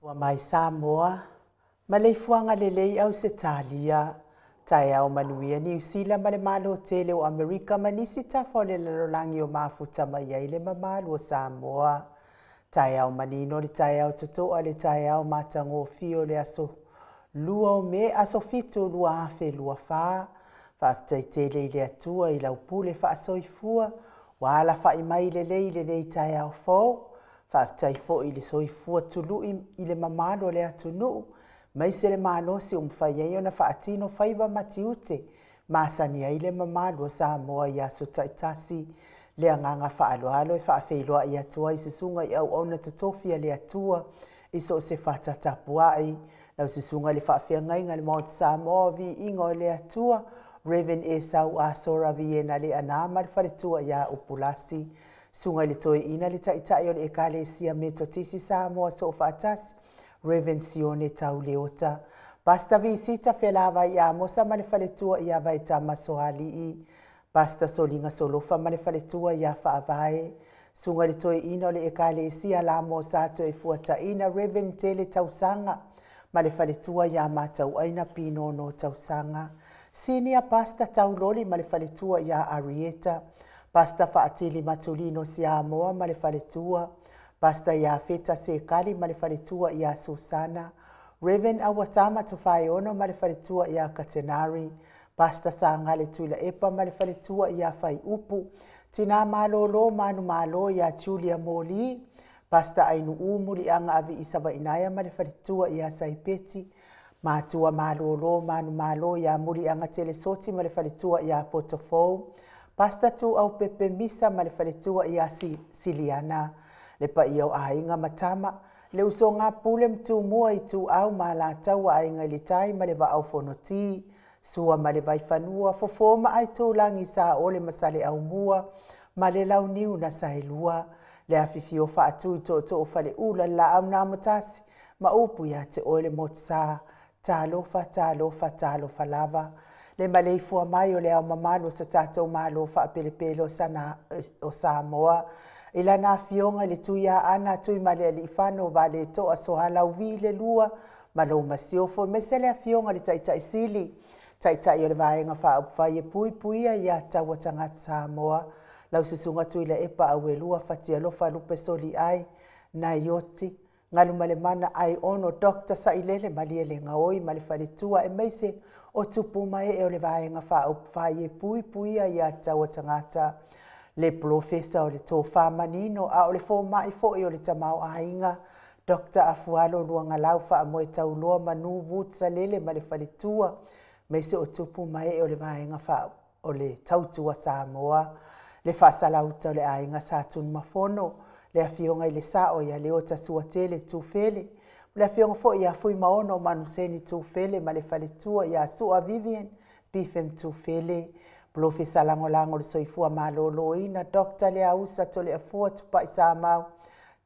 Ua mai Samoa, ma le fuanga le lei au se talia, tae au manuia New Zealand ma le malo tele o Amerika ma nisi tafa o le lalolangi o mafuta mai ai le mamalu o Samoa. Tae au manino le tae au tatoa le tae au matango fio le aso lua o me aso fitu lua afe lua faa. Whaftai tele i le atua i lau pule wha soifua, wala wha i mai le lei tae au fau. Whaftai fo i le soifua tulu i le mamalo le atunu, mai se le malosi umwhai ei ona whaatino whaiva mati ute, masani ai le mamalo o Samoa i aso taitasi, le anganga whaaloalo e whaafeiloa i atua i sisunga i au ona tatofia le atua, i so se whatatapuai, lau sisunga le whaafeangainga le Mount Samoa vi ingo le atua, Reverend Esau Asora Viena le anama le wharetua ia upulasi, sunga le toe ina le taitai o le ekalesia me totisi Samoa so whaatasi, Reverend Sione Tau Leota. Pasta visita whelava i amosa ma le wharetua ia vai tamaso halii, Pasta solinga solofa ma le wharetua ia whaavae, sunga le toe ina o le ekalesia la mo sato e fuata ina Reverend Tele Tausanga, ma le wharetua ia matau aina pino no Tausanga. Senior Pasta Tauloli ma le wharetua ia Arieta, Pasta Faatili Matulino Siamoa ma le wharetua, Pasta ia Feta Sekali ma le wharetua ia Susana, Reverend Awatama Tofai-ono ma le wharetua ia Katenari, Pasta Sangale Tuila Epa ma le wharetua ia Whai Upu, Tina Malolo Manu Malo ia Julia Moli, Pasta Ainu Umuli Anga Avi Isaba Inaya ma le wharetua ia Saipeti, Matua Malolo Manu Malo ia Muri Anga Telesoti ma le wharetua ia Potofou, Pasta tu au pepe misa ma le wharetua ia Siliana, le pa iau ainga matama, le uso ngā pule mtu mua i tu au ma la taua ainga i le tai ma le wa au fonoti, sua ma le vai whanua, fofoma ai tū langi sa ole masale au mua, ma le lau niu na sailua, le awhiwhi o wha atu i to whale ula la au nā matasi, ma upu ia te oele motsa, talofa lava, le maleifua mai o le au mamalo sa tātou malo wha pelepele o Samoa, ila nā fionga le tuia ana tui male ali whano wa le toa sohala uvi le lua, ma lo masiofo, me se le fionga le taitai sili, taitai o le vaenga wha upwhai e puia ia taua tangata Samoa, lau sisunga tui le epa au e lua whatia lofa lupe soli ai, na ioti, ngalu male mana ai ono Dr. Sailele malie le ngaoi male wharetua e meise o tupu mai e o le vaenga wha upwhai e puia ia taua tangata, le profesa o le tō whamanino a o le fō mai fō i o le tamau ainga, Dr. Afualo luanga lau wha amoe tau loa manu wutsa lele ma le wharetua, me se o tupu mai e o le vaenga wha o le tautua Samoa, le whasalauta o le ainga sa tun mafono, le awhionga i le sao ia le o tasua tele tūwhele, le awhionga fō i a fui maono manu seni tūwhele ma le wharetua i a Sua Vivian, Bifem tūwhele, Profesa lango le soifua malolo ina Dr. Lea Usa to le afua tupa i Samau,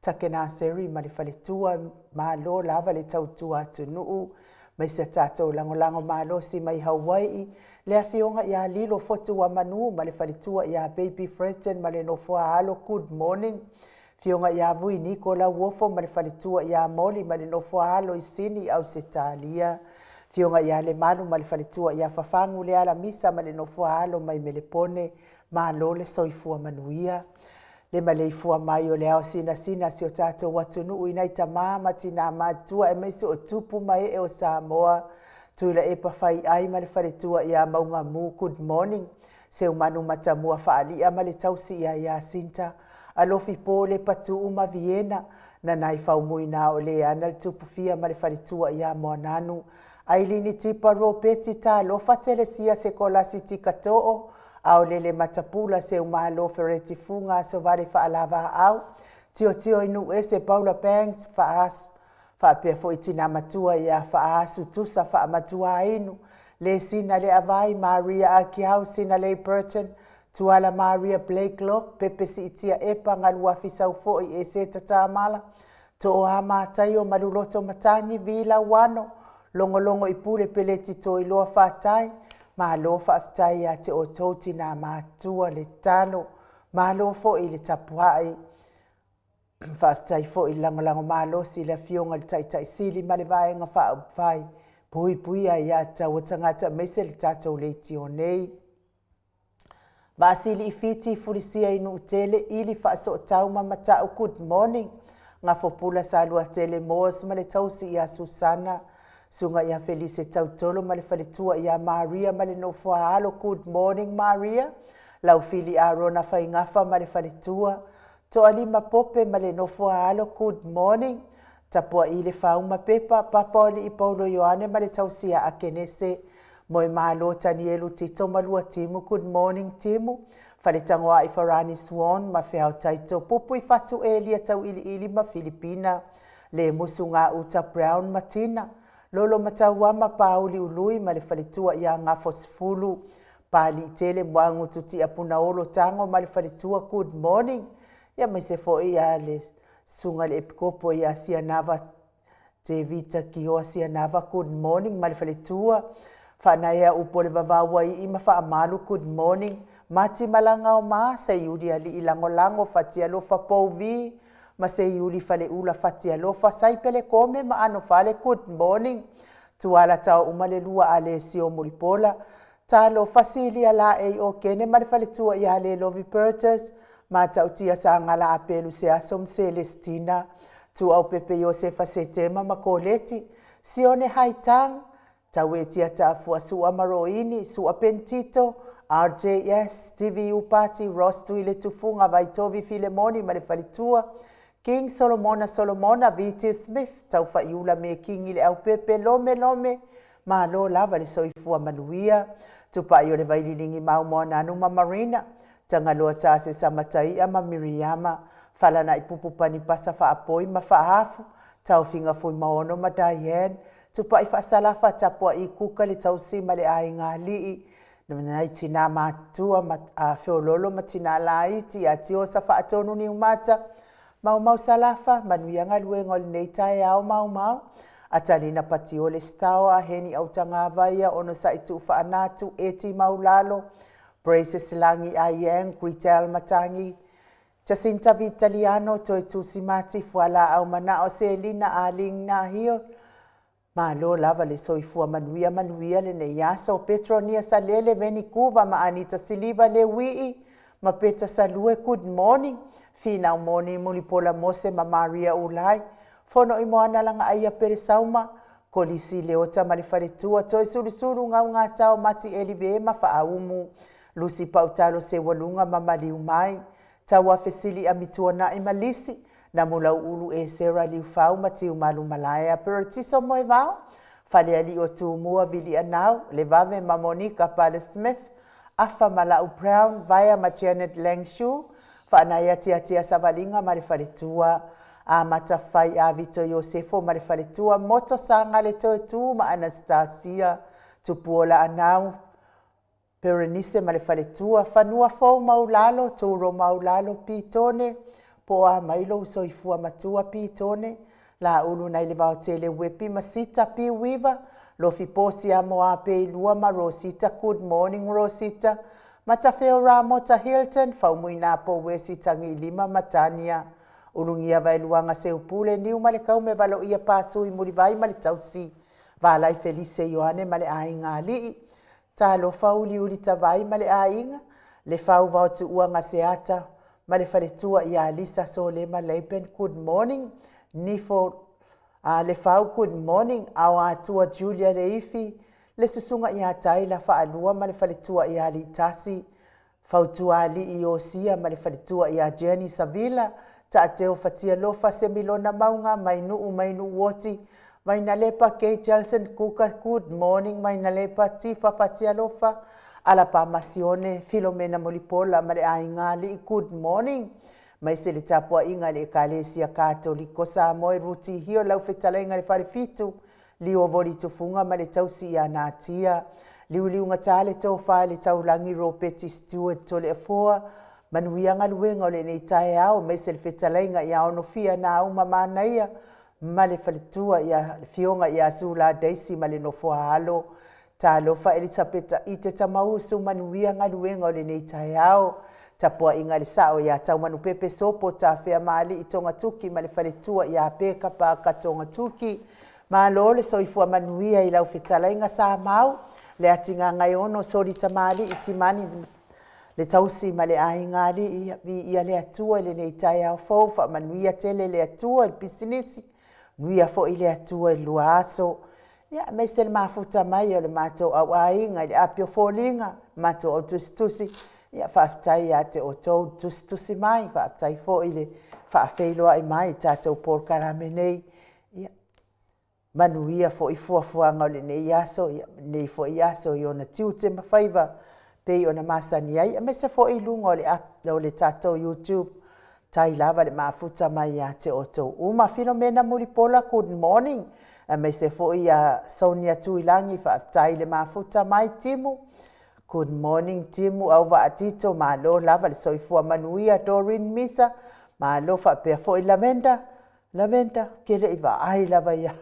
Takena Seri ma le wharetua malo lava le tautua atu nuu, mai se tātou lango malo si mai Hawaii, le awhionga i a lilo fotu wa manu ma le wharetua i a Baby Fretton ma le nofua alo good morning, fionga i a vui Nicola Wofo ma le wharetua i a Moli ma le nofua alo i sini au se talia, fionga ia le manu ma le wharetua ia whawhangu le ala misa ma le nofua alo mai me le pone ma lo le soifua manuia. Le maleifua mai o le ao sina si o tātou watunu i nei ta māma tina mātua e meisi o tupu mai e o Samoa. Tuila e pawhai ai ma le wharetua ia maunga mu good morning. Se umanu matamua whaalia ma le tausi ia Sinta. Alofi po le patu uma Viena na nai whaumuina o le ana le tupu fia ma le wharetua ia moananu. Ailini tipa ropeti ta lofa telesia se kolasi tika to'o, au lele matapula se umalo fereti funga so vare whaalava au, tio inu e se Paula Banks whaapea fo itina matua ia whaasu tusa whaamatua inu, le sina le avai Maria Akiau sina le Burton, tuala Maria Blakelock, pepe si itia epa ngalua fisau fo i e se tatamala, to ama tayo maluloto matangi vila wano, longo i pule peleti to i loa whātai, ma lo whaafitai a te o tauti nā mātua le talo, ma lo fo i le tapuai. whaatai fo I lango malo si le fionga le tai sili ma le vaenga whaai pui a ia tau tangata meise le tātou le tio nei. Vasili I fiti furisia inu tele ili whaaso tau mamatau good morning. Ngā fopula sa lua tele moas ma le tausi ia Susana. Sunga ia Felice tautolo ma le whaletua ia Maria ma le nofua halo good morning Maria. Lau fili a rona whaingafa ma le whaletua. Toa lima pope ma le nofua halo good morning. Tapua I le whauma pepa papaoli I Paulo Ioane ma le tausia a Kenese. Moe malo tani elu tito malua timu good morning timu. Wharetangoa I Farani Swan ma whiau taito pupu I fatu elia tau ili ma Filipina. Le musu ngā uta Brown Matina. Lolo matahua ma pauli ului ma le whaletua ia ngā fosfulu. Pali tele mwangu tuti apuna olo tango ma le whaletua good morning. Ia mai se fo ia le sunga le epikopo ia Sianava te vita ki hoa Sianava good morning ma le whaletua. Whanaia upo le wawawa I ima wha amalu good morning. Mati malanga o maa se yuri ali I lango fatia lofa pouvi. Ma se yuri fale ula fatia lofa saipele kome ma ano fale good morning. Tuala tau umale lua ale si o muripola. Ta lo fasili ala e o kene ma le fale tua I ale lovi purchase. Ma tau tia sa ngala apelu se asom Celestina. Tu au pepe Josefa se tema ma koleti. Sione haitang. Tau e tia ta fua sua maroini, sua pentito, RJS, Stevie Upati, Ross Tuile Tufunga, Vaitovi Filemoni, ma le whalitua. King Solomona, V.T. Smith, tau whaiula me King ile au pepe lome, ma lo lava le soifua manuia. Tupa i o le vaililingi mau numa Marina, tanga loa tase sa matai ama Miriama, falana I pupu pani pasa wha apoi ma wha hafu, tau finga fui maono ma Diane, tupa I whaasalafa tapua I kuka le tausi ma le ai ngā lii. Nai tina mātua a whiololo ma tina laiti a tio sa whaatonu ni umata. Mau salafa, manuianga luengo le nei tae au mau. A talina pati o le stao a heni au tanga vaia ono sa itu whaanatu eti maulalo. Braces langi a yang, Gritel matangi. Jacinta Vitaliano toi tusi mati fuala au mana o Selina a ling na hio. Malo lava le soifua manuia le neiasa o Petronia sa lele veni kuva ma Anita Siliva le wii. Ma peta salue good morning. Fina umoni mulipola mose ma Maria Ulai. Fono I moana langa aia pere sauma. Kolisi leota malifaritua toi suru ngā tau mati elive ma faaumu. Lucy Pautalo se walunga ma maliumai. Tawa fesili amituana I malisi. Na mula ulu e Sarah liu fau matiu malu malaya pero tiso moe vau. Fale ali o tu mua vili anau, le vave ma Monica Pale Smith, afa malau Brown via ma Janet Langshu, whanaya tia savalinga ma le whaletua, a matawhai a Vito Yosefo ma le whaletua, moto sanga le tu ma Anastasia, tupuola anau, Perenise ma le whaletua, whanua fau maulalo, tūro maulalo pitone, po a mailo soifua matua pitone, la ulu nai le vau tele wepi masita pi wiva, lofi posi a moa pe lua ma Rosita, good morning Rosita, matafeo ramo ta Hilton, faumuina po wesi tangi lima matania, ulungia vai luanga se upule niu male kaume valo ia pasu I muri vai male tausi, valai Felice Ioane male ainga lii, ta lo fauli uli ta vai male ainga, le fau vau tu uanga seata, ma le whaletua I a Lisa Solema Leipen, good morning. Nifo le whau, good morning. Au atua Julia Leifi. Le susunga I a Taila whaalua ma le whaletua I a Litasi. Whautua li I Osia ma le whaletua I a Jenny Savila. Ta ateo fatia lofa se milona maunga mainu woti. Maina lepa Kay Jelson Kuka, good morning. Maina lepa Tifa fatia lofa. Ala pa masione Filomena Molipola ma le aingali good morning. Mai se le tapua inga le Kalesia Katoliko sa moe ruti hio lau fetalenga le wharefitu. Liu voli tufunga ma le tausi I natia. Liu ngatale tau wha le tau langi Ropeti Stewart to le afoa. Manuianga luenga le nei tae au mai se le fetalenga I ono fia na au mamanaia. Ma le whaletua ia fionga I a Sula Daisy ma le nofua halo. Ta lofa Elisabeta I te tamau su manuia ngaluenga o le nei tae au. tapua inga le sao ia tau manu pepe sopo ta fea mali i tonga tuki ma le whaletua ia peka pa ka tonga tuki. Ma lo le soifua manuia i lau whetalainga sa mau, le atinga ngai ono sori tamali i timani le tausi ma le ahingali ia le atua i le nei tai au fau, wha manuia tele le atua i pisinisi, nuia fo i le atua i lua aso. Ia, mai se le mafuta mai o le mato au ainga i le apio fōlinga, mato o tusi. Ia whaafitai ia te o tau tusi mai, whaafitai fo i le whaafeiloa i mai, tātou Paul Karame nei. Ia, manuia fo i fuafuanga o le nei aso, nei fo i aso i ona tiu te mawhaiva, pei ona masani ai, a me se fo i lunga o le tātou YouTube, tai lava le mafuta mai ia te o tau. Uma Filomena Mulipola, good morning. A me se fo i a Sonia Tuilangi, whaafitai le mafuta mai Timu. Good morning Timu, au wa atito malo lava le soifua manuia Doreen Misa, malo whaapea fo i Lavenda, kele i wa ai lava ia.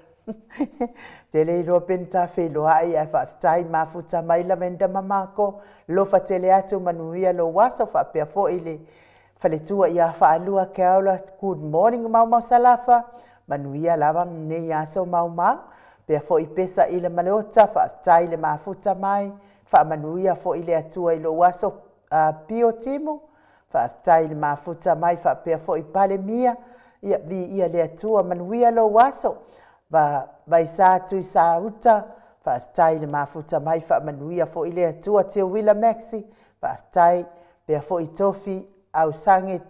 Tele i roa penta wheloa ai a whaafitai mafuta mai Lavenda mamako, lofa tele atu manuia lo waso whaapea fo i le whaletua ia whaalua keaula, good morning mau salafa, manuia lava nei aso mau, pea fo i pesa i le maleota whaafitai le mafuta mai, whaamanuia fo i le atua i lo waso pio Timu, whaafitai le mafuta mai whaapea fo i pale mia, ia le atua manuia lo waso, vai sa tui sa uta, whaafitai le mafuta mai whaamanuia fo i le atua Teo Willa Maxi, whaafitai pea fo i tofi au sange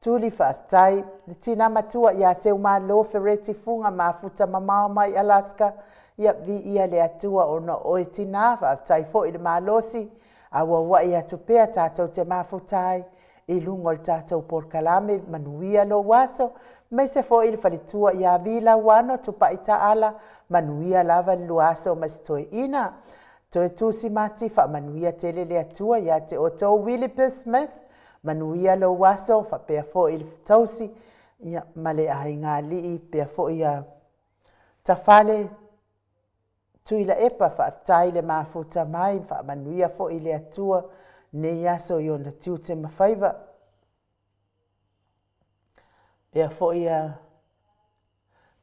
tuli whaafitai, le tina matua ia seu malo Ferretti funga mafuta mamao mai Alaska, ia le atua ona o e tina whaafitai fo i le malosi, awa wa i atu pea tātou te mafutai, i lungo le tātou Paul Kalame manuia lo waso, mai se fo i le whalitua i a vila wano tupa i taala, manuia lava le luaso masitoi ina, toe tusi mati wha manuia tele le atua ia te o tau Willie Smith, manuia lo waso wha pea fo i le tausi, ia male a inga li pea fo i a tafale tui la epa whaafitai le mafuta mai, whaamanuia fo i le atua, nei aso i ona tiu te mawhaiva. Pea fo i a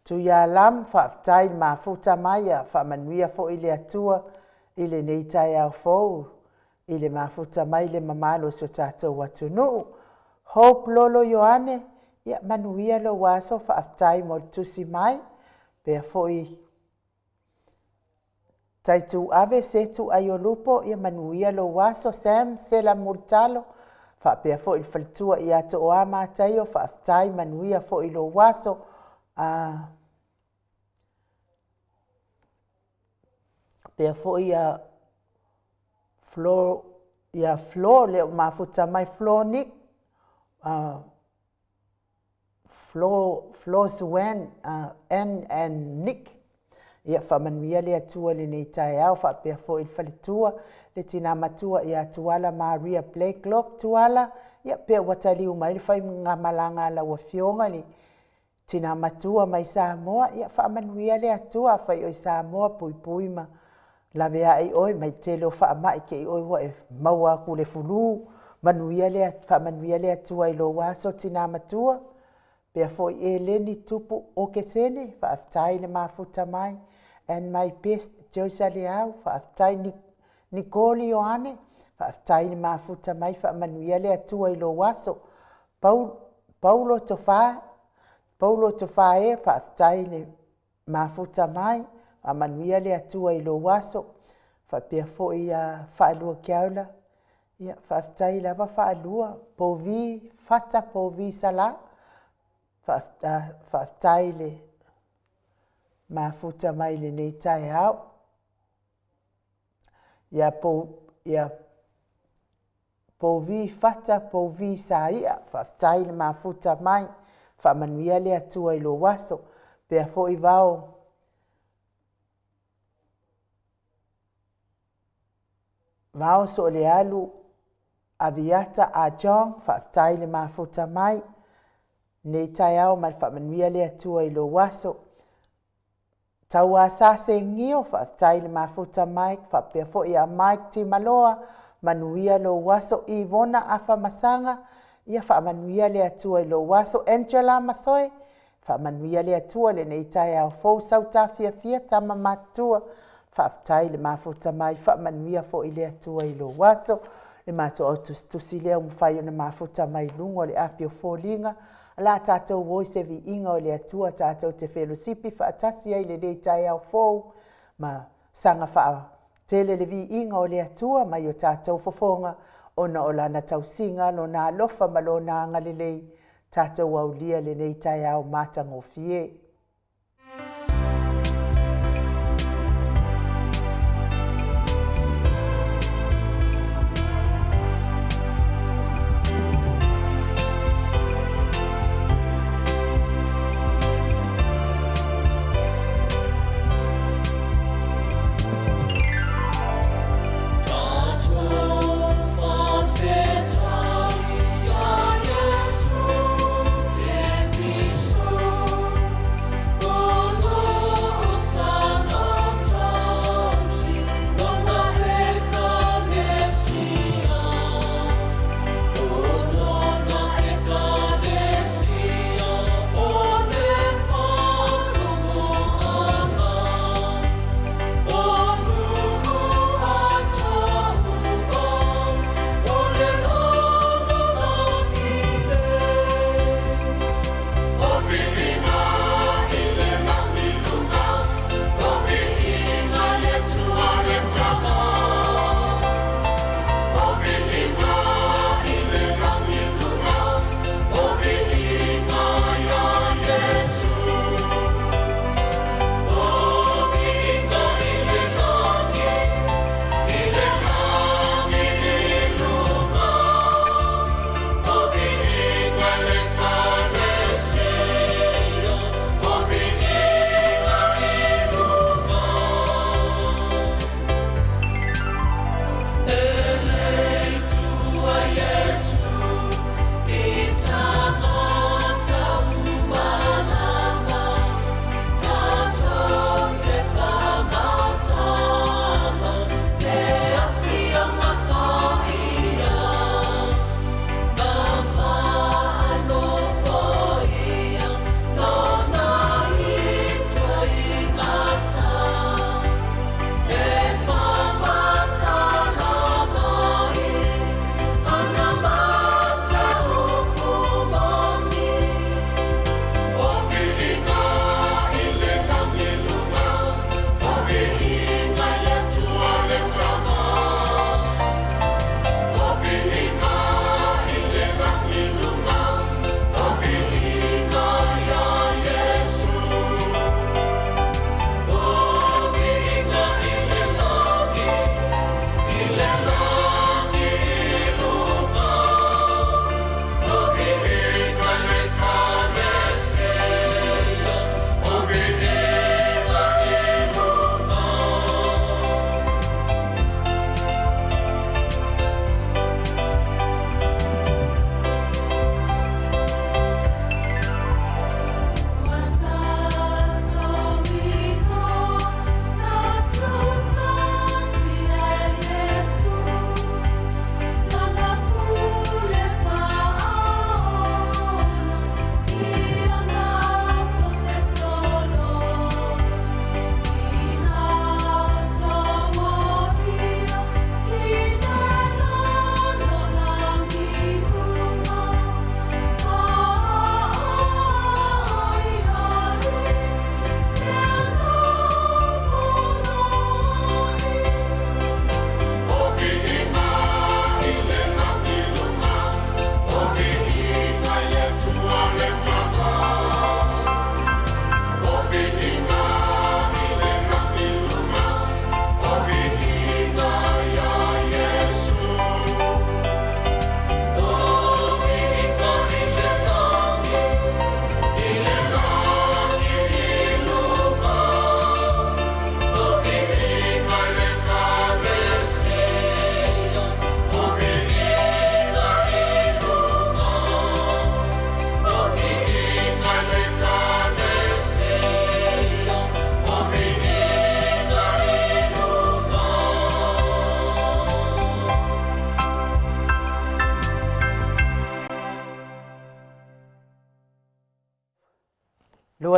tui a lam, whaafitai le mafuta mai, whaamanuia fo i le atua, i le nei tai au fau, i le mafuta mai le mamalo so tātou watu nuu. Hope Lolo Ioane, ia manuia lo waso whaafitai mo tusi mai, pea fo i taitu ave setu ayo lupo ia manuia lo waso Sam Sela Murtalo, whaapea fo i whalitua i ato o amataio, whaafitai manuia fo i lo waso, pea fo i a Flo leo mafuta mai Flo Nick, Flo Swen, and Nick, ia whamanuia le atua le nei tae au, whaapea fo i whalitua, le tina matua ia tuala Maria Blakelock tuala, ia pea watali umai le whai ngā malanga la wa fionga ni tina matua mai Samoa, ia whamanuia le atua, whai oi Samoa pui pui ma, la vea ai oi mai telo whaamai ke i oi wa e maua ku le fulu, manuia le atua i lo waso tina matua, pea fo i leni tupu o ke tene, whaafitai le mafuta mai, and my best Joyce Leao, whaafitai Nicole Ioane, whaafitai le mafuta mai, whaamanuia le atua i lo waso, Paulo Tofa e, whaafitai le mafuta mai, whaamanuia le atua i lo waso, whaapea fo i whaalua kiaula, ia whaafitai lava whaalua, fata povi sala, whaafitai le mafuta mai le nei tae au. Ia povi fata povi sa ia, whaafitai le mafuta mai, whaamanuia le atua i lo waso, pea fo i vao so le alu aviata a John, whaafitai le mafuta mai, nei tai au mai whaamanuia le atua i lo waso. Tau a sase ngio, whaafitai le mafuta mai, whaapea fo i a Mike Timaloa, manuia lo waso Ivona Afamasanga, ia whaamanuia le atua i lo waso Angela Masoe, whaamanuia le atua le nei tai au fau sauta fia tama matua, whaafitai le mafuta mai, whaamanuia fo i le atua i lo waso, le mato o tusi lea umwhai o na mafuta mai lungo le apio fōlinga, la tātou woi se vi inga o le atua tātou te whelosipi whaatasi ai le nei tai au fau, ma sanga wha tele le vi inga o le atua mai o tātou fofonga, ona o lana tausinga no nā lofa malo nā ngalilei tātou au lia le nei tai au mātango fie.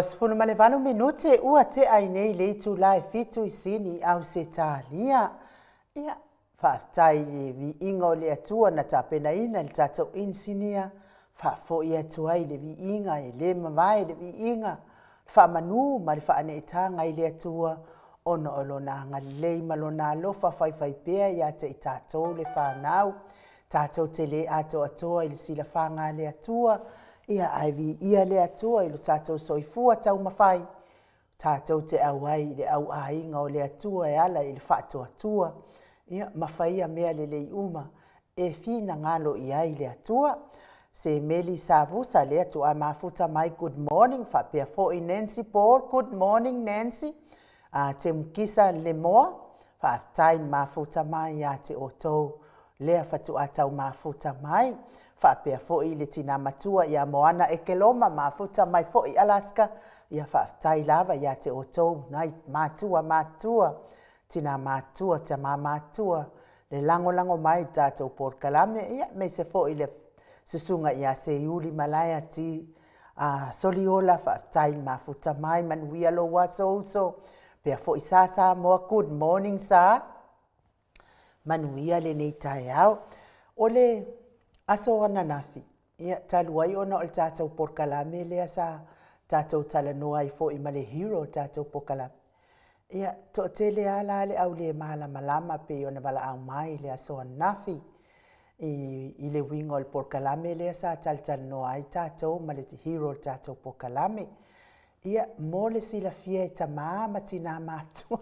sifunu ma le valu minute ua te ai nei le itu lai fitu i sini au se talia. Ia, whaatai le vi inga o le atua na tapena ina le tatou insinia. Whaafo i atua i le vi inga e le mawai le vi inga. Whaamanu ma le whaane itanga i le atua. Ono olo na ngalei malona alofa whai pea ia te i tatou le whanau. Tatou te le ato atoa i le sila whanga le atua. Ia aivi ia le atua i lo tatou soifua tau mawhai. Tatou te awai le au ainga o le atua e ala i le whaato atua. Ia mawhaia mea le lei uma e fina ngalo i ai le atua. Se Meli Savusa le atua mafuta mai good morning. Whapea fo i Nancy Paul. Good morning Nancy. Te mkisa le moa. Whaatai mafuta mai ia te otou. Lea fatu atau mafuta mai. Whapea fo'i le tina matua ia moana e keloma mafuta mai fo'i Alaska. Ia whaatai lava ia te otou nai matua. Tina matua, te matua. Le lango mai tātou Port Kalame. Ia me se fo'i le susunga ia se iuli malaya ti soliola whaatai mafuta mai manuia lo waso uso. Pea fo'i sa moa good morning sa. Manuia le nei tai au. Ole aso ana nafi. Ia taluai ona o le tātou Port Kalame lea sa tātou talanoa i fo i male hero tātou Port Kalame. Ia to te le ala le au le malama pe ona wala au mai le aso ana nafi. I le wingo le Port Kalame lea sa talanoa i tātou male te hero tātou Port Kalame. Ia mo le sila fia e tamama tina matua.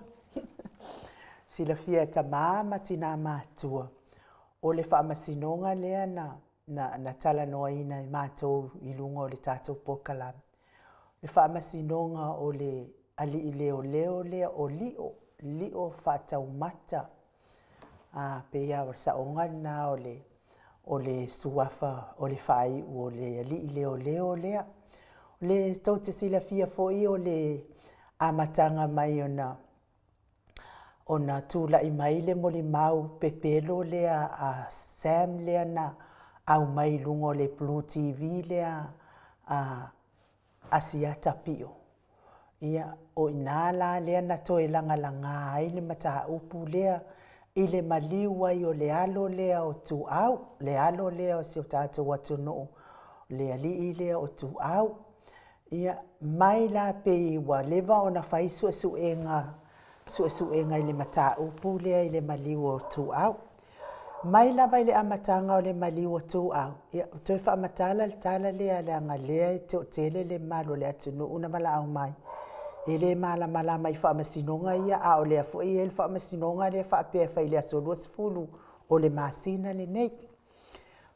Sila fia e tamama tina matua. O le whaamasinonga lea na talanoa ina i mātou i lunga o le tātou Port Kalame. Le whaamasinonga o le ali i leo lea o lio whaatau mata. Pea o saonga na o le suafa o le whai o le ali i leo lea. Le tau te sila fia foi o le amatanga mai ona tula i mai le moli mau pepelo lea a Sam lea na au mai lungo le Blue TV lea a Asiata Pio. Ia o inala lea na toe langa ai le mata upu lea i le maliwa i o le alo lea o tu au. Le alo lea o si o tātou watu no le ali i lea o tu au. Ia mai la pe wa leva ona fai suenga i le mata upu lea i le maliwa o tu au. Mai la vai le amatanga o le maliwa o tu au. Ia toi wha amatala le tala lea le anga lea e te o tele le malo le atunu una mala au mai. E le mala mai wha amasinonga ia a o lea fo i e le wha amasinonga lea wha apea fai lea solua sifulu o le masina le nei.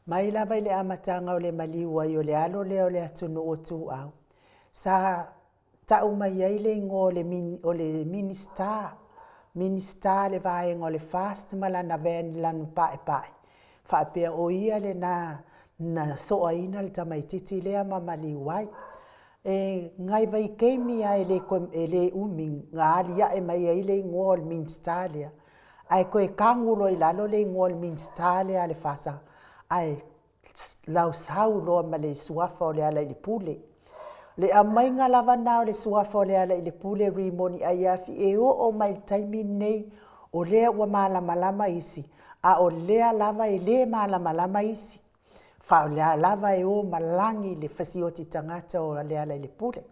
Mai la vai le amatanga o le maliwa i o le alo lea o le atunu o tu au. Sa tau mai ai le ingo o le minister le vaenga o le fast mala na veni lanu pae. Whaapea o ia le na soa ina le tamaititi lea mamali wai. Ngai vai keimi a ele umi ngā alia e mai ai le ingo o le minister lea. Ai koe kangulo i lalo le ingo o le minister lea le fasa. Ai lau sau loa ma le suafa o le ala i le pule. Le amainga lava nao le suafa o le ala i le pule rimoni ai afi e o mai taimi nei o lea ua malama isi. A o lea lava e le malama isi. Fa o lea lava e o malangi le fasioti tangata o le ala i le pule.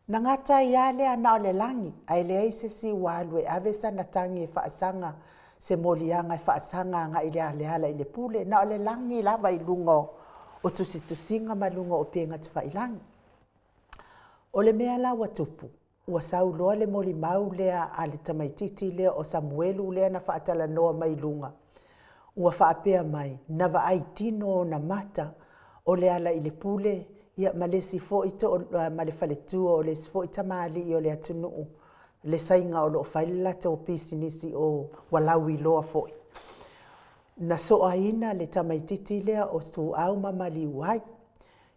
Na ngata ia lea nao le langi. Ai le aise si walu e avesa na tangi e faasanga se molianga e faasanga nga i le ala i le pule. Nao le langi lava i lungo o tusinga ma lungo o penga te whailangi. O le mea la watupu, ua sauloa le moli mau lea a le tamaititi lea o Samuelu lea na whaatala noa mai lunga. Ua whaapea mai, na wa ai tino na mata o le ala i le pule, ia ma le sifo ito ma le whaletua o le sifo ita maali i o le atunuu, le sainga o lo whailata o pisinisi o walawi loa foi. Na soa ina le tamaititi lea o su au mamali wai.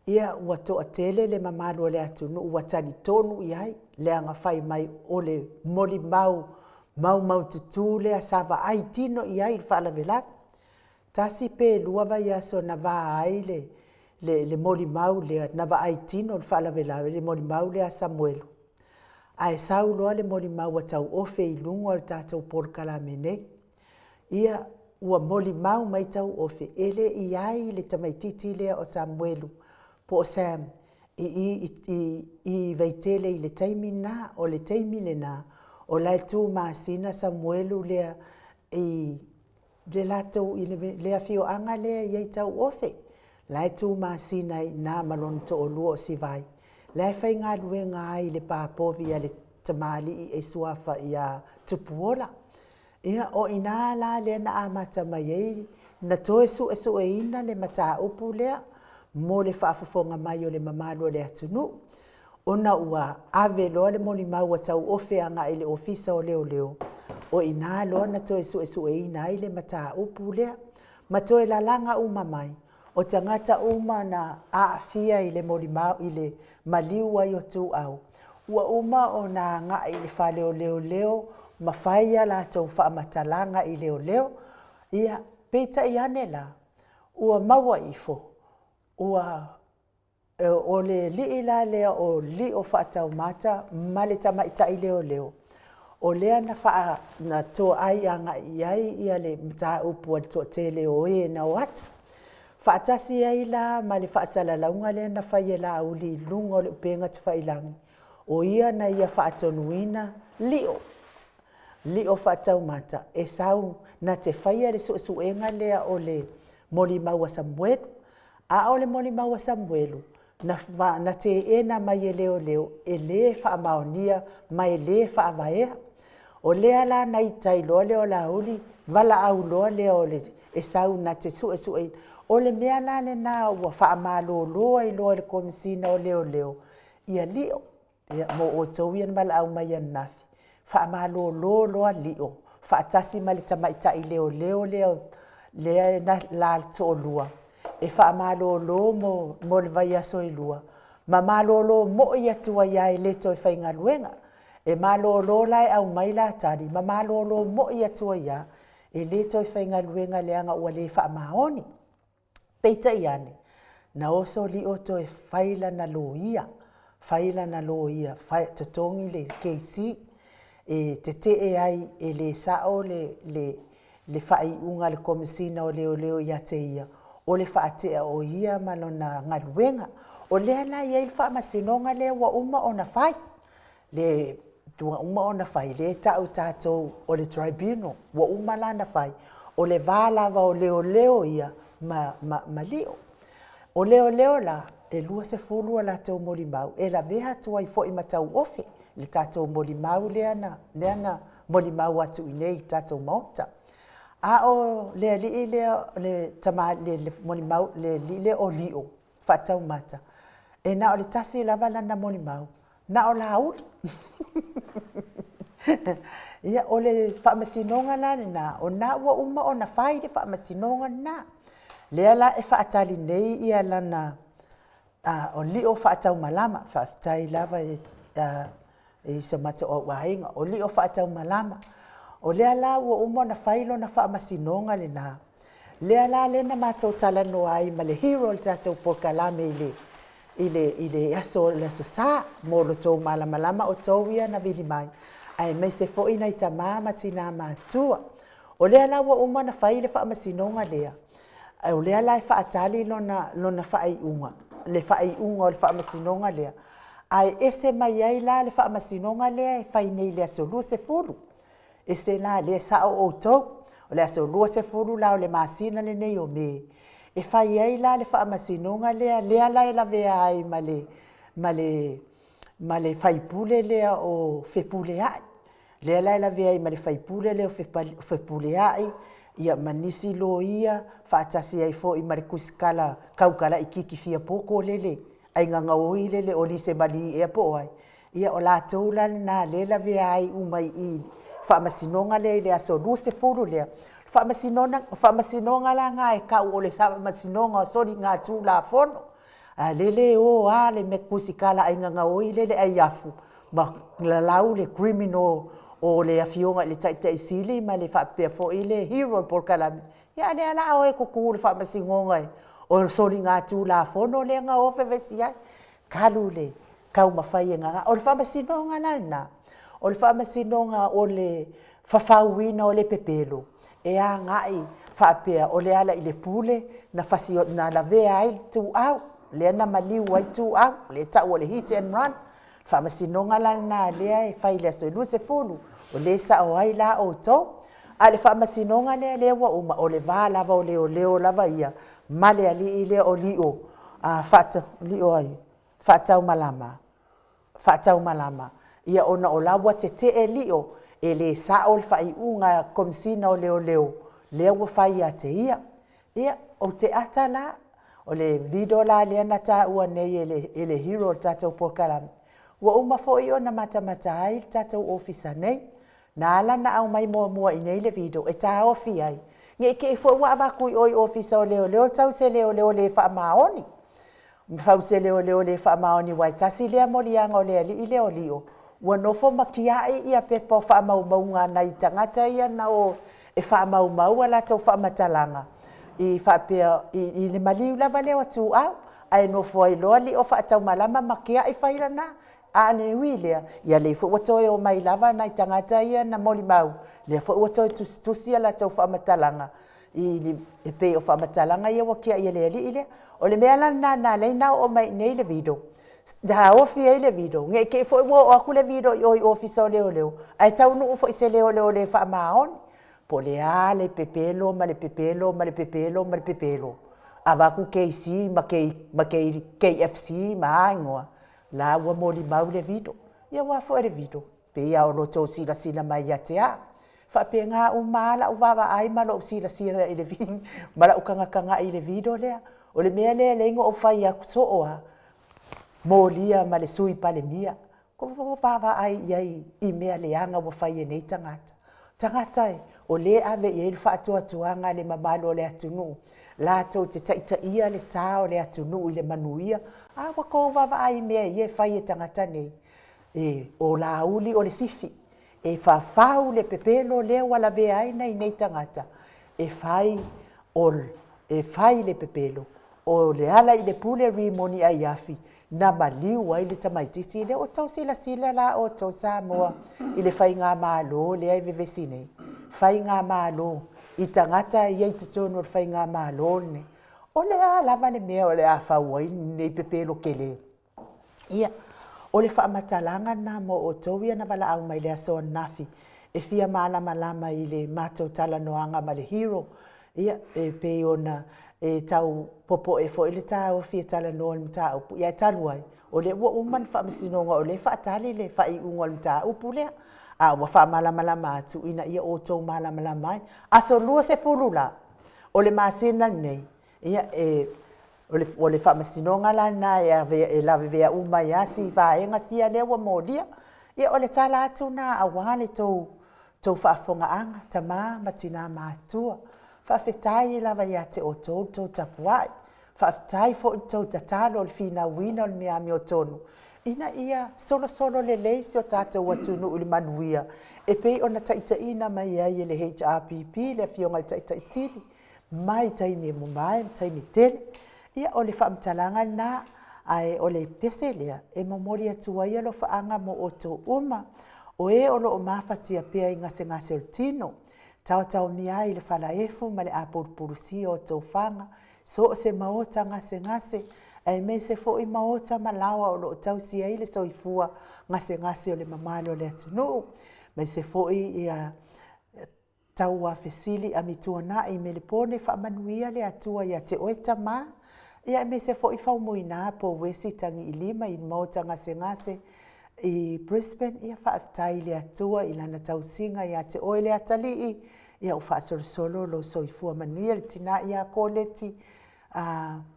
Ia ua toa tele le mamalu o le atunu ua tani tonu i ai le anga whai mai o le moli mau tutu lea sawa ai tino i ai whaala vela. Tasi pe lua vai aso na vaa ai le moli mau le na va ai tino le fala vela le moli mau le a Samuel ai sau loa le moli mau tau ofe i lungo al tatou por kala mene ia ua moli mau mai tau ofe ele i ai le tamaititi le o Samuelu po Sam i veitele i le taimi na o le taimi le na o lai tu masina Samuelu le i le latou i le afio anga le i tau ofe lai tu masina i na malon to o luo si vai lai fai ngā luenga ai le pāpovi a le tamali i e suafa i a tupuola ia o ina la le na amata mai ei na toe su e ina le mata upu lea mo le whaafafonga mai o le mamalo le atunu ona ua ave loa le moli mau tau ofe anga i le ofisa o leo o ina loa na toe su e ina i le mata upu lea ma toe la langa uma mai o tangata uma na aafia i le moli mau i le maliu ai o tu au ua uma o na nga i le wha leo ma whaia la tau wha matalanga i leo ia peita i ane la ua maua ifo ua o le li la lea o li o wha tau mata ma le tamaita i leo o lea na wha na tō ai anga i ai ia le mta upu al tō te leo e na o atu whaatasi ai la ma le whaasala launga lea na whaia la uli lungo le upenga te whailangi o ia na ia whaatonuina li o whaatau mata e sau na te whaia le suenga lea o le moli maua Samuelu a o le moli maua Samuelu na te ena mai e leo e le whaamaonia mai le whaamaea o lea la nei tai loa leo la uli wala au loa leo le e sau na te sue o le mea la le na ua whaamalo loa i loa le komisina o leo ia lio ia mo o tauia mala au mai anafi whaamalo loa lio whaatasi ma le tamaita i leo lea na la to lua e whaamalo mo le vai aso i lua ma malo mo ia tua ia e le to i whainga luenga e malo lai au mai la tari ma malo mo ia tua ia e le to i whainga luenga leanga ua le whaamaoni peita iane na oso li o to e whaila na lo ia totongi le keisi e te e ai e le sao le whai unga le komisina o leo ia te ia o le whaatea o ia malona ngaluenga o lea na ia il whaamasinonga le wa uma o na whai le tua uma o na whai le tau tātou o le tribunal wa uma la na whai o le vālava o leo ia ma leo o leo la e lua se fulua la tau moli mau e la veha tua i fo i matau ofe le tātou moli mau leana moli mau atu i nei tātou maota a o le tama le moli mau le o lio whatau mata e na o le tasi lava lana moli mau na o la uli ia o le whaamasinonga la na o na ua uma o na whai le whaamasinonga na lea la e whaatali nei ia lana o lio whaatau malama whaafitai lava e sa mata o wahinga o lio whaatau malama o lea la ua uma na whailo na whaamasinonga le na lea la le na mātou talano ai ma le hero le tātou pokalame i le aso le aso sā mo lo tō malama o tō ia na vili mai ai mai se fo ina i ta mama tina mātua o lea la ua uma na whai le whaamasinonga lea o lea la e whaatali lona whai unga le whai unga o le whaamasinonga lea ai ese mai ai la le whaamasinonga lea e whai nei le aso lua se fulu ese la le sa o tō o le aso lua se fulu la o le masina le nei o me e whai ai la le whaamasinonga lea la e la vea ai ma le whaipule lea o whepule ai lea la e la vea ai ma le whaipule lea o whepule ai ia manisi lo ia whaatasi ai fo i mare kusikala kaukala i kiki fia poko lele ai nganga oi lele o lise mali e po ai ia o la toula na lela vea ai umai i whaamasinonga le aso luse furu lea whaamasinonga la ngā e kau o le whaamasinonga sori ngā tū la fono lele o le me kusikala ai nganga oi lele ai afu ma lalau le criminal o le afionga le tai sili ma le whapea fo i le hero por kalami ia le ala o e kuku le whaamasinonga o soli ngā tū la fono le ngā ofe vesi ai. Kalu le, kau mawhai e ngā. O le whamasinonga lana. O le whamasinonga o le whawhauina o le pepelo. E a ngai whapea o le ala i le pule na whasi na la vea ai tū au. Le ana maliu ai tū au. Le tau o le hit and run. Whamasinonga lana lea e whai lea soe lua se fulu. O le sa o ai la o tō. A le whamasinonga lea wa uma o le vā lava o leo lava ia. Male ali i lea o lio. Whata, lio ai. Whatau malama. Whatau malama. Ia ona o lawa te e lio. E le sa o le whai unga komisina o leo. Lea wa whai a te ia. Ia o te ata la. O le video la lea na tā ua nei e le hero tātou pokarami. Wa uma fo i ona mata ai tātou ofisa nei. Na ala na au mai mua i nei le video. E tā ofi ai. Nge ke fo wa avaku i oi ofisa o leo. Tau se leo le wha maoni. Mwhau se leo le wha maoni wai. Tasi lea morianga o lea li i leo lio. Ua nofo makiai ia pepa o wha maunga na i tangata ia na o e wha mau ala tau wha matalanga. I whapea i le maliu lava leo atu au. Ai nofo ai loa li o wha tau malama makiai whairana. Ane wile ia le fo watoe o mai lava na tangata ia na moli mau le fo watoe tusi ala tau fa matalanga i le pe o fa matalanga ia wakia ia le ile o le mea na le na o mai nei le video da ofi le video nge ke fo o aku le video i office o leo ai tau no fo se leo le fa maon po le ale pepelo ma le pepelo ava ku KC ma ke KFC ma ngoa la ua moli mau le video. Ia ua fo le video. Pe ia o loto sila mai a te a. Fa pe ngā umala uwawa ai malo sila i le video. Mala ukanga i le video lea. O le mea lea lengo o fai a kusoa. Molia ma le sui pa le mia. Ko wawa ai iai i mea le anga ua fai e nei tangata. Tangata e. O le ave i ele whaatuatuanga le mamalo le atunu. La tau te taita ia le sao le atunu i le manuia. Wako wawa ai mea i whai e tangata nei. O la uli o le sifi. E whawhau le pepelo lea wala bea ai nei tangata. E whai le pepelo. O le ala i le pule rimoni ai afi. Na maliu ai le tamaitisi le o tau sila la o tau Samoa. I le whai ngā malo lea i vevesi nei. Whai ngā malo. I tangata i ei te tono whai ngā malo nei. O le a lava le mea o le a whauai nei pepelo kele. Ia, o le whaamatalanga nā mo o tauia na wala au mai le aso nafi. E fia malama i le mātou tala noanga ma le hero. Ia, e pe ona e tau popo e fo i le tau fia tala noa le tau. Ia talu ai. O le ua uman whaamasinonga o le whaatali le whai unga le tau pulea. A ua whaamalama atu ina ia o tau malama mai. Aso lua se furula. O le masina nei. Ia o le whamasinonga lana e lawe vea uma ia si whaenga sia lea ua molia. Ia o le tala atu na awale tau whaafonga anga, tamā matina mātua. Whaafetai e lawa ia te o tau tapuai. Whaafetai fo i tau tatalo le whina wina o le meami o tonu. Ina ia solo le leisi o tātou atunu uli manuia. E pei ona taitaina mai ai le HRPP le fionga le taitaisili. Mai taimi e mumai, taimi tele. Ia o le whaamtalanga na ai o le pese lea. E momori atua ia lo whaanga mo o tō uma. O e o lo o mawhatia pia i ngase o tino. Tau mia i le whalaefu ma le apurpurusi o tō whanga. So o se maota ngase. Ai me se fo i maota malawa o lo tau si ai le soifua ngase o le mamalo le atunu. Me se fo i tau a fesili a mitua na i me le pone whaamanuia le atua i a te oita mā. Ia me se fo i whaumoina po wesi tangi i lima i maota ngase i Brisbane. Ia whaaftai le atua i lana tau singa i a te oi le atali i. Ia u whaasolo lo soifua manuia le tina i a koleti.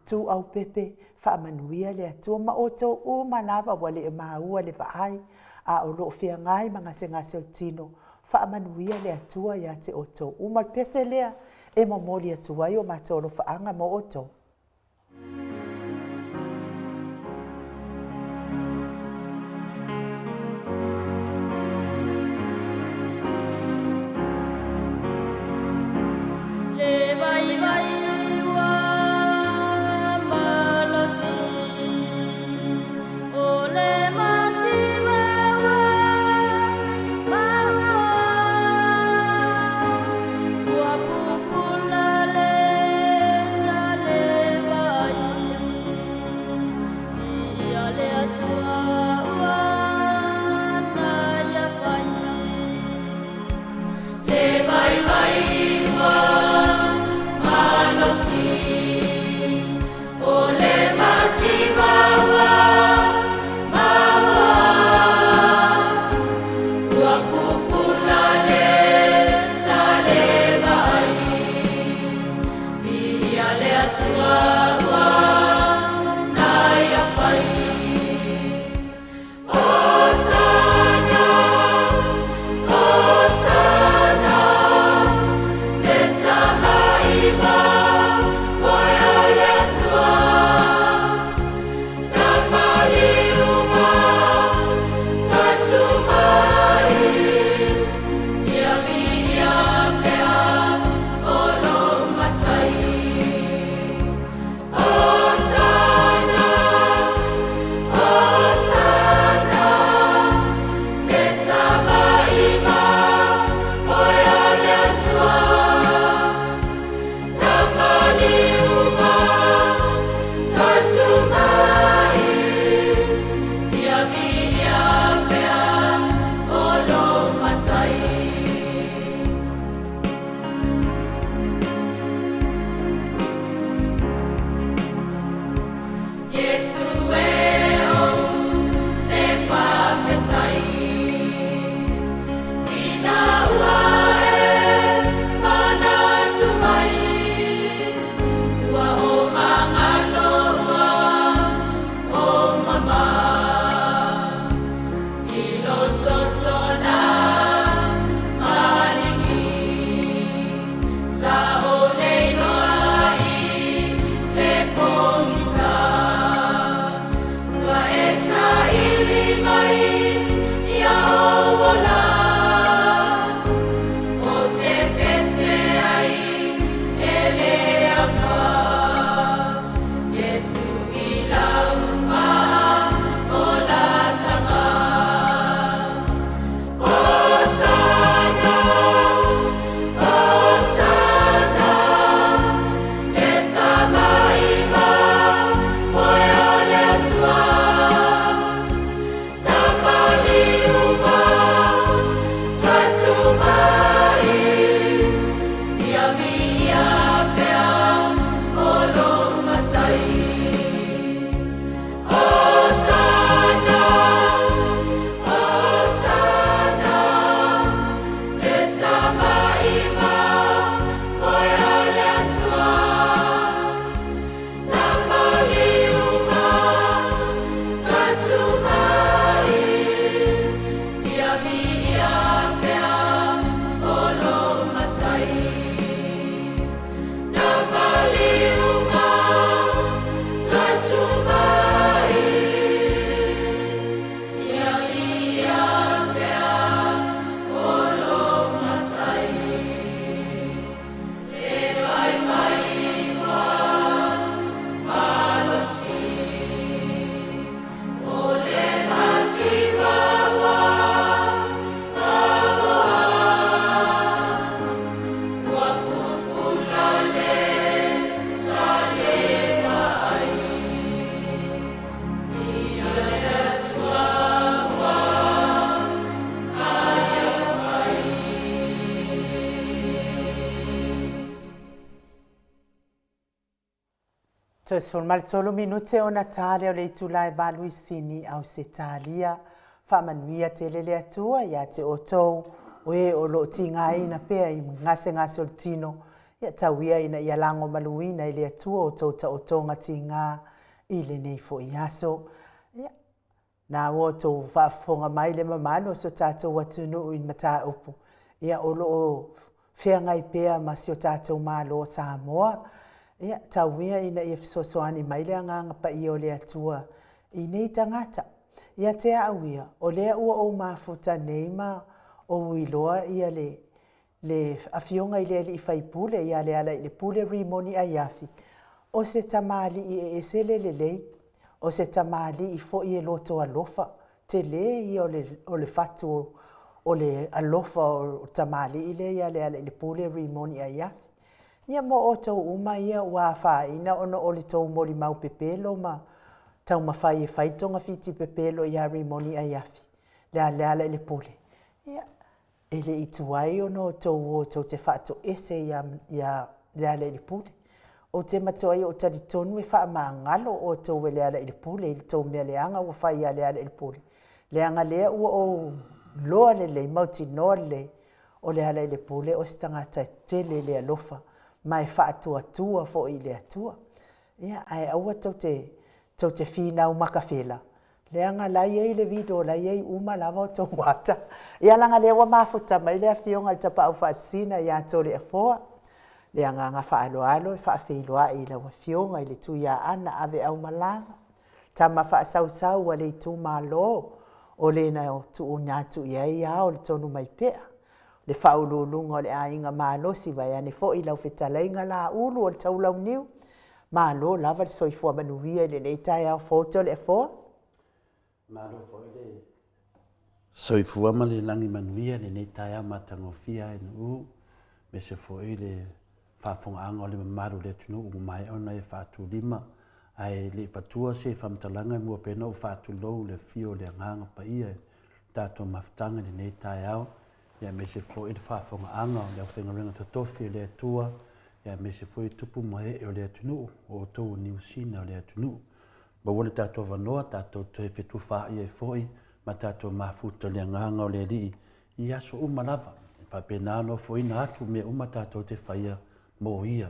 Tu au pepe whaamanuia le atua ma o tau o malawa wale e maua le vaai. A o lo fia ngai ma ngase o tino. Whaamanuia le atua ia te oto. Umal pese lea e mamoli atua i o matoro whaanga mo oto. Le vai ua Sol mal tolo minute o Natale o le itulai valuisini au se talia whamanuia te lele atua ia te o tau o e o lo tinga ina pea i ngase o tino ia tauia ina ia lango maluina i le atua o tau ta o tonga tinga i le nei fo i aso. Nā o tau whaafonga mai le mamano so tātou watunu in mata upu. Ia o lo whea ngai pea ma si o tātou mālo Samoa. Ia tauia ina ia fisosoani mai le anganga pa i o le atua i nei tangata. Ia te auia o lea ua o mafuta neima o uiloa ia le afionga i le i whaipule ia le ala i le pule rimoni a iafi. O se tamali i e se le lei, o se tamali i fo i e loto alofa, te le i o le fatu o le alofa o tamali i le ia le ala i le pule rimoni a iafi. Ia mo o tau uma ia ua whaina ono o le tau mori mau pepelo ma tau mawhai e whaitonga fiti pepelo ia rimoni a iafi. Lea leala i le pule. Ia e le ituai ono tau te whaato ese ia leala i le pule. O te matoai o tari tonu e wha maa ngalo o tau e leala i le pule i le tau mea leanga ua whai ia leala i le pule. Leanga lea ua o loa le lei mauti noa le o leala i le pule o stangata tele le alofa. Mai whaatua fo i le atua. Ia, ai aua tau te whina makawhela. Leanga lai ei le video, lai ei uma lava o tau wata. Ia langa lewa mafuta mai lea fionga le tapa au whaasina i ato le afoa. Leanga nga whaaloalo e whaawhiloa i lawa fionga i le tu ia ana ave au malanga. Tama whaasau a le tu malo o le na o tu unyatu iai au le tonu mai pea. Le whaululunga o le ainga malo si vai ane fo i lau whetalainga la ulu o le taulau niu. Malo lava le soifua manuia i le neitai au foto le afoa. Malo fo i le soifua ma le langi manuia le neitai au matangofia e nu me se fo i le whaafonga anga o le mamaru le tunu u mai ona e whaatu lima ai le fatua se whamtalanga mua pena o whaatu lou le fio le anganga pa ia tato maftanga le neitai au. Ia me se fo i le whaafonga anga o le whengarenga tatofi le atua. Ia me se fo i tupu mahe o le atunu o tau niusina o le atunu. Ma wale tātou wanoa, tātou te whetu wha i e fo i, ma tātou mafuta le anganga o le li i aso umalava. Whapenano fo i na atu me uma tātou te whaia mo ia.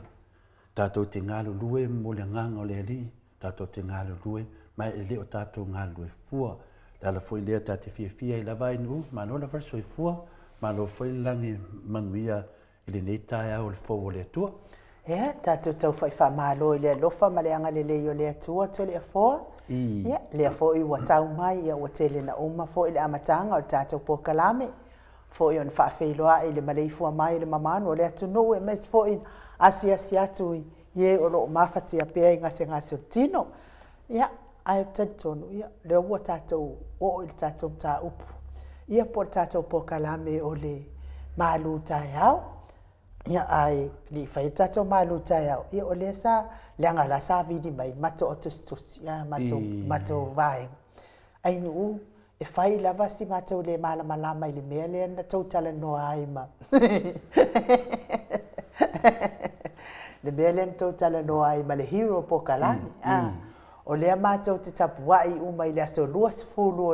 Tātou te ngalo lue mo le anganga o le li, tātou te ngalo lue, mai e leo tātou ngalo lue fua. Lala fo i lea tāte fia i lava inu, ma nola verso i fua, ma lo foi langi manuia i le neitai au le fōu le atua. Ia, tātou tau whai whamalo i le alofa ma le anga le leo le atua to le afoa. Ia, le afo i wa tau mai ia wa tele na uma fo i le amatanga o tātou pokalame. Fo i on whaafeiloa i le maleifua mai le mamanu o le atunu e mes fo i asi atu i ie o lo mawhati a pēi ngase o tino. Ia, ai tantonu, ia, le ua tātou o i tātou tā upu. Ia po tātou pokalame o le malu tai au. Ia ai li whai tātou malu tai au. Ia o le sa leanga la sa vidi mai mato o tustusi. Ia mato vaenga. Ai nuu e whai lava si matou le malama i le mea le ana tau tala noa ai ma. Le mea le ana tau tala noa ai ma le hero pokalame. O lea matou te tapuai uma i le aso luas fulu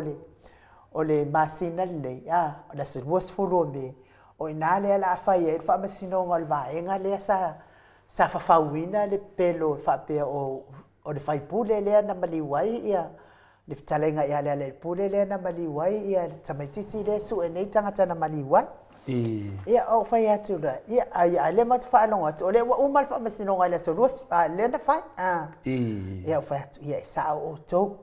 o le masina le o le luas fulu me o ina le ala fai e fa masino ngol vaenga le sa fafauina le pelo fa pe o le fai pule le na maliwai ia le talenga ia le pule le na maliwai ia tamaititi le su e nei tangata na maliwai ia o fai atu la ia le mat fa longa o le wa umal fa masino ngol le so luas le na fai ia o fai atu ia sa o to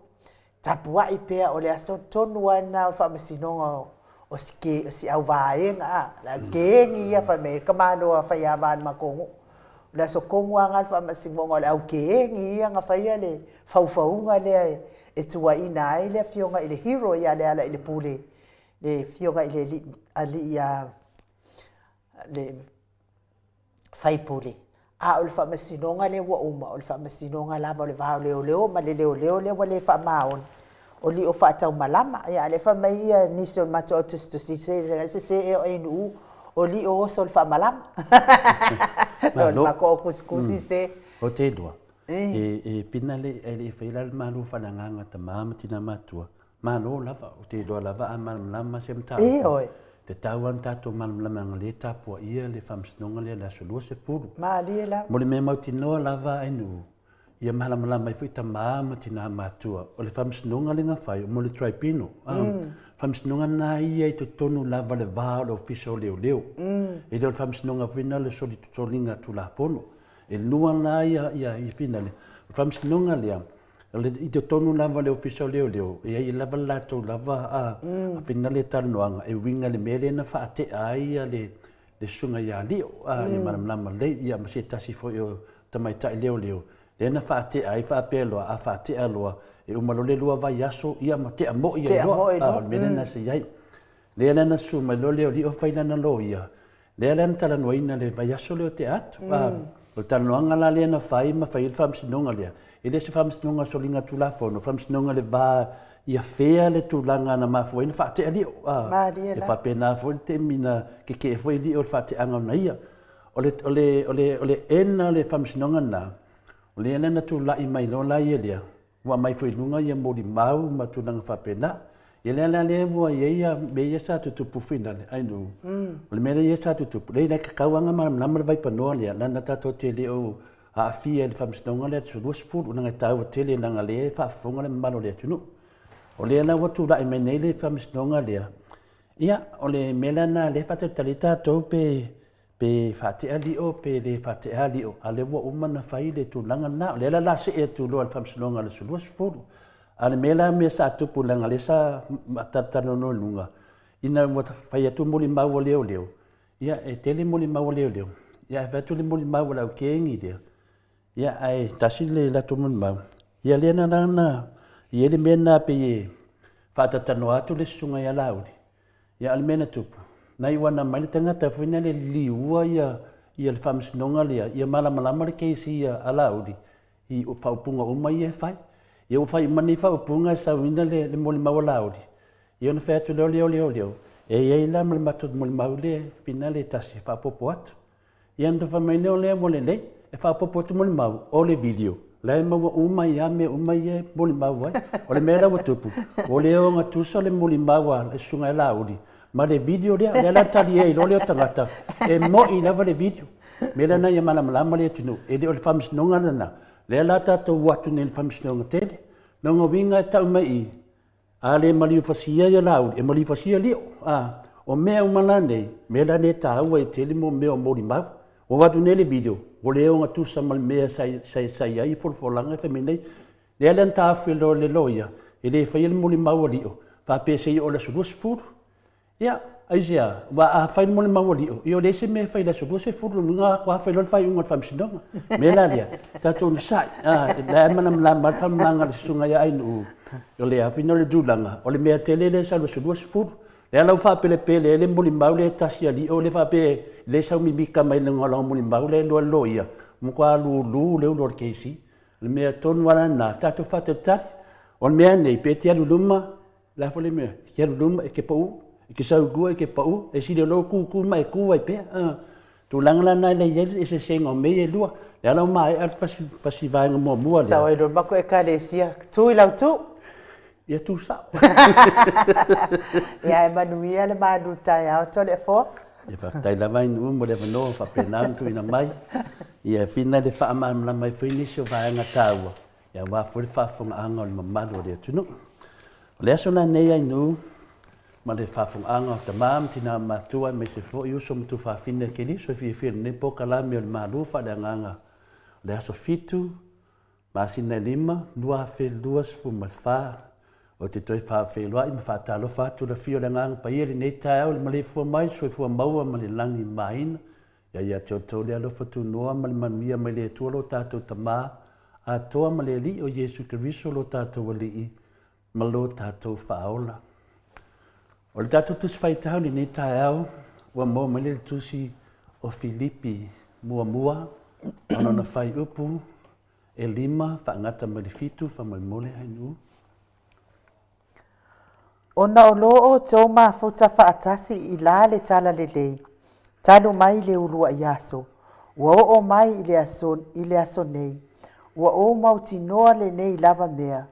tapua i pea o le aso tonu ana o whamasinonga o si au vaenga la kengi ia whame kamano a whaia vāna makongo. Le aso kongu anga whamasinonga o le au kengi ia nga whaia le whauwhaunga le e tua ina ai le fionga i le hero ia le ala i le pule. Le fionga i le ali ia le whaipule. O le whamasinonga le ua uma, o le whamasinonga lava o le vahau leo ma le leo le wale whamaon. O li o whaatau malama, ia le whamai ia nisi o mato o tustusi se e o enu o li o oso le whamalama. O le mako o kusikusi se. O te dua. e pina le faila malu fananga ta mama tina matua malo lava o te do lava amal lama sem ta oi te tawan tato mal lama le tapo ia le famsnonga le la solo se furu mali la mo le me mau tino lava enu ia malam lama i fuita mama tina matua o le famsnonga le nga fai mo le tribunal famsnonga na ia i to tonu lava le va o official leo e le famsnonga fina le soli tolinga tu la fono e lua la ia i fina le famsnonga le le i to tonu lava le official leo e ai lava la to lava a fina le tanoanga e winga le mele na fa te ai le sunga ia leo i malam lama le ia ma se tasi fo yo tamaita leo le na fa te ai fa pelo a fa te aloa e umalo le lua vai aso ia ma te amo ia lo a mele na se ai le na su ma lo leo di o faina na lo ia le na tala no ina le vai aso le te atu o tanoanga la le na fai ma fai famsinonga le e le se famsinonga solinga tula fono famsinonga le va ia fea le tulanga na mafu ina fa te ali e fa pena fo te mina ke foi li o fa te anga na ia ole ena le famsinonga na ole ena na tula i mai lo la ia le wa mai foi lunga ia mo di mau ma tulanga fa pena ia le mo ia me ia sa tu pufina le ai no ole me ia sa tu le le kawanga ma na vai pano le na ta to te le o a fia le famsinonga le su dos fu una tau te le na le fa fonga le malo le tunu ole na watu la i mai le famsinonga le ia ole melana le fa te talita to pe fate ali o pe le fate ali o ale wo umana fai le tulanga na le la se e tu lo al famsinonga le su dos fu ale mela me sa tu pulanga le sa matatano no lunga ina wat fai tu moli mau leo ia e tele moli mau leo ia fa tu le moli mau la kengi dia ia ai tasile la tu mun mau ia le na ia le mena pe fa tatano atu le sunga ia laudi ia al mena tu nai wana mai tanga ta fina le liua ia le famsinonga le ia mala le keisi ia alaudi i o paupunga o mai e fai ia o fai mani fa upunga sa winda le moli mau laudi ia no fa tu leo e ia la mal matu moli mau le pina le tasi fa popo atu ia ndo fa mai le moli le e fa popo tu moli mau o le video la ma uma ia me uma ia moli mau ai o le mera o tupu o le o nga tu so le moli mau e sunga laudi ma le video le la tali e lo le tangata e mo i lava le video mera na ia malama le tunu e le o le famsinonga na le la tatou watu nei le famsinonga tele nonga winga e tau mai a le maliufasia ia laudi e maliufasia lio o mea umana nei mea le tāua i tele mo mea o mori mau o watu nei le video o le onga tusa mal mea sai ai folfolanga e whaminei le alan tāwhi lo le loia e le whai le mori mau lio whapese i o le surus furu ia aisia wa a fai mo le mau lio io le se me fai le surus furu nga kwa fai lo fai unga famsinonga mea lia tatou sai la manam la malfamanga le sunga ia ainu o le afino le dulanga o le mea tele le sa lo surus furu le alau fa pele le moli mau le tasi ali o le fa pe le sa mimika mai le ngola moli mau le lo loia mo kwa lu le lo keisi le mea ton wala na tatou fa te tari o mea nei pe tia luma la fo le mea tia luma e ke pau e ke sa gua e ke pau e si le lo ku mai ku ai pe tu langa na le ye e se sengo me e lua le alau mai al fasi vai ngo mo le sa e do bako e kalesia tu i lau tu ia tu sa ia e manuia le manu tai au to le fo ia fa tai la vai no mo le no fa penam tu ina mai ia fina de fa am la mai fini so va nga taua ia wa fo fa fo anga le mamalo le tunu le so na nei ai no ma le fa fo anga te mam tina matua me se fo io so tu fa fina ke li so fi ne po kala me le malu fa de nganga le so fitu ma sina lima dua fe duas fu ma fa o te toi fa fe loa i ma fa talo fa tu la fio le ngang pa ia nei tai o le fu mai so fu maua ma le langi main ia to le alo fa tu noa ma le mania ma le tu lo tatou tama a toa ma le li o Yesu Kristo lo tatou li ma lo tatou faola o le tatou tu fai tau ni nei tai au wa mo ma le tusi o Filipi mua ona na fai upu e lima fa ngata ma le fitu fa ma mole ai nu ona o lo o tō mafuta whaatasi i la le tala le lei. Talo mai le ulua i aso. Ua o mai i le aso nei. Ua o mautinoa lenei lava mea,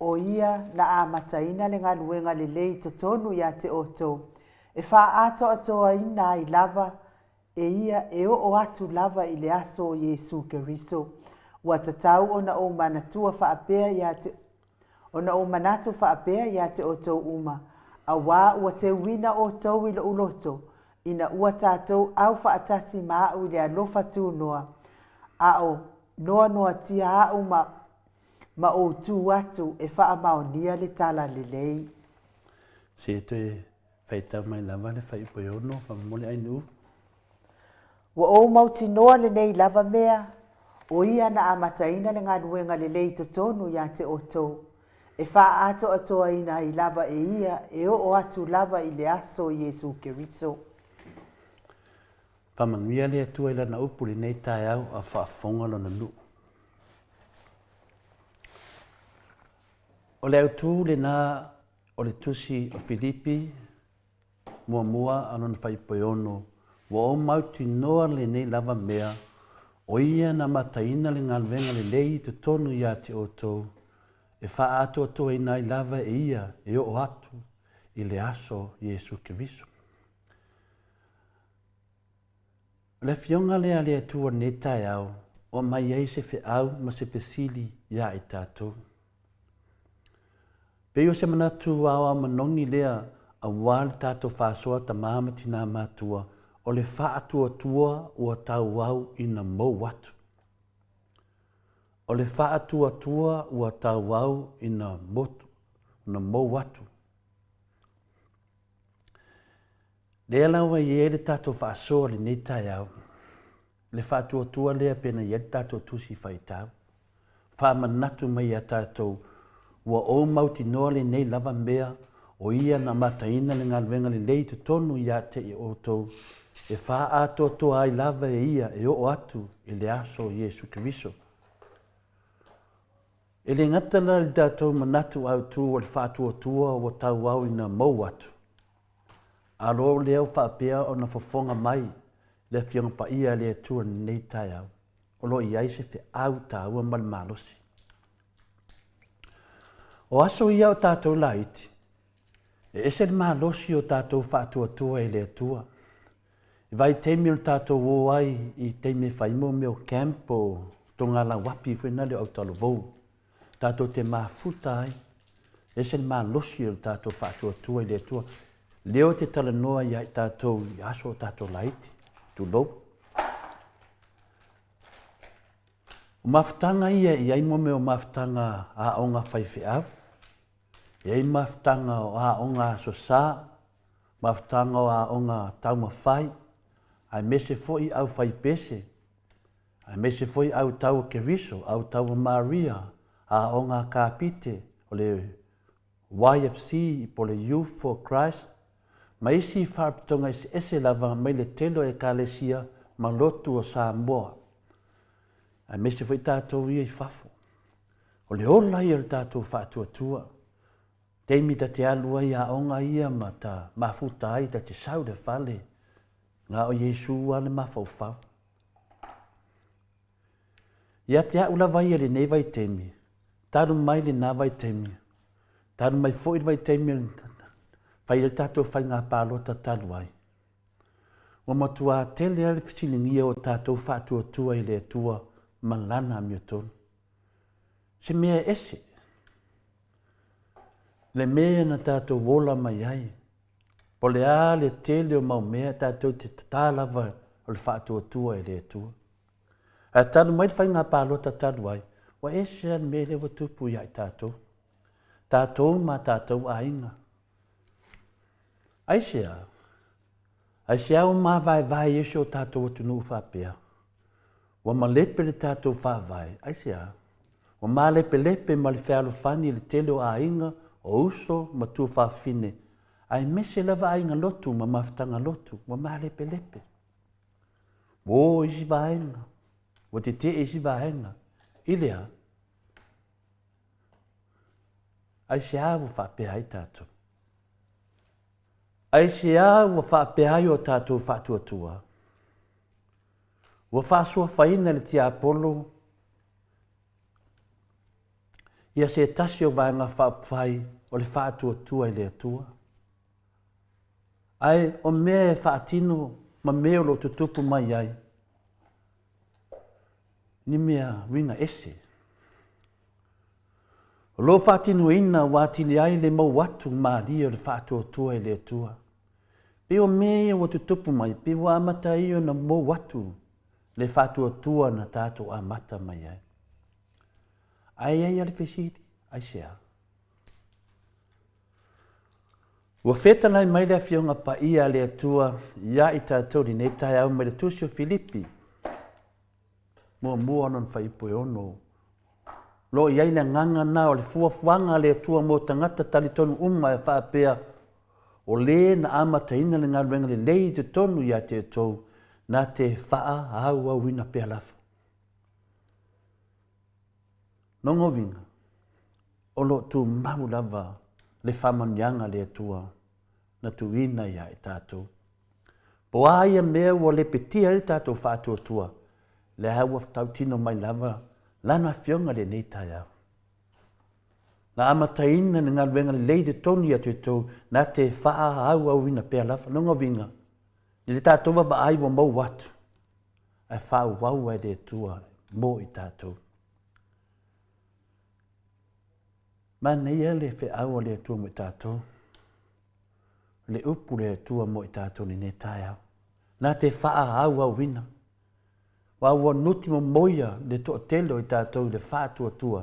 o ia na amataina le galuega lelei totonu iā te outou, e faatoatoaina ai lava e ia e o'o atu lava i le aso o Iesu Keriso. Ua tatau ona o manatua faapea iā te ona o manatu faapea iā te outou uma, auā ua te uina outou i lo'u loto, ina ua tatou au faatasi ma a'u i le alofa tunoa, a'o noa tia a'u ma outu atu e faamaonia le tala lelei. Se te faitau mai lava le faipoiono faamole ainu. Ua ou mautinoa lenei lava mea, o ia na amataina le galuega lelei totonu iā te outou, e faatoatoaina ai lava e ia e o'o atu lava i le aso o Iesu Keriso. Faamanuia le atua i lana upu lenei taeau a faafofoga lona nuu. O le autū lenā o le tusi o Filipi muamua a lona faipoiono ua o mautinoa lenei lava mea o ia na mataina le galuega lelei totonu iā te outou e faatoatoaina ai lava e ia e o'o atu i le aso Iesu Keriso. O le afioga lea le atua lenei taeau o mai ai se fe'au ma se fesili iā i tatou. Pei o se manatu awa manongi lea auā le tatou fāsoa tamā ma tinā mātua o le faatuatua ua tau au ina mou atu. O le faatuatua ua tau au ina mou atu. Lea laua i e le tatou faasoa lenei taeau. Le faatuatua lea pena i e le tatou tusi faitau. Faamanatu mai a tatou ua o mautinoa lenei lava mea o ia na mataina le galuega lelei totonu iā te i outou e faatoatoa ai lava e ia e o'o atu i le aso o Iesu Keriso. E le gata la le tatou manatu autū o le faatuatua ua tau au ina mou atu. Alo lea o faapea ona fofoga mai le afioga paia le atua lenei taeau o lo i ai se fe'au tāua ma le malosi. O aso ia o tātou laiti, e ese le malosi o tātou faatuatua i le atua. I vai teimi o tātou o ai i teimi faimo me o campo tonga la wapi whena le au talovou. Tātou te mafuta ai, ese le malosi o tātou faatuatua i le atua. Leo te talanoa i tātou i aso o tātou laiti, tu lou. O mafutanga ia i aimo me o mafutanga a onga whaiwheau. Iei mafutanga o a onga sosa, mafutanga o a onga taumawhai, ai mese foi au whaipese, ai mese foi au tau Keriso, au tau Maria, a onga kapite, o le YFC, po le Youth for Christ, ma isi whaapitonga isi ese lava mai le telo e kalesia ma lotu o Samoa. Ai mese foi tātou ia i whafo. O le ola ia le tātou whaatuatua. Teimi ta te alua ia onga ia ma ta mafuta ai ta te sau le whale. Ngā o Iesu ale mawhauwhau. Ia te aula vai ele nei vai temi. Taru mai le nā vai temi. Taru mai foi vai temi. Whai le tātou whai ngā pālota talu ai. Wa matua tele ale whitilingia o tātou whātua i le atua malana mi o tonu. Se mea ese. Le mea na tātou wola mai ai. Po le a le tele o mau mea tātou te tālava o le whātua i le atua. A tālu mai whai ngā pālota talu ai. Wa ese an mea le watupu iai tātou. Tātou ma tātou a inga. Aisea. Aisea o mā vai ese o tātou atunu whapea. Wa ma lepe le tātou whawai. Aisea. Wa ma lepe ma le whealo whani le tele o a inga o uso ma tu whawhine. Ai mese lava a inga lotu ma mawhitanga lotu. Wa ma lepe. O isi vaenga. Wa te isi vaenga. Ilea. Aisea o whapea ai tātou. Aisea ua whaapea o tātou whaatuatua. Ua whaasua whaina le tia Apollo, ia se tasi o vaenga whaafai o le whaatuatua i le atua. Ai o mea e whaatino ma mea lo tutupu mai ai. Ni mea winga ese. O lo whaatino ina wātili ai le mau watu maari o le whaatuatua i le atua. Pe o mea o tutupu mai, pe wa amata i o na mau watu le whaatuatua na tātou amata mai ai. Ai ai ale whesiri, ai sea. Ua whetanai mai le awhionga pa ia le atua, ia i tātou ni netai au mai le tusio Filipi. Mua anon whaipo e ono. Lo iai le nganga na o le fuafuanga le atua mo tangata talitonu uma e whaapea o le na amata ina le ngā ruenga le lei te tonu ia te tau na te whaa au au wina pea lafa. Nongo vinga, o lo tu mau lava le whamanianga le atua na tu ina ia e tātou. Po aia mea o le petia le tātou whātua le hawa tautino mai lava lana whionga le nei tai au. Na amataina ni ngā ruenga le lei te tonu ia te tau na te whaa au au wina pea lafa. Nongo vinga, le tātou wa ai wa mau watu. Ai whau wau ai le atua mo i tātou. Mana ia le whi aua le atua mo i tātou. Le upu le atua mo i tātou ni ne tai au. Nā te whaa au au wina. Wa ua nuti mo moia le to telo i tātou le wha tua.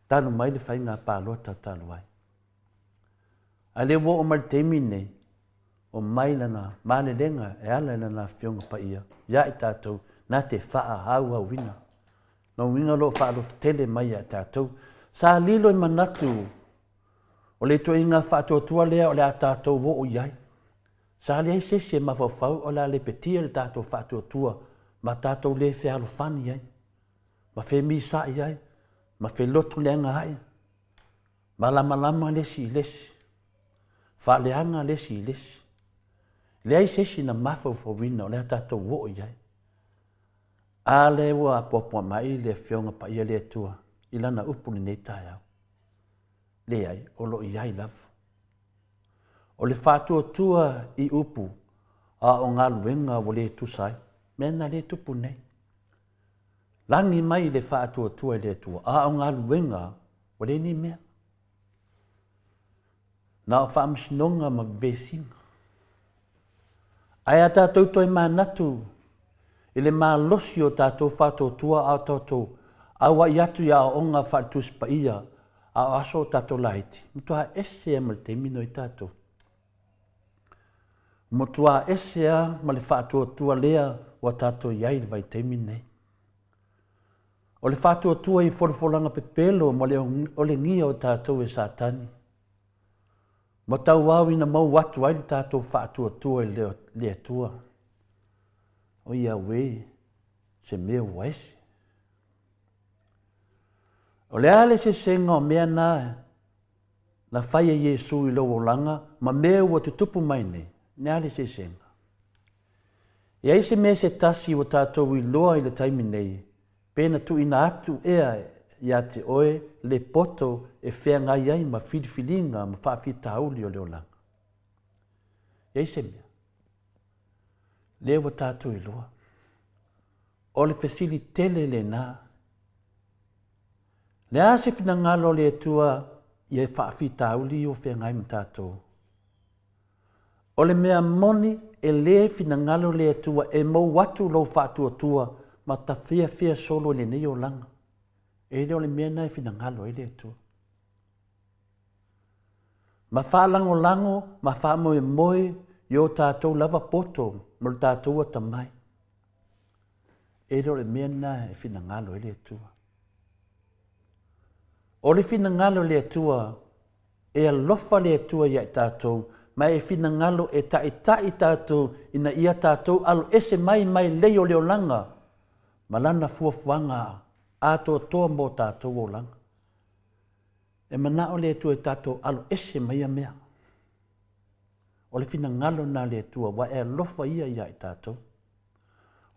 Tānu mai le whainga pālota tālu ai. A le wo o mai teimi nei. O mai lana mane lenga e ala lana whionga pa ia. Ia i tātou nā te wha au au wina. No winga lo wha lo tele mai a tātou. Sa lilo i manatu, o le to inga whātua lea o le a tātou wo o iai. Sa lea sese ma whawhau o la le petia le tātou whātua, ma tātou le whea lo whani iai. Ma whe misa iai, ma whe lotu leanga hai. Ma lama lesi Wha leanga lesi. Lea sese na mawhawhawina o le a tātou wo o iai. A le wa apopua mai le whionga pa ia le tua. Ilana upu ni nei tai au. Le ai, o lo iai lava. O le whātua i upu, a o ngā luenga o le tusai, mena le tupu nei. Langi mai le whātua i le tua, a o ngā luenga o le ni mea. Nā o whaamsinonga ma vesinga. Ai a tātou toi mā natu, i le mā losi o tātou whātua a tātou, awa i atu ia o ngā whātus pa ia, a aso tātou laiti. Mutua ese a male te mino i tātou. Mutua ese a male whātua lea wa tātou iai vai te minei. O le whātua i whorfolanga pepelo male o le ngia o tātou e sātani. Ma tau au ina mau watu ai le tātou whātua i lea tua. O ia wei, se mea waisi. O le ale se senga o mea nā, na whaia Jesu i lau o langa, ma mea ua tutupu mai nei, ne ale se senga. E ai se mea se tasi o tātou i loa i le taimi nei, pēna tu ina atu ea ia te oe le poto e whea ngai ai ma whiriwhiringa ma whawhita hauli o leo langa. E ai se mea. Leo wa tātou i loa. O le fesili tele le nā, le ase fina ngalo le tua i e whaafita auli o whea ngai mtātou. O le mea moni e le fina ngalo le tua e mau watu lau whātua ma ta whia solo le nei o langa. E leo le mea nai fina ngalo e le tua. Ma whaalango, ma whaamoe i o tātou lava poto mo le tātou a tamai. E leo le mea nai fina ngalo e le tua. O le fina ngalo le atua, e alofa le atua ia i tātou, ma e fina ngalo e tai tātou ina ia tātou alo ese mai leo leo langa, ma lana fuafuanga ato toa mo tātou o langa. E mana o le atua e tātou alo ese mai a mea. O le fina ngalo na le atua, wa e alofa ia i tātou.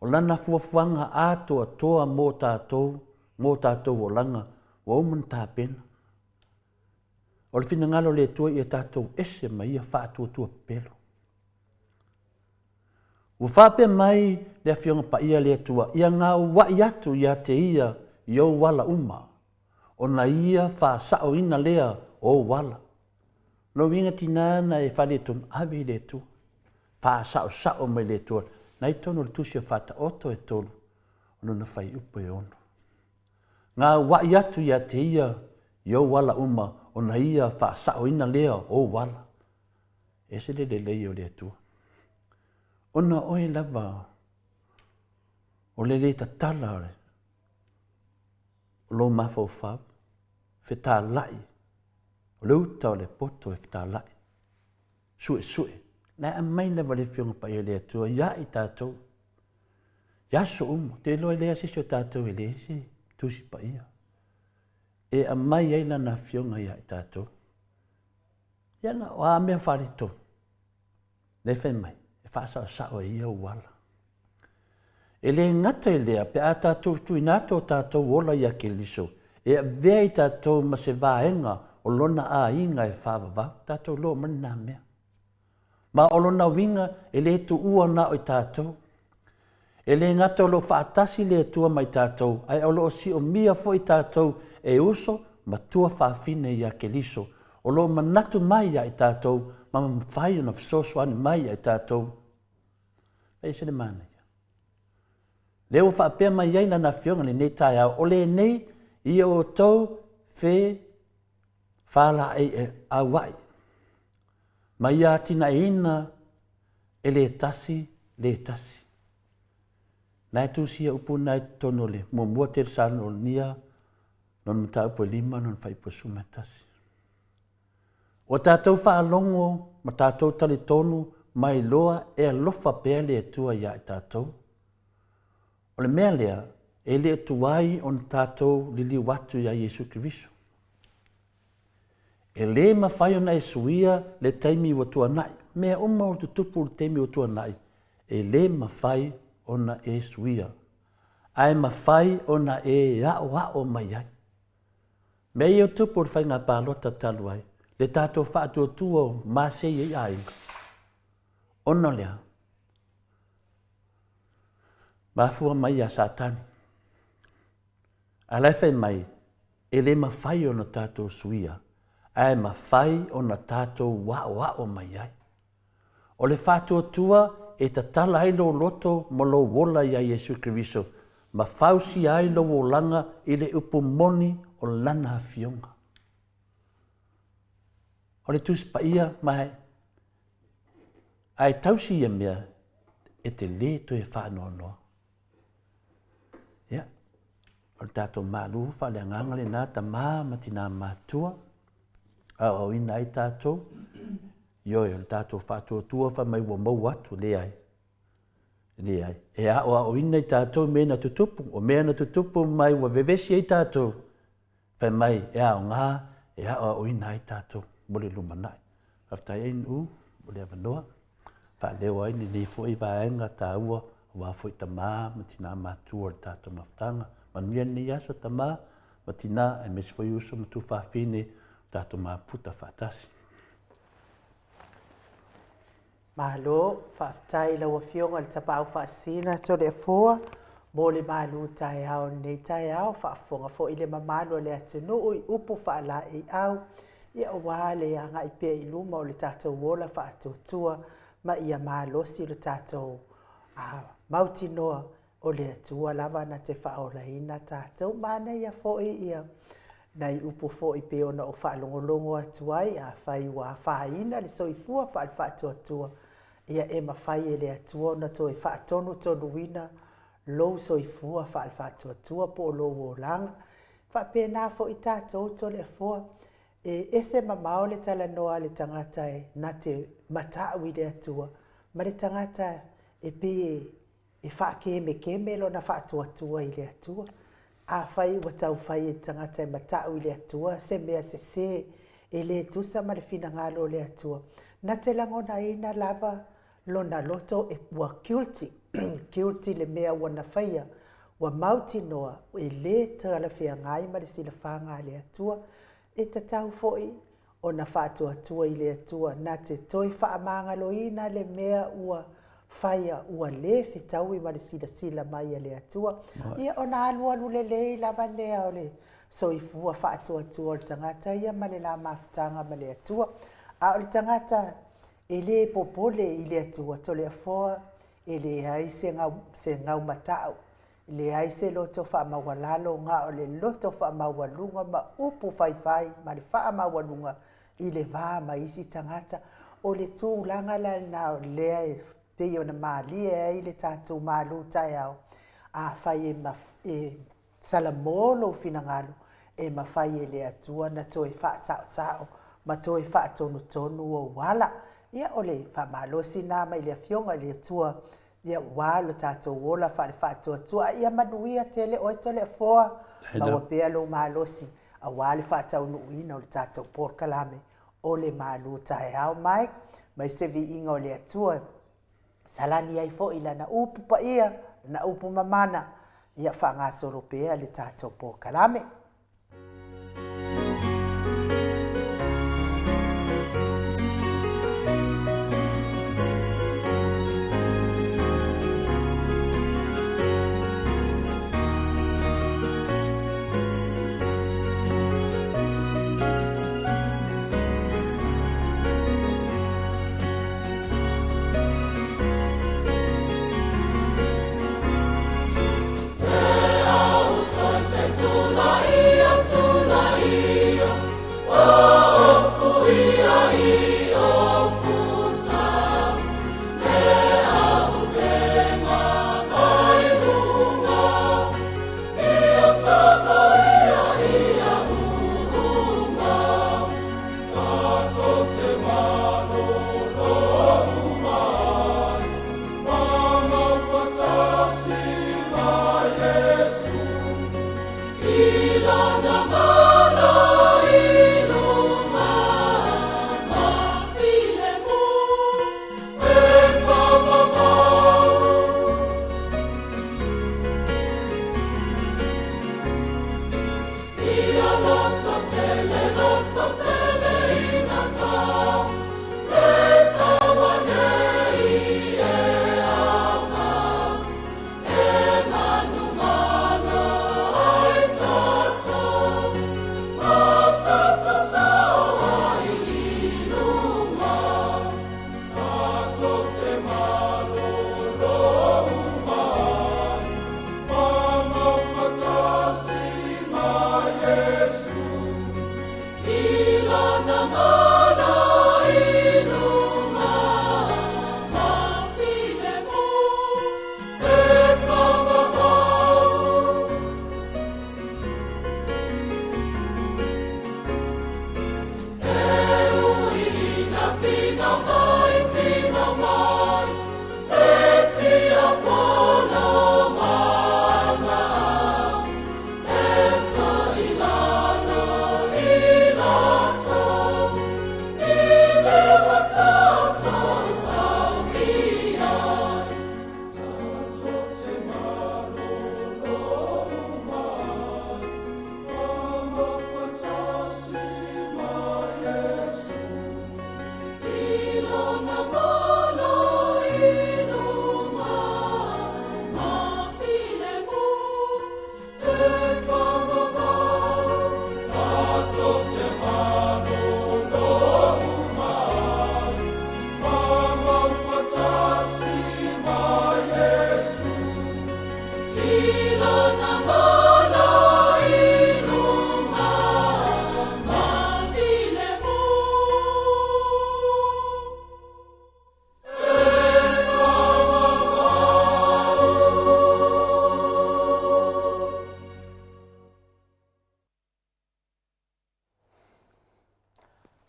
O lana fuafuanga ato toa mo tātou o langa, ua uman tāpena. O le finangalo le tua ia tātou ese ma ia whātua pelo. Ua whāpea mai le awhionga pa ia le tua, ia ngā wai atu ia te ia i au wala uma. O na ia whaasao ina lea o wala. No winga tinana e whale tonu awe le tua. Whaasao mai le tua. Nai tono le tusia whata oto e tolu. Ono na whai upo e ono. Ngā wai atu ia te ia i au wala uma. O na ia whaasao ina lea o wala. E se le lei o le tua. Ona oe lava. O le le tatala re. O lo mafo whau. Whetā lai. O le uta o le poto e whetā lai. Sue. Nā a mai lava le whionga pa ia le atua. Ia i tātou. Ia so umo. Te loe lea sisi o tātou e le si. Tusi pa ia. E a mai eila na whionga ia i tātou. Ia na o a mea wharito. Le whai mai. E whaasao e ia o wala. E le ngata e lea pe a tātou tui nātou tātou ola ia ke liso. E a vea i tātou ma se vāenga o lona a inga e whāwawau. Tātou lo mani nā mea. Ma o lona winga e le tu ua na o i tātou. E le ngata o lo whaatasi le tua mai tātou. Ai o lo si o mia fo i tātou e uso ma tua whaafine ia ke liso. O lo manatu mai ia i tātou. Ma mawhai o na fisoso ane mai ia i tātou. Ei se le mana ia. Leo whaapea mai ia na whionga le nei tai au. O le nei ia o tau whe whala e awai. Ma ia tina e ina e le tasi. Nai tu sia upu nai tono le. Mua te sano o nia. Non mta upu lima non fai pu suma tasi. O tātou whaalongo ma tātou tali tonu mai loa e alofa pēr le tua ia i tātou. O le mea lea e le tuai on tātou lili watu ia Yesu Kiriso. E le mawhai ona e suia le taimi o tua nai. Mea uma o tutupu le taimi o tua nai. E le mawhai ona e suia. Ai mawhai ona e ao mai ai. Mea i o tupu le whai ngā pālota talu ai. Le tātou whaatua tua māsei e ai. Ona lea. Mafua mai a Satani. Alai whai mai. E le mawhai ona tātou suia. Ai mawhai ona tātou wao mai ai. O le whaatua tua e ta tala ai lo loto mo lo wola ia Yesu Kiriso. Ma whausi ai lo wolanga i le upu moni o lana whionga. O le tusi pa ia mai. Ai tausi ia mea e te le to e whaanoa noa. Ia. O le tātou mālu whale anganga le nā ta mā tina mātua. O ina ai tātou. Io le tātou whātua tua wha mai ua mau atu le ai. E o ina i tātou mea na tutupu. O mea na tutupu mai ua vevesi ai tātou. Whai mai e o ngā e o ina ai tātou. Mole lumanai. Haftai ein mole avanoa. Wha leo ai ni fwoi vaenga tā ua. Wa fwoi ta mā tina mātua le tātou maftanga. Manuia ni aso ta mā tina e mesi fwoi uso matu whawhine tātou mafuta whatasi. Malo, whaftai lau a whionga le tapau whaasina to le fua. Mo le malu tai au nei tai au whaafonga fo i le mamalo le atunu ui upu whaala i au. Ia o wā le anga i pia i luma o le tātou wola whaatutua ma ia malosi le tātou mauti noa o le atua lava na te whaola ina tātou. Mana ia fo i ia nei upu fo i pia ona o whaalongolongo atuai a whai wā whaina le soifua whaatuatua. Ia e mawhai e le atua na to e whaatonu tonu wina lou soifua whaatuatua po o lou o langa. Whapena fo i tātou to le fua. E ese mamao le tala noa le tangata e na te matau i le atua. Ma le tangata e pe e whaakeme lo na whaatuatua i le atua. A whai wa tau whai e tangata e matau i le atua. Se mea se e le tusa ma le fina ngalo le atua. Na te langona ina lava lo na loto e ua kiulti. Kiulti le mea wana whaia. ua mauti noa e le talafeagai ma le silafanga a le atua e tatau foʻi ona faatuatua i le atua na te toi faamagaloina le mea ua faia ua lē fetaui ma le silasila mai a le atua ia ona alualu lelei lava lea o le soifua faatuatua o le tagata ia ma le la mafutaga ma le atua a o le tagata e lē popole i le atua toleafoa e leai se ngau matau leai se loto faamaualalo ga o le loto faamaualuga ma upu faifai ma le faamaualuga i le vā ma isi tagata o le tulaga lanā o lea e pei ona malia ai le tatou mālū taeao a fai e salamō lou finagalo e mafai e le atua na toe faasaʻosaʻo ma toe faatonutonu o uala ia o le faamalosinā mai le afioga i le atua ia ua lo tatou ola faatuatua ia manuia tele oe toleafoa ma ua pea lou malosi auā le faataunuuina o le tatou polokalame o le mālū taeao mai mai se viiga o le atua salani ai foʻi lana upu paia lana upu mamana ia faagasolo pea le tatou polokalame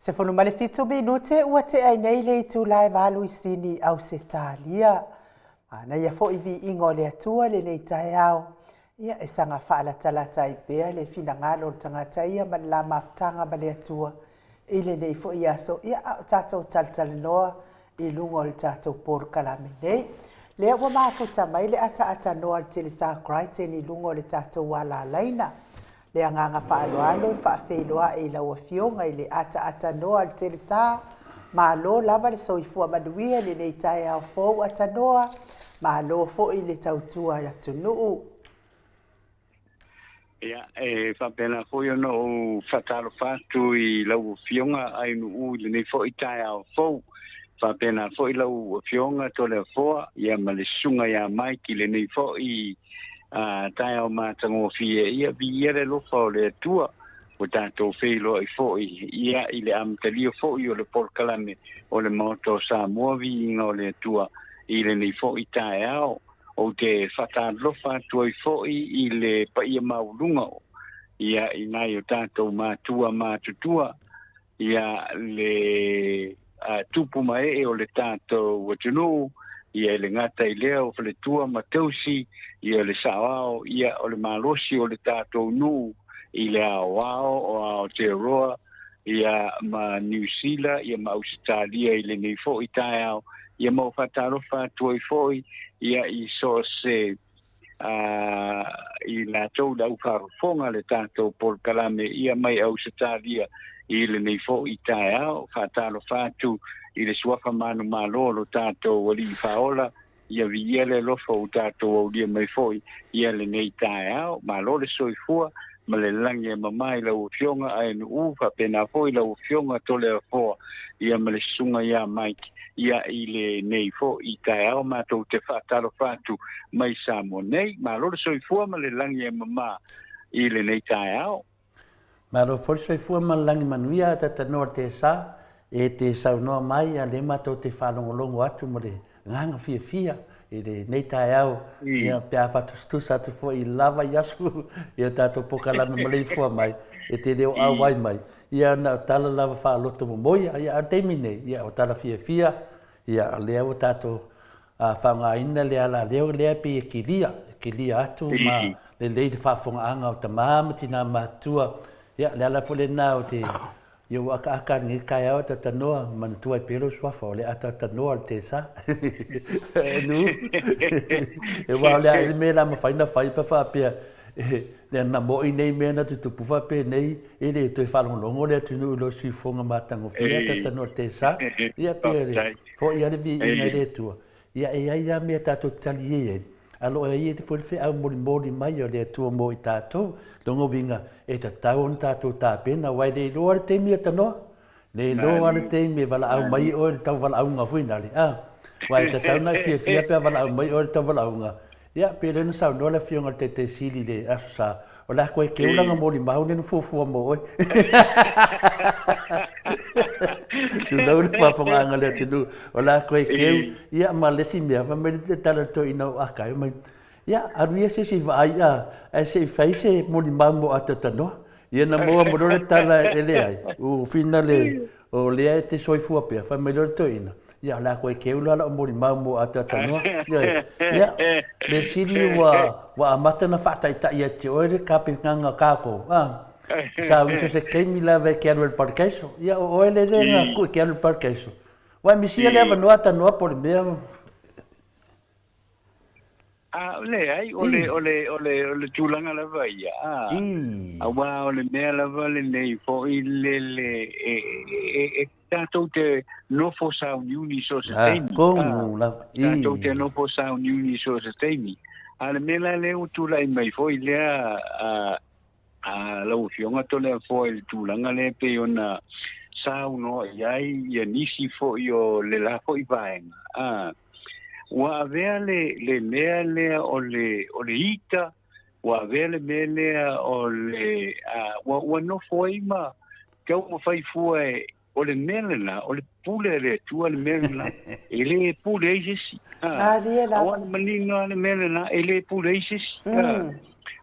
Se fono male fitu minute ua te ai nei le tu lai valu isini au se talia. Ana ia fo ivi ingo le atua le nei tae au. Ia e sanga faala talata i pea le fina ngalo tangata ia ma la maftanga ma le atua. Ile nei fo ia so ia au tatou taltale noa i lungo le tatou por kalame nei. Lea ua mafuta mai le ata noa le telesa Crichton i lunga o le tatou wala laina. Lea nganga whaaloalo i whaafeiloa e lau fionga i le ata noa le telesa. Malo lava le soifua manuia le nei tae au fōu ata noa. Malo fo i le tautua ya tunuu. Ia, whapena fo yo no whataro whatu i lau fionga ai nuu le nei fo i tae au fōu. Whapena fo i lau fionga to le foa, ia ma le sunga ia mai ki le nei fo i tae au mātango fie. Ia vi iere lofa o le tua, o tātou whilo i fo i ia i le amtalio fo i o le polkalame o le moto sa muavi inga o le tua i le nei fo i tae au. O te whatalofa tua i fo i le paia maulunga o. Ia i nai o tātou mātutua, ia le tupu mai o le tātou watunu, ia le ngata i leo le tua matausi, ia le saao, ia o le malosi o le tātou nu, i le ao o ao te roa, ia ma New Zealand, ia ma Australia, i le nei fo i tae au, ia ma o whatarofa tua i fo ia i so se i la tau lau wharofonga le tātou polkalame, ia mai Australia, i le nei fo i tae au, whataro whatu i le suafa manu malolo tātou wali i whaola, ia vi ia le lofa o tātou au lia mai fo ia le nei tae au, malole soifua, ma le langi e mamai lau fionga ai nu ufa, pena fo i lau fionga tole a foa, ia ma le sunga ia maiki, ia i le nei fo i tae au mātou te whataro whatu mai Samoa nei, malole soifua ma le langi e mamai i le nei tae au. Malo forse fu malangi manuia tata no te sa e te sa no mai a le mato te whalongolongo atu mo le nganga fia e le nei tae au ia pe a fatu stusa tu fo i lava yasu ia tato pokala me malei fua mai e te leo au wai mai ia na tala lava wha loto mo moia ia a teimine ia o tala fia ia lea o tato a whanga ina lea la leo lea pe e kilia atu ma le leide whafonga anga o ta mamati na matua ia le ala fole na o te ia aka ngi kai au ta noa man tua pelo swafa o le ata noa te sa nu e wa le me la ma faina fai pa fa pe le na mo i nei me na tu pufa pe nei e le to fa longo le tu no lo si fonga matango fia ta noa te sa ia pe fo ia le vi i le tu ia ia me ta to talie alo e te foi au mori mai o le tua mo i tātou longo vinga e ta tau on tātou tā pena wai le loa te mia tanoa le loa te mia wala au mai o le tau wala au ngā fuina le wai ta tau na fia pia wala au mai o le tau wala au ngā ia pe le na sau noa le fionga te sili le aso sa o la koe ke ulanga mori mau le nufufua mo oi tu lau le whawhanganga le tinu o la koe keu ia ma lesi mea wa mele te tala to ina o akai mai ia aru ia se vai a se fai se mori mau mo atatanoa ia na moa mo le tala ele ai o fina le o le te soifua pia wa mele to ina ia la koe keu la mori mau mo atatanoa ia le siri wa amata na whataita ia te oere kape nganga kako sa uso se keimi la ve quero el parqueso ia o ele renga ku quero el parqueso wa mi sia leva no ata no por mesmo ole ai ole tulanga la vai wa ole me la vale nei fo ile tanto te no fo sa unioni so se temi tanto te no fo sa unioni so se temi ale me la le utula mai fo ile la ufionga tole fo il tulanga le pe ona sa uno iai ia nisi fo io le la fo i vaenga wa avea le mea lea o le ita wa avea le mea lea o le wa no foi ma ke o fai fue o le mea o le pule le tua le mea ele pule isi wa manino le mea ele pule isi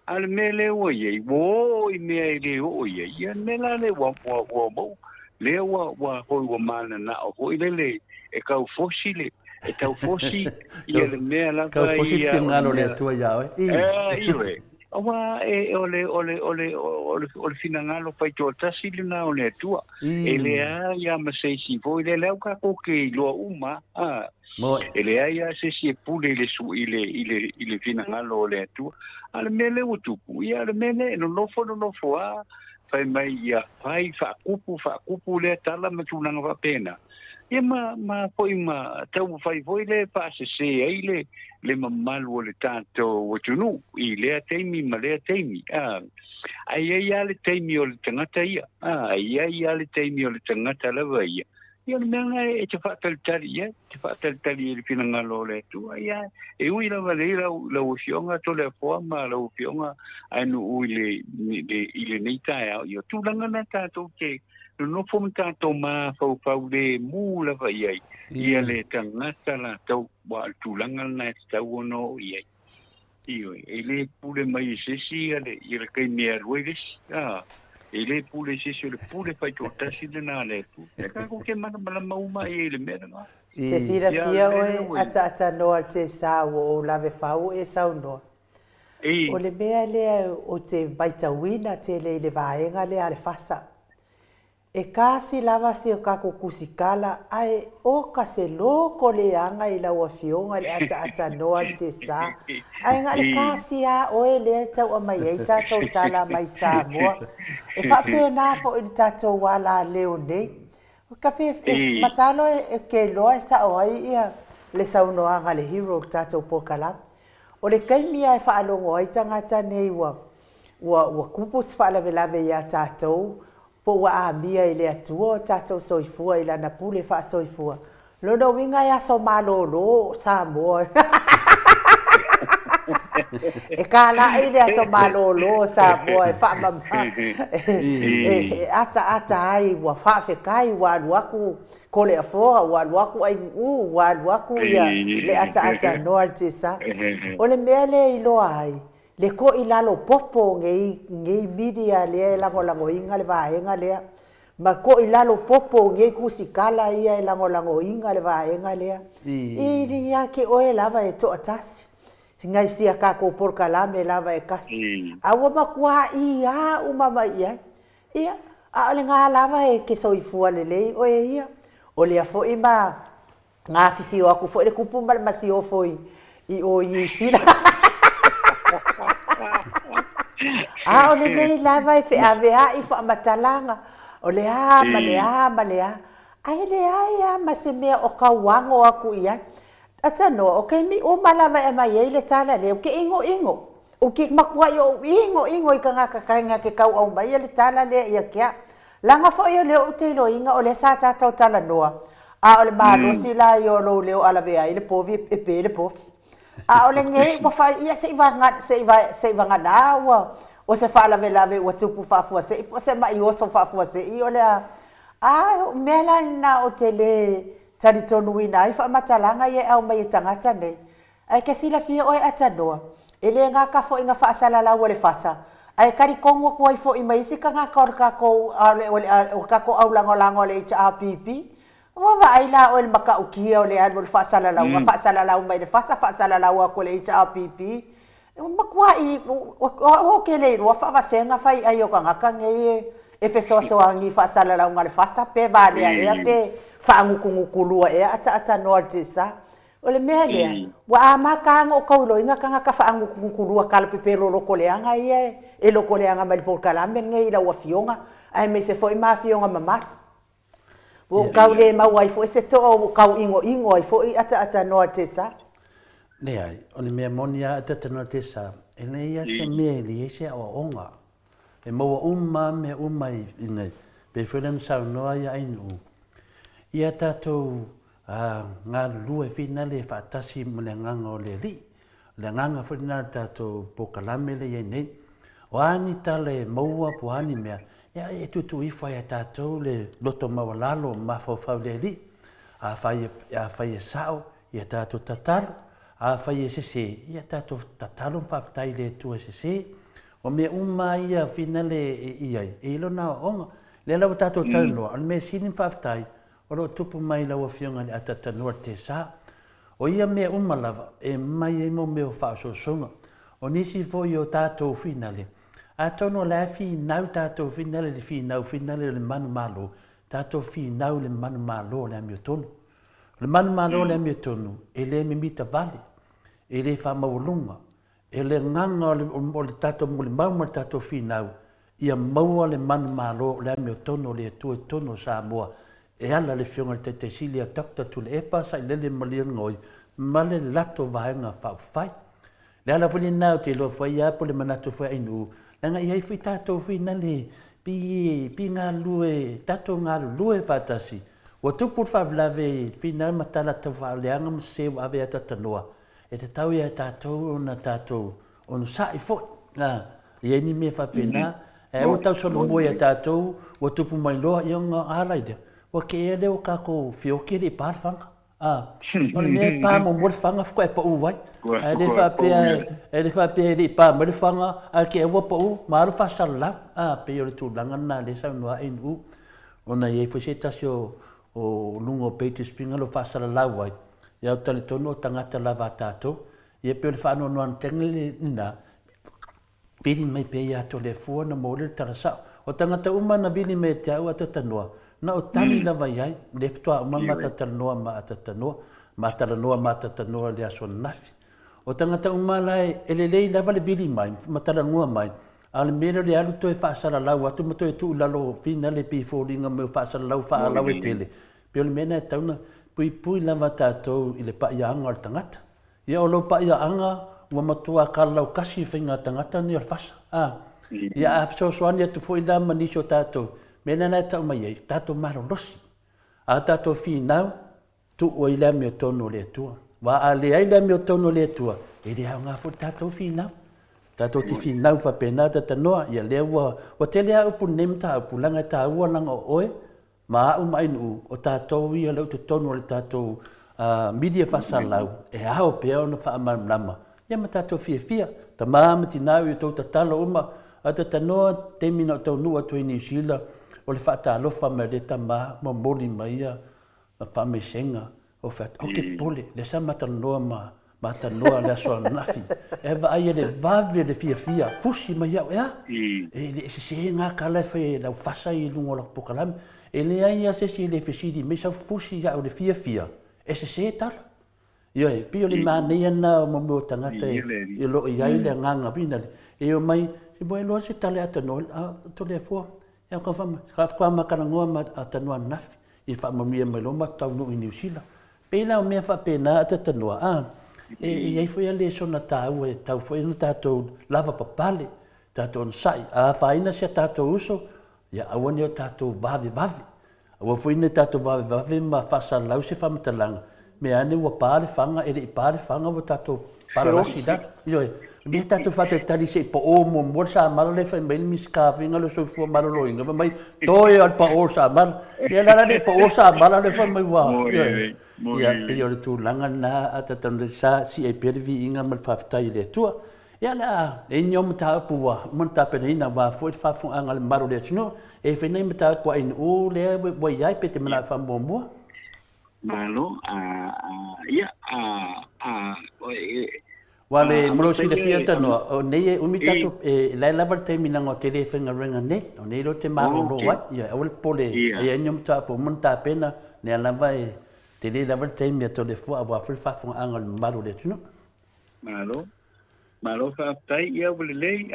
al mele o ye wo i me ele o ye ia mela le wa mo le wa ho mana na o ile e ka fossile e tau fosi ia le mea la ka fosi fingalo le tua ya iwe wa ole finangalo pai to tasile na ole tua ele ya ma sei si vo ile le ka ko ke lo uma e le aia se pule le su ile fina ngalo le tu ale mele utupu ia le mele no fo a fai mai ia fai fa kupu le tala ma tunanga va pena ia ma foi ma tau fai foi le pa se ile le mamalu le tato o tunu i le teimi ma le teimi ai le teimi o le tangata ia ai le teimi o le tangata lava ia ia menga e te whaataltari e whina ngalo le tu ia e ui lava le la uwhionga to le fua ma la uwhionga anu ui le neita e au ia tūlanga na tātou ke no fom tātou ma fau le mū lava iai ia le tangata la tau wa tūlanga na tau ono iai iyo e le pule mai sesi ia le kai mea rueles e le pule sesi le pule fai tō tasi de nā le tu e kako ke mana mauma e le mera ngā te sira fia oe ata noa te sā o lave whau e sau noa o le mea lea o te baita wina te le vaenga lea le fasa e kasi lava si o kako kusikala ai o ka se loko le anga i la fionga le ata noa te sa ai nga le kasi a oe le tau a mai e tātou tala mai sa moa e whapena fo i tātou wala leo nei ka fe masalo e ke loa sa oai ia le saunoanga le hero tātou pokala o le kaimia e whaalongo ai tangata nei wa kupus whaalawelawe ia tātou po wa amia ile atua tatou soifua ila na pule fa soifua lono winga ya so malolo sa mo e kala ile so malolo sa mo e fa mama ata ai wa fa fe kai wa waku kole afora wa waku ai wa waku ya le ata no altisa ole mele ilo ai le ko ilalo popo ngei media le lango inga le vaenga le ma ko ilalo popo ngei kusikala ia lango inga le vaenga le i ria ke oe lava e to atasi ngai sia ka ko por kalame lava e kasi awa makua ia umama ia ale nga lava e ke soifua le oe ia ole afo ima nga fifi aku fo le kupu mal masio foi i o yusila ole nei lava e fe avea i fa matalanga ole malea ai le ai ma se me o kawango aku ia atano okay mi o malava e mai ele tala le ke ingo o ke makwa yo ingo i kanga kanga ke kau au mai ele tala le ia kia langa fo yo le o te lo inga ole sa tau tala noa ole malo sila yo lo le ala vea ile povi e pe le povi ole ngei mo fa ia se vanga dawa o se fala velave o tupu fa fu se mai o so fa fu se i ole mela na o tele tari tonu ina i fa matalanga ye au mai tangata nei ai ke sila fia oi atanoa ele nga ka fo inga fa sala la ole fasa ai kari kongo ko fo i mai sika nga ka ko o ka ko au lango le HRPP wa ai la o maka ukia ole al fa sala la mai le fasa fa sala la ko le HRPP makwa i o ke le ro fa vasenga fai ai o ka nge e fe so angi fa sala la ngale fasa pe vale ai pe fa ngukulua e ata no tisa ole mele wa amaka ngo ko lo inga kanga ka fa ngukulua kala pepero lo koleanga ie e lo koleanga mai por kalambe nge ila wa fionga ai me se foi ma fionga mama o kaule ma wai foi se to o kau ingo ai foi ata no tisa le ai ole me monia ata no tisa ele ia se me li se o onga e mo me ine pe felen sa no ia inu ia tatou ngā lua whina le whaatasi mo le nganga o le li. Le nganga whina tatou pokalame le iei nei. O ani tale maua po ani mea, ia e tutu iwhai a tatou le loto mawalalo ma whawhau le li. A whai e sao, ia tatou tatalo. A whai e sese, ia tatou tatalo mwhawhtai le tua sese. O mea ia whina le iei, e ilo nā onga. Le lau tatou taloa, anu mea sini mwhawhtai, o lo tupu mai lawa fionga ni atata noa te sa. O ia mea lava e mai e mo meo whaososonga. O nisi fo i o tātou whinale. A tono la whinau tātou whinale le whinau le manu malo. Tātou whinau le manu malo le amio tonu. Le manu malo le mi tonu, e le mi mita vale, e le fa maulunga, e le nganga o le tato muli mau ma le tato finau, ia maua le manu malo le mi tonu le tu e tonu sa moa, e ala le fionga le te silia takta tu le epa sa le le malia ngoi, ma le lato vaenga fa fai. Le ala fuli nau te lo fai apo le manatu fai inu, langa iai fui tato fina le, pi ngā lue, tato ngā lue fatasi, wa tupu whawlawe whina matala tau whaaleanga mseu awe ata tanoa. E te tau ia tātou o na tātou o no sai fo. Ia ni me whapena. E o tau solo mua ia tātou wa tupu mai loa i o ngā ālaide. Wa ke e leo kako whioke re pārwhanga. O le mea pā mo mori whanga whako e pa u wai. E le whapea re pā mori whanga a ke e wa pa u maaro whasara lau. Pe o le tūlanga nā le sau noa e nu. Ona iei whasetasi o lungo peitis finga lo whasara lau wai. Iau tali tono o tangata lava tātou. Ia peo le whaano noan tengele nina. Vili mai pe ia to le fua na mo le tarasao. O tangata uma na vili mai te au atatanoa. Na o tani lava iai. Le fitoa uma matatanoa ma atatanoa. Matatanoa ma atatanoa le aso nafi. O tangata uma lai elelei lava le vili mai. Matalangua mai. Ale mera le alu toi whaasara lau atu ma toi tu lalo fina le pi fōringa me whaasara lau wha lau e tele. Pio le mena e tauna pui lava tātou i le paianga al tangata. Ia o lau paianga ua matua ka lau kasi whinga tangata ni al whasa. Ia a soani atu fo i la manisio tātou. Mena nai tau mai ei, tātou maro losi. A tātou whinau tu o i la meo tono le atua. Wa a le ai la meo tono le atua. E le hao ngā fo tātou whinau. Tātou te whinau whapena ta noa, ia lea wa te lea upu nemta upu langa ta ua langa o oe, ma au mai nu o tātou ia lau te tonu le tātou media whasalau, e hao pēo na whaamarama. Ia ma tātou fia, ta maamati nau i tau tatala uma, a ta noa te mina o tau nua tui New Zealand, o le whaatalofa me le ta ma mori mai a whamesenga, o whaat, o ke pole, le sa matanoa matanoa le aso nafi. E vai le vave le fia, fusi mai au ea. E le se ngā kala whai lau whasa i lungo la pokalami. E le ai se le fesidi, me sa fusi au le fia. E se tala. Ia e, pio le mānei ana o mamu o tangata e lo i ai le nganga vina le. E o mai, se moe loa se tale atanoa, to le fua. E o kawha makana ngoa ma atanoa nafi. I whaamamia mai lo ma tau no i New Zealand. Pēna o mea whapena atanoa, e iai foi ale sona tau e tau foi no tātou lava papale, tātou nsai, a whaina sia tātou uso, ia awane o tātou vave. Awa foi ne tātou vave ma whasa lau se whamatalanga, me ane ua pāre whanga, ere i pāre whanga o tātou pararasi dana. Ioi, me tātou whate tali se pa o mo mor sa mara le whai maini miskafinga lo sofua mara lo inga, mai toi al pa o sa mara, ia lara ne pa o sa mara le whai mai wā. Ia peo le tūlanga nā atatanu le sa si e perevi inga mal whaftai le tua. Ia la, e nio mta apua, mta pena ina wā fwoi whafunga le maro le tino, e whenei mta kua ina o le wa iai pe te mana whambombua. Malo, ia, Wale molo si le fia tanoa, o nei e umi tatu e lai lava te minanga o te le whenga renga ne, o nei lo te maro lo wai, ia awal pole, e nio mta apu mta pena, ne alava e te le lava te mea to le fua wa whafunga anga le maro le tino. Malo whaftai ia wale lei,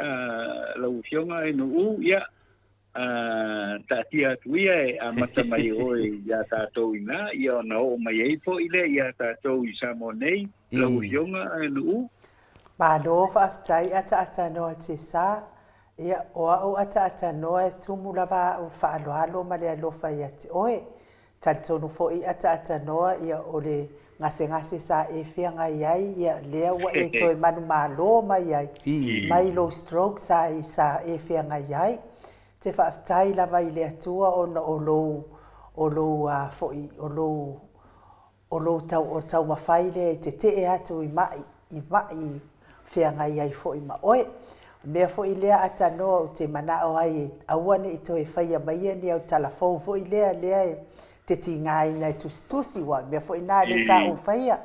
lau fionga e no u, ia, tātia tuia e a mata mai oi ia tātou ina, ia ona o mai eipo ile, ia tātou i samo nei, lau fionga e no u. Malo whaftai ata noa te sa, ia oa o ata noa e tumu lava o whaaloalo ma le alofa ia te oe. Talitonu fo i ata noa ia o le ngase sa e whianga iai, ia lea wa e toi manu malo mai ai. Mai low stroke sa e whianga iai. Te whaftai lava i le atua o lo tau mawhai le te e atu i mai whianga iai fo i ma oe. Mea fo i lea ata noa o te mana o ai awane i toi whaia mai ni au talafou fo i lea e te tingai nei tustusi wa me fo ina le sa o faia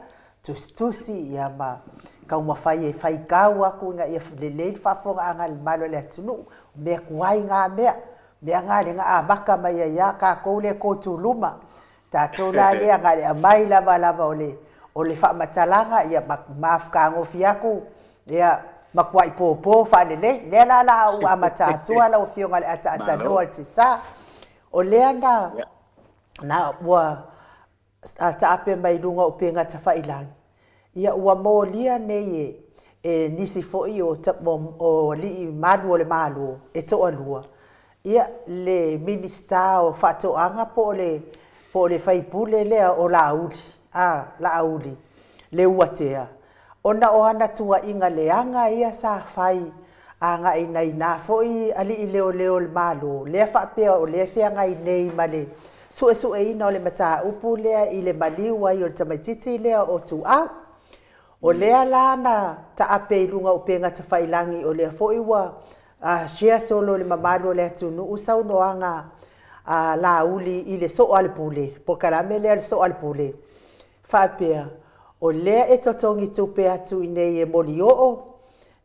tustusi ia ma kau ma fai e fai kau aku nga ia le fa fo anga le malo le tunu me kuai nga me nga le nga abaka mai ia ka ko le ko tuluma Tātou la lea ngā lea mai lava o le whaamatalaga ia mafkagofi aku ia makuai pōpō whaanelei lea la au amatātua lau fionga le ata noa le tisa o lea na ua taape mai lunga o penga tawhailangi ia ua mōlia nei e nisi fo'i o li malu o le malu e toa lua ia le minista o whatoanga po le whaipule lea o Laauli le uatea ona o ana tua inga leanga ia sa whai anga ina fo'i ali i leo le malu lea whapea o lea whianga i nei male sue ina o le mata upu lea i le maliu ai o le tamaititi lea o tu au o lea lana taape i lunga o penga te whailangi o lea fo'i wa shea solo le mamalu o lea tunu usau noanga Laauli i le so al pule po kalame lea le so al pule whapea o lea e totongi tupe atu i nei e Molioo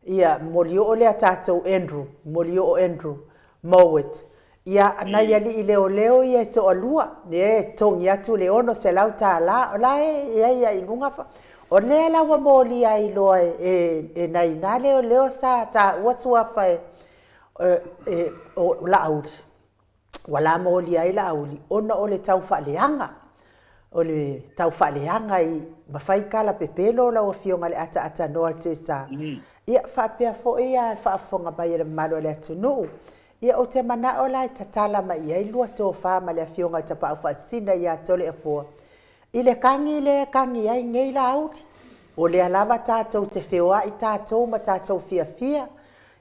ia Molioo lea tātou Andrew Mowat ia nai ali i leo ia e toa lua e tongi atu le ono se lau tā la o la ia i lunga o lea lawa moli ai loa e nai nā leo sa tā uasua whae o Laauli wala moli ai Laauli ona o le tau whaaleanga o le tau whaaleanga i mawhai kala pepelo lau a fionga le ata noa te sa ia whapea fo ia whaafonga mai le malo le atunu ia o te mana o lai tatala mai ai lua tō wha ma le fionga le tapa au whaasina ia tole a fua i le kangi ai ngei Laauli o le alava tātou te whewa i tātou ma tātou fia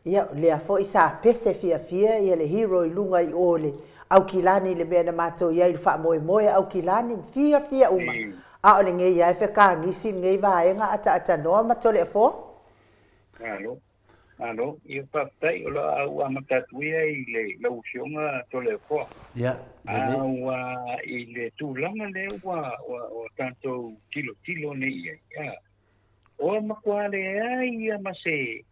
ia lea fo i sa pese fia ia le hero i lunga i ole au kilani le mea na mātou ia i wha moe au kilani fia uma a o le ngei ai wheka ngisi ngei vaenga ata noa ma tole a fua Alo, ia papai o la au amatatuia i le lau fionga tole fo. Ia, au i le tūlanga le o tātou tilo ne ia. O makua le ai ia ma se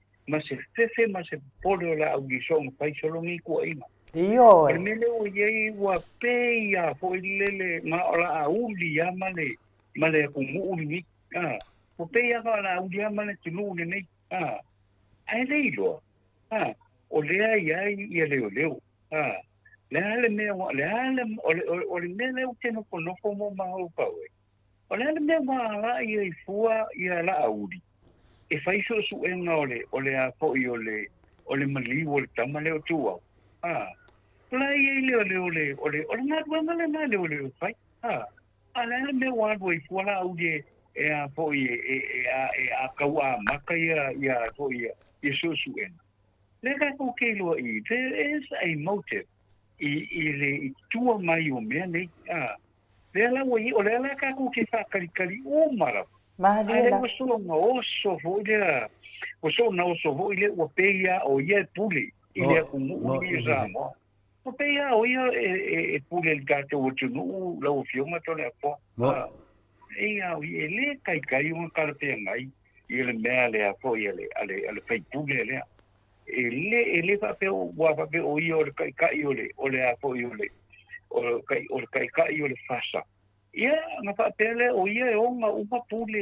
fefe ma se pole o la au gisong pai solongi kua ima. Iyo. E mele o iei wa pe ia po i lele ma o la auli ia ma le kumu uli ni. Po pe ia ka la auli ia ma le tunu ne nei. Ai leilo o lea ia leo lea le mea o le mea leo te noko mo mahau paue o lea le mea maa ia i fua ia Laauli e whaiso su enga o le a poi o le maliu o le tama leo tuau la ia i leo o le ngātua ngale leo whai a lea le mea wātua i fua Laauli e a poi e a kaua maka ia poi Yesusu en. Lega ko ke lo I there is a motive I le tua mai o mea nei le la o le la ka ko ke fa kali o mara ma le la so no oso fo dia o so na oso fo ile o peia o ia pule ile ku mu I zamo o peia o ia e pule il gato o tu no la o fioma to le po ia o ile kai o karpe ngai ile mea le a fo ile ale fai pule le ele fa pe o wa fa pe o io le kai o le a fo ile o kai o le fasa ia na fa pe le o ia o uma pule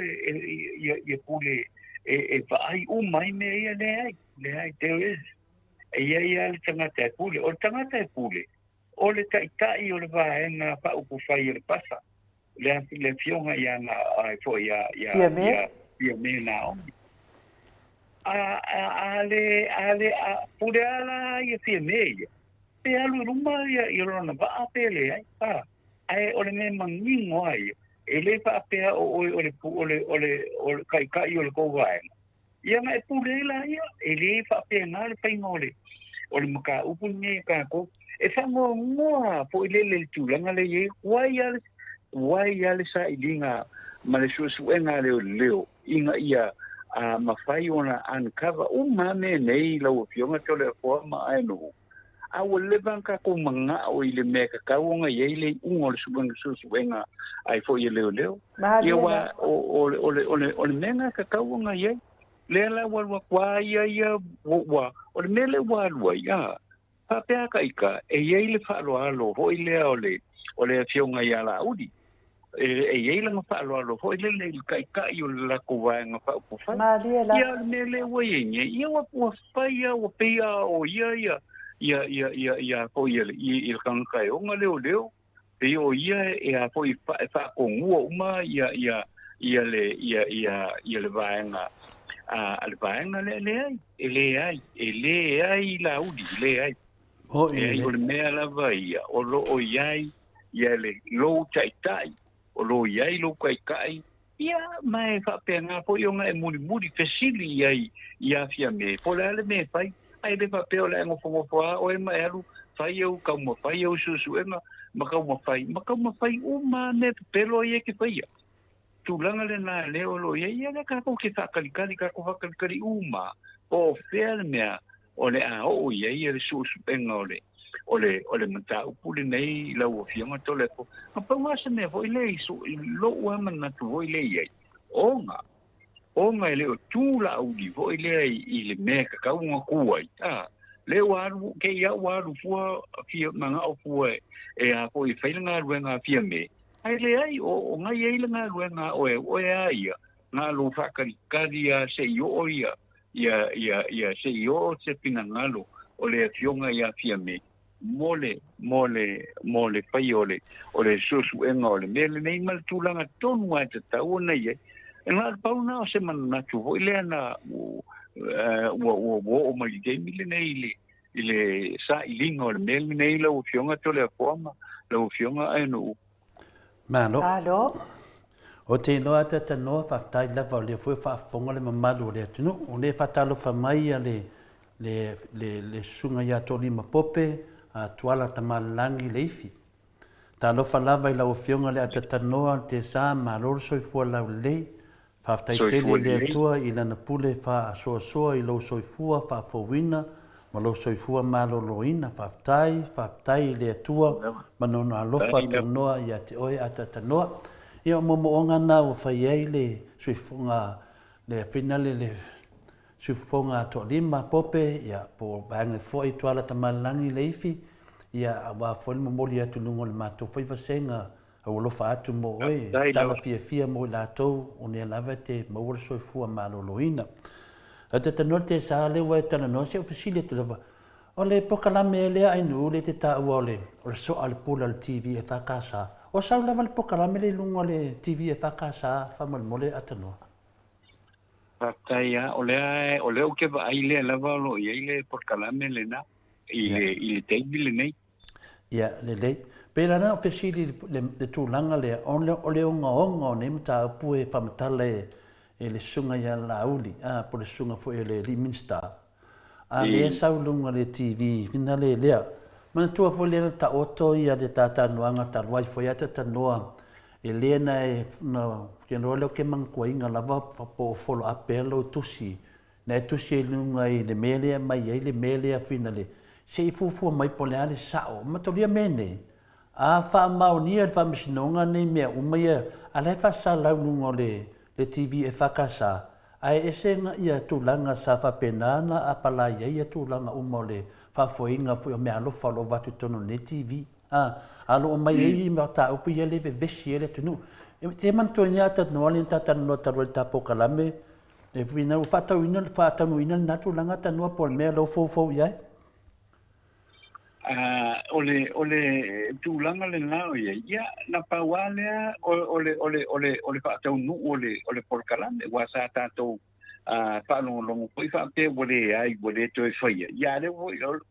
e pule e fa ai mai me ia le ai there is ia le tangata pule o tangata pule o le kai o le va na fa o fai le pasa le fionga ia na ai fo ia ia me now ale pure ala ia fie me pe alu ruma ia rona va apele ai ole me mangingo ai ele fa pe ole kai ole ko vai ia mai pure la ia ele fa pe na le pengole ole maka upunye ka ko e fa mo po ile tu langa le ye wai ale sa ilinga male su enga leo inga ia mafai ona uncover mame nei lau fionga tole fo ma ai no a o le banka ko manga o ile me ka kaunga ye ile ungo su enga ai fo ye leo ye wa o menga ka kaunga ye le la wa kwa ia wa o mele wa ya pa pe ka ika e ye ile fa lo ho ile o le fionga ya la udi e langa whaaloalo fo, le kai o la kuwaenga whaupufai. Malia la. Ia me le waenye, ia wapua whaia, wapea o ia po ia kankai o nga leo. Pe o ia e a po i whaakongua uma ia le vaenga. Le vaenga le ai la udi, le ai. O E ai o le mea lava ia, o lo o iai, ia le lou taitai, o lo iai lo kaikai, ia mai whapenga po ionga e muri fesili iai ia fia me, po le ale me fai, ai le whapeo le ngofongofoa o e mai alu, fai au kauma fai au susuenga, makauma fai uma me pelo ia ke fai ia. Tūlanga le nā leo lo ia le kako ke whakalikari uma, o whea le mea, o le a o ia le susuenga o le mata upule nei lau o fionga tole ko ma pa wasa ne vo ile so lo wa mana tu vo ile ia onga ile o tu la u di vo ile ile me ka ka unga kuai le wa ke ia wa ru fu fio manga o fu e a ko i failinga ruenga fia me ai le ai o nga ia nga ruenga o ai nga lo fa kari se yo ia se yo se pinangalo o le fionga ia fia me mole pai o le susu enga o le mele nei mal tūlanga tonu a te tau nei e ngā pau nā o se mana natu ho ile ana o mai game ile nei ile sa ilinga o le mele nei lau fionga tole a poama lau fionga aenu Malo. Alo. O te noa te tanoa whaftai lava o le fue whaafonga le mamalu o le atunu. O le whatalo whamai a le sunga ia tōni mapope a tuala tamalangi le ifi. Ta lofa lava i lau fionga le ata tanoa te sa ma lor soifua lau lei. Whaftai tele le atua i lana pule wha soa i lau soifua wha fowina. Ma lau soifua ma loloina whaftai le atua. Ma nono alofa tanoa i a te oe ata tanoa. Ia momo o ngana o whai ei le suifunga le finale le suifunga to lima pope ia po bange foi tuala tamalangi le ifi ia wa foli mo moli atu lungo le mato foi vasenga o lo fa atu mo oi tala fia mo la to o ne lava te mo o soifua maloloina ate tanote sa le wa tana no se ofisile tu lava o le pokalame le ai nu le te ta ole o so al pula al tv e fa casa o sa lava le pokalame le lungo le tv e fa casa fa mal mole atano Pataya ole o ke va ile lava lo ile pokalame le na ile te bile nei ia le pela na ofisili le tūlanga le ole onga ne mta pue fa matale e le sunga ia lauli po le sunga fo le Minster le saulunga le TV fina le lea mana tua fo le ta oto ia de tata noanga ta wai fo ia ta noa e le na e no ke no le ke man ko inga lava po follow up pelo tusi na tusi lunga i le mele mai le mele fina le se fu mai po le ale sao ma to lia mene a fa maunia fa misnonga nei me o mai ale fa sa la lunga le TV e fa casa ai esenga ia tūlanga sa whapenana a pala ia tūlanga umole whafoinga fui o mea alofa lo watu tono ne TV. Alo o mai ei ma ta upu ia lewe vesi ele tunu. Te mantua ni ata noa li tata no taro le tapo kalame. E vina u whatau ina na tūlanga ta noa po mea lo fofo iai. Ole tūlanga le nao ia na paualea ole whaatau nu ole porkalame wa sa tātou whanongongo poi whape ole toi whaia ia le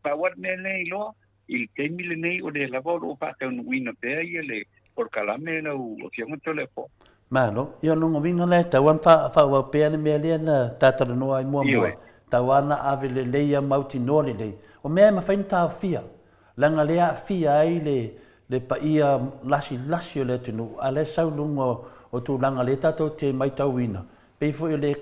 pauat me nei loa i te mile nei ole lava o whaatau nu ina pēa ia le porkalame lau o fionga tole po Malo, ia longo vinga le tauan whaua pēa ne mea lea na tātara noa i mua tauana ave le leia mauti noa le lei o mea ma whain tāu fia langa lea fia ai le paia lasi o le tunu a le saulunga o tūlanga le tatou te maitauina pei fo le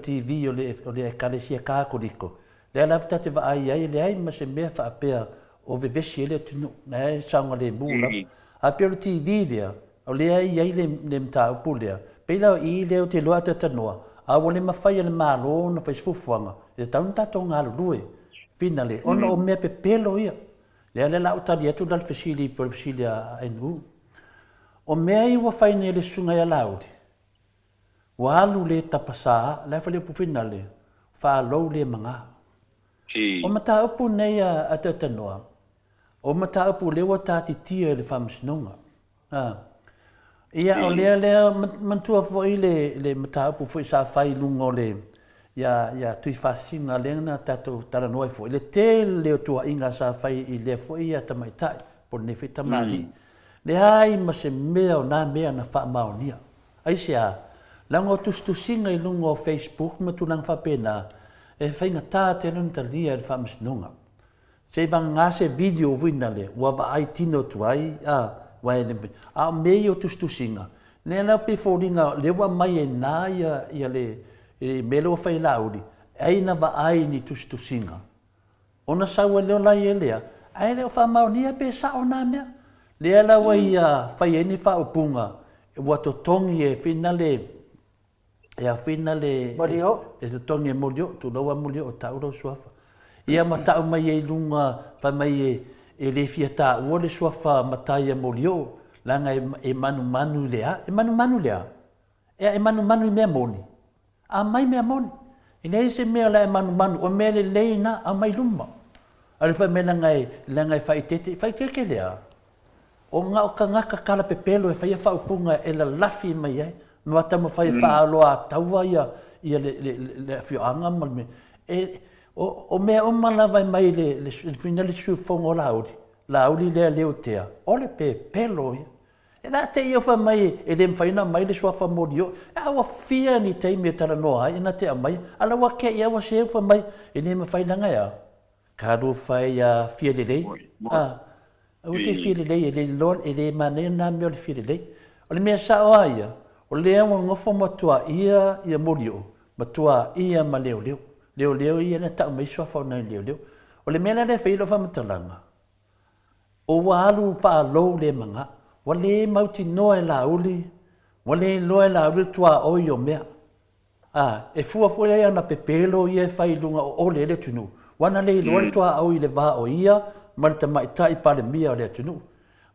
TV o le ekalesia kākoriko le alafta te vaai ai le ai ma se mea whaapea o vevesi le tunu na e saunga le būla a peo le TV lea o le ai le mta upu lea pei lau i leo te loa te tanoa a wale mawhai le malo na whaisfufuanga le taun tatou ngā lulue fina le ono o mea pepelo ia le la utali atu dal fasili por fasili a enu O mea I ua whaine le sunga ia lauri. Wa alu le tapasa, le whale pufina le, wha lou le manga. O mata upu nei a tatanoa. O mata upu lewa tati tia le whamsinonga. Ia o lea mantua foi le mata upu foi sa whai lungo le ia tui whasinga lena tato taranoi foi. Le te leo tua inga sa whai I le foi ia tamaitai, po ne whi tamari. Le hai ma se mea o nā mea na wha maonia. Aise a, lango tustusinga I lungo Facebook ma tu lang whapena, e whainga tā te nunta lia le whamsinonga. Se vang ngase video vina le, wa ai tino tuai, a mei o tustusinga. Nena pe fōringa, lewa mai e nā ia le melo whai lauri, eina wa ai ni tustusinga. Ona saua leo lai e lea, ai leo whamaunia pe sao nā mea. Lea lawa ia whai eni whaupunga, wa to tongi e whina le, Morio. E to tongi e morio, tu lawa morio o tauro suafa. Ia matau mai e lunga, wha mai e le fiata ua le suafa matai e morio, langa e manu lea, e manu lea. E manu mea moni. A mai mea moni. I nei se mea la e manu, o mea le leina a mai luma. Ale wha me langai whaitete, whaiteke lea. O ngā o ka ngaka kala pepelo e whaia whaupunga e la lafi mai ai. Noa tama whaia whaaloa taua ia le whioanga malme. O mea o malawa mai le whina le sufongo lauri lea leo tea. O le pepelo ia. E nā te ia wha mai e le mwhaina mai le suafa morio. E awa fia ni teimi e tala noa ai, e nā te a mai. Ala wa ke ia wa se wha mai e le mwhaina ngai a. Kāro whai a fia le lei. O te fia le lei e le lon e le manea nā mea o le fia le lei. O le mea sa o aia. O lea wa ngofo matua ia morio. Matua ia ma leo leo. Leo ia na tau mai suafa o nai leo. O le mea le whilo wha matalanga. O wa alu wha lou le manga. Wa le mauti noa e la uli. Wa le loa e la uli tua oi o mea. E fua ia na pepelo ia e whai lunga o le tunu. Wana le loa le tua oi le va o ia. Marita mai tai pale mia o le tunu.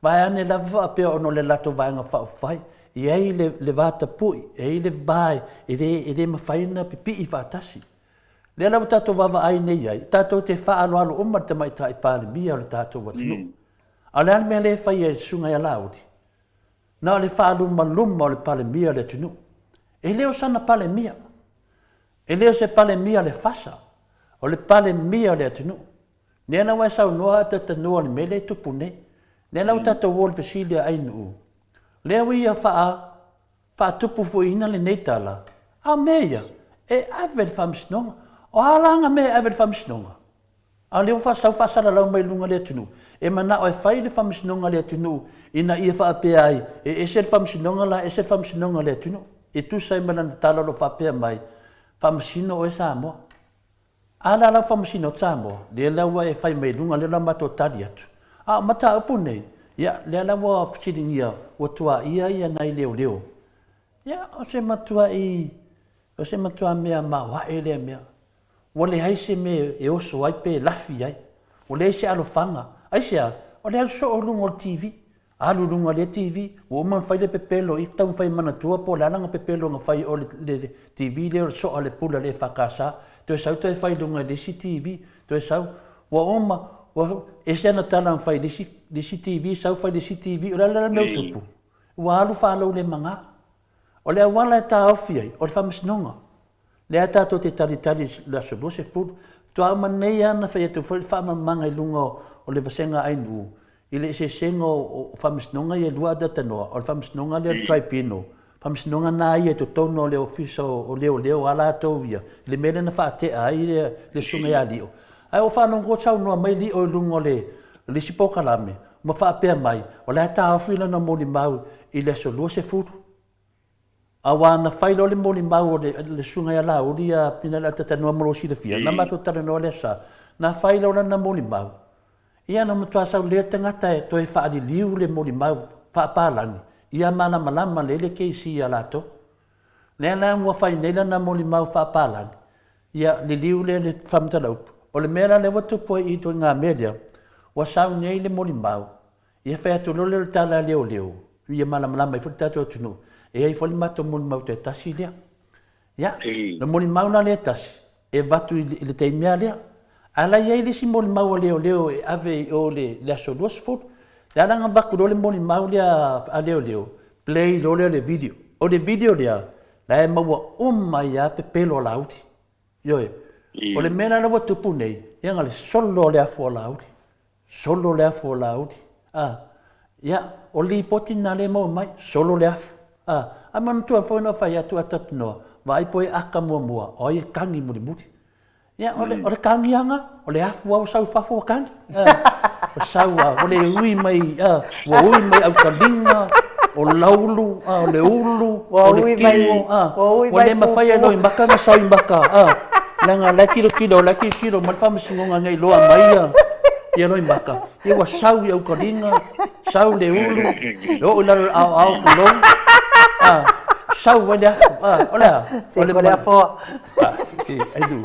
Vai ane lava apea ono le lato vaenga whao whai. Iei le vata pui. Iei le vai. Ire mawhaina pipi I whatasi. Le lau tato wawa ai nei ai. Tato te whaalo alo o marita mai tai pale mia o le tato watunu. Ale ane mea le whai e sunga ia laudi. Na le whaalo maluma o le pale mia o le tunu. E leo sana pale mia. E leo se pale mia le fasa. O le pale mia o le tunu. Nena wai sau noa tata noa le mele tupu ne. Nena tata wol fesilia ai nuu. Lea wia wha tupu fu ina le neitala. A mea, e avel whamsinonga. O halanga mea avel whamsinonga. A leo wha sau whasara lau mai lunga le tunu. E mana o e whai le whamsinonga le tunu. Ina ia wha apea ai. E esel whamsinonga la, esel whamsinonga le tunu. E tu sai mana na tala lo wha apea mai. Whamsino o e Samoa. Ala la whamsino o Samoa. Le laua e whai mai lunga le la mato tari atu. A mata upu nei. Ia, le laua whatiringia o tua ia nai leo. Ia, o se matua mea mawa e lea mea. O le haise me e oso ai pe lafi ai. O le se alofanga. Aisea, o le aso o lunga o TV. Alu lunga le TV. O man whai le pepelo. I tau whai manatua po le ananga pepelo nga whai o le TV le so le pula le whakasa. Toi sau toi whai lunga le si TV. Toi sau. Wa oma. E se ana tala whai le si TV. Sau whai le si TV. O la meu tupu. Wa alu whalau le manga. O le awala e ta awhi ai. O le whamasinonga. Le ata to te talitali la sobo se furu. Tua manei ana whai atu whamamanga I lunga o le vasenga ainu. I le se sengo o whamisnonga I lua datanoa. O le whamisnonga le traipino. Whamisnonga nā ia to tono le ofisa o leo ala atou ia. Le mele na whaatea ai le sunga ia lio. Ai o whanongo tau noa mai li o lunga le sipokalame. Ma whaapea mai. O le ata awhila na moli mau I le so lua se furu. Awa na whailo le moli mau o le sunga ia la uri a pina le atatanoa morosi le fia. Na mato tala noa le sa. Na whailo na moli mau. Ia na matua sau lea tangata e toi whaari liu le moli mau whaapalangi. Ia mana malama le keisi ia lato. Nea la mua whai neila na moli mau whaapalangi. Ia le liu le whamtalaupu. O le mea le watupu I to ngā media. Wa sau nei le moli mau. Ia whai atu lole le tala leo. ia malama i futi tatou tunu e ai foli matou moli mau te tasi lea ia le moli mau na le tasi e vatu i le taimea lea ala ia i lesi moli mau leo e ave o le aso lua sefulu le alaga vaku lo le moli mau lea a leo play lo lea le video o le video lea la e maua uma ia pepelo lauti ioe o le mea lalaua tupu nei ia ga le solo le afu o lauti solo le afu o lauti ia o li poti na le mau mai solo le afu a manatua fauna fai atu atatunoa vai po e aka mua o e kangi muri ia o le kangi anga o le afu au sau fafo kangi o sau o le ui mai au kalinga o laulu o le ulu o le kimo o le mafai e loi maka na sau maka langa la kilo mal famasingonga ngai loa mai ia loi maka ia wa sau au kalinga sau le ulu o la au kulong sau vai le afu o le afu ki ai du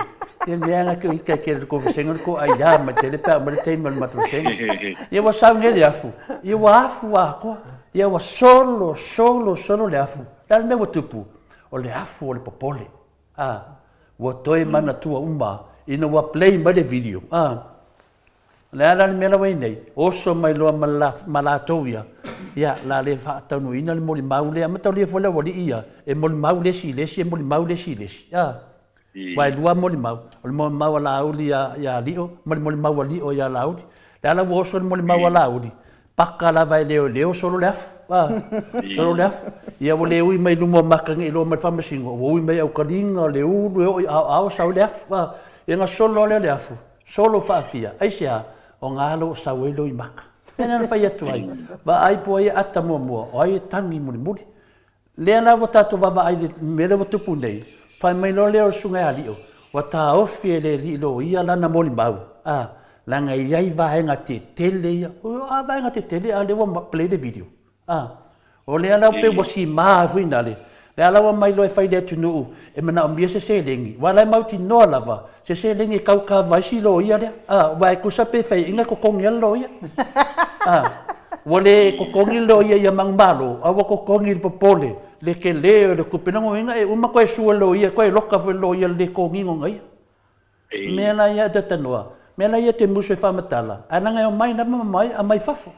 ia meanga ke ika ke ko sengo ko ai ya ma tele pa ma te mal matro sengo ia wa sau nge le afu ia wa afu ko ia wa solo le afu dal me tupu o le afu o le popole wa toi mana tua uma ina wa play ma le video le ala me la wai nei o so mai lo malatovia ia la le fa tanu ina le moli maule ma tau le fola wali ia e moli maule si e moli maule si vai lua moli mau la uli ya lio moli mau lio ya laudi le ala wo so moli mau laudi pakka la vai leo solo lef solo lef ia wo le ui mai lumo makangi lo ma famasingo wo ui mai au kalinga le u au sau lef e nga solo le lef solo fa fia aisia o ngalo sawelo i maka pena fai atu ai va ai po ai ata mo o ai tangi muri le na vota to va ai me le votu punei fai mai lo le sunga ali o wata ofi le li lo ia lana moli mau langa iai va nga te tele ia va nga te tele ale wa play the video o le ala pe wasi ma fina le ala wa mai lo e fai le tunu e mana o mia se lengi wala mau ti no lava se lengi kau ka vai si lo ia le vai ku sa pe fai inga ko kong lo ia wale ko kong lo ia mang malo awa ko kong popole le ke le le kupinango inga e uma ko e su lo ia ko e loka fo lo ia le ko ngingo ngai me la ia te tanoa me la ia te muso fa matala ana ngai o mai na mai a mai fafo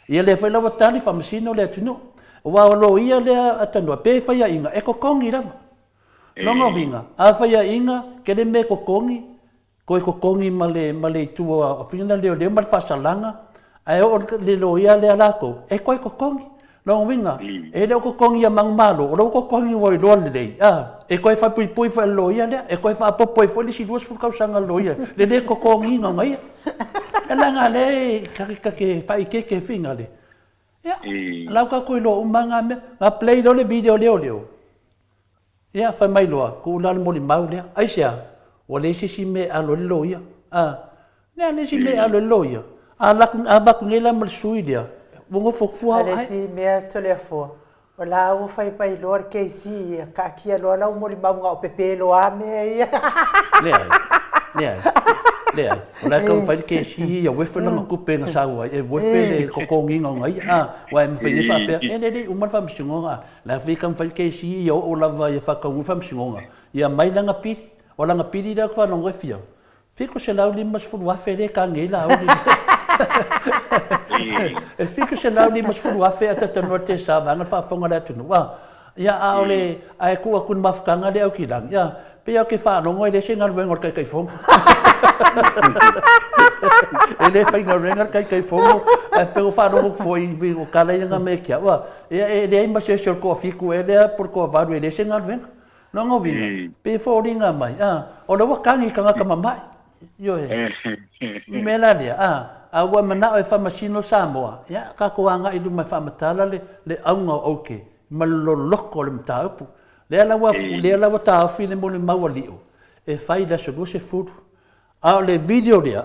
ia le fa la watani fa masino le tunu wa lo ia le atanoa pe fa ia inga e ko kongi lava longo vinga a fa ia inga ke le me ko kongi male tua fina le mal fa salanga ai o le lo ia le alako e ko kongi longo vinga e le ko kongi mang malo o ko kongi wo lo le dei e ko fa pui fa lo ia le e ko fa popo fo le si duas fu ka sanga lo ia le ko kongi no ngai ela nga le ka ke fa ke finga le ia lau ka ko lo umanga me nga play lo le video leo ia fa mai lo ko la mo le mau le aisia o le si me alo lo ia le si me alo lo ia ba ku ngela mal sui dia vongo fo ale si me telefo o la o fai pai lor ke si ka kia lo la mo le mau nga o pepe lo a me ia le la ko fai ke si ya we fa na ku pe na sa wa e we fe le ko ngi ngai wa me fe fa pe le o mal fa msingonga la fi kam fai ke si yo o la va ya fa ko fa msingonga ya mai la nga pi o la nga pi da fa no ngefia fico se la li mas fu wa fe le ka ngi la o e fico se la li mas fu wa fe ata ta no te sa va nga fa fonga la tu no wa ya ole ai ku kun mafkanga le au ki lang ya pe ya ke fa no ngoi le singa wen ngor kai fong ele fai nga rengar kai fogo pe o fa no foi vi o kala nga me kia wa ele ai mas se ko fiku ele por ko va ele singa wen no ngovi pe fo ringa mai o lo kangi kanga kama mai yo melalia a wa mana o fa masino samoa ya ka ko anga i du mai fa matala le aunga oke maloloko le mtaupu le la wa ta fi le mo le mawalio e fai la so se fudu le video dia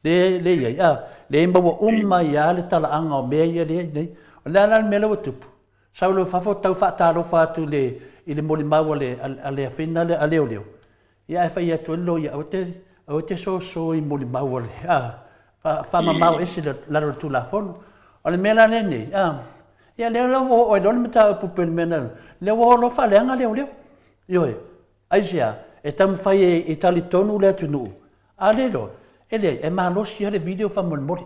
le ia le mbawa umma ya le tala anga o me ia le nei la melo tupu saulo fa fo tau fa ta lo fa tu le ile mo le mawale ale fina le aleo ia fa ia to lo ia o te so i mo le mawale fa ma mau ese la tu la fon ole mela ne ia le o le mata pupen mena le o lo fa le anga le yo aisia e tam fai e tali tonu le tunu ale lo ele e malo si le video fa mori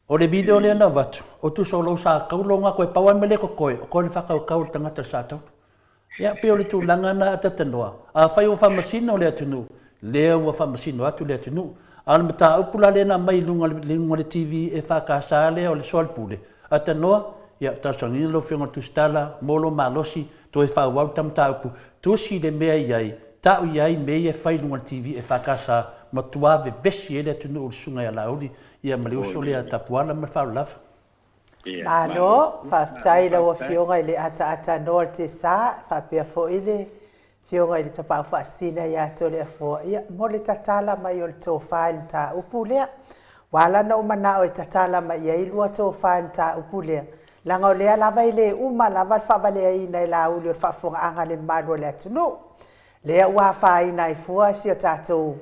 o le video le na watu o tu solo sa kaulonga ko e pawan mele ko le fa ka tangata sa tau ia pe o le tu langa na tatanoa a fai o fa masino le tunu le o fa masino atu le tunu al mata upula le na mai lunga le TV e fa ka sa le o le sol pule atanoa ia tasangina lo fionga tu stala molo malosi to e fa wa tam ta upu to si le mea iai ta u iai me e fai lunga TV e fa ka sa matua ve vesi ele tunu o sunga ya laudi ia male uso le tapuala ma fa laf Malo, whaftai la wa fionga ile ata noa te sa, whapea fo ile fionga ile tapau whaasina ia tole a fo. Ia, mo le tatala mai o le tō whain ta upu lea. Wala na umana o e tatala mai ia ilua tō whain ta upu lea. Langa o lea lava ile uma lava whavalea ina i la uli o whaafonga anga le maru le atunu. Lea ua whaina i fua si o tātou,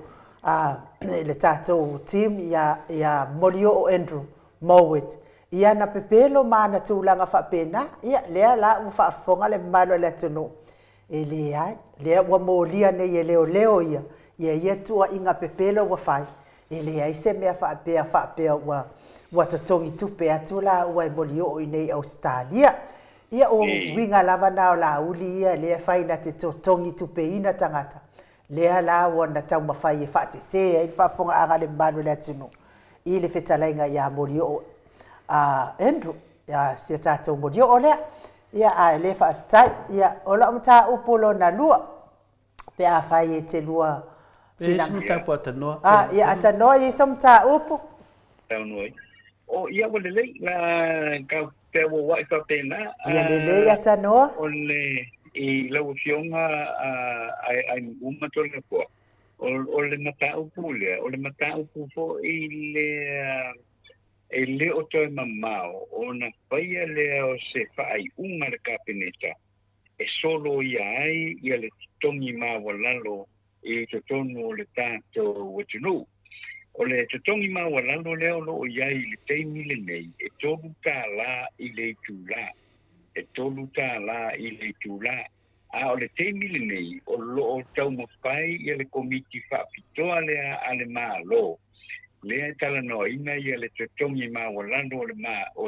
le tātou team ia Molio o Andrew Mowat. Ia na pepelo mana tūlanga whapena, ia lea la u whaafonga le malo le tunu. E lea ua mōlia nei e leo ia tua inga pepelo ua whai. E lea i se mea whapea ua tatongi tupe atu la ua e Molio o nei Australia. Ia o winga lava nao la uli ia lea whaina te tatongi tupe ina tangata. Lea la ua na tau mawhai e whaasesea i whaafonga anga le malo le tunu. I le whetalainga ia Molio o Andrew ya si tātou Molio o lea ia a le whaafitai ia o la mta upolo na lua pe a whai e te lua finanga tapu atanoa ia atanoa i sa mta upo o ia wale lei la ka te wo wai ka pena ia lei atanoa o le i lau fionga ai umatole po o le mata upu le o le mata upu fo i le e le o toi mamao o na whaia lea o se whaai unga le kapeneta e solo ia ai ia le tongi mawa lalo e to tonu o le tātou watunu. O le tongi mawa lalo leo lo o iai le teimile nei e tolu tā la i le tūla. E tolu tā la i le tūla. A o le teimile nei o lo o tau mawhai ia le komiti whaapitoa lea ale maa lo. Lea tala no ina ia le tutongi ma walando o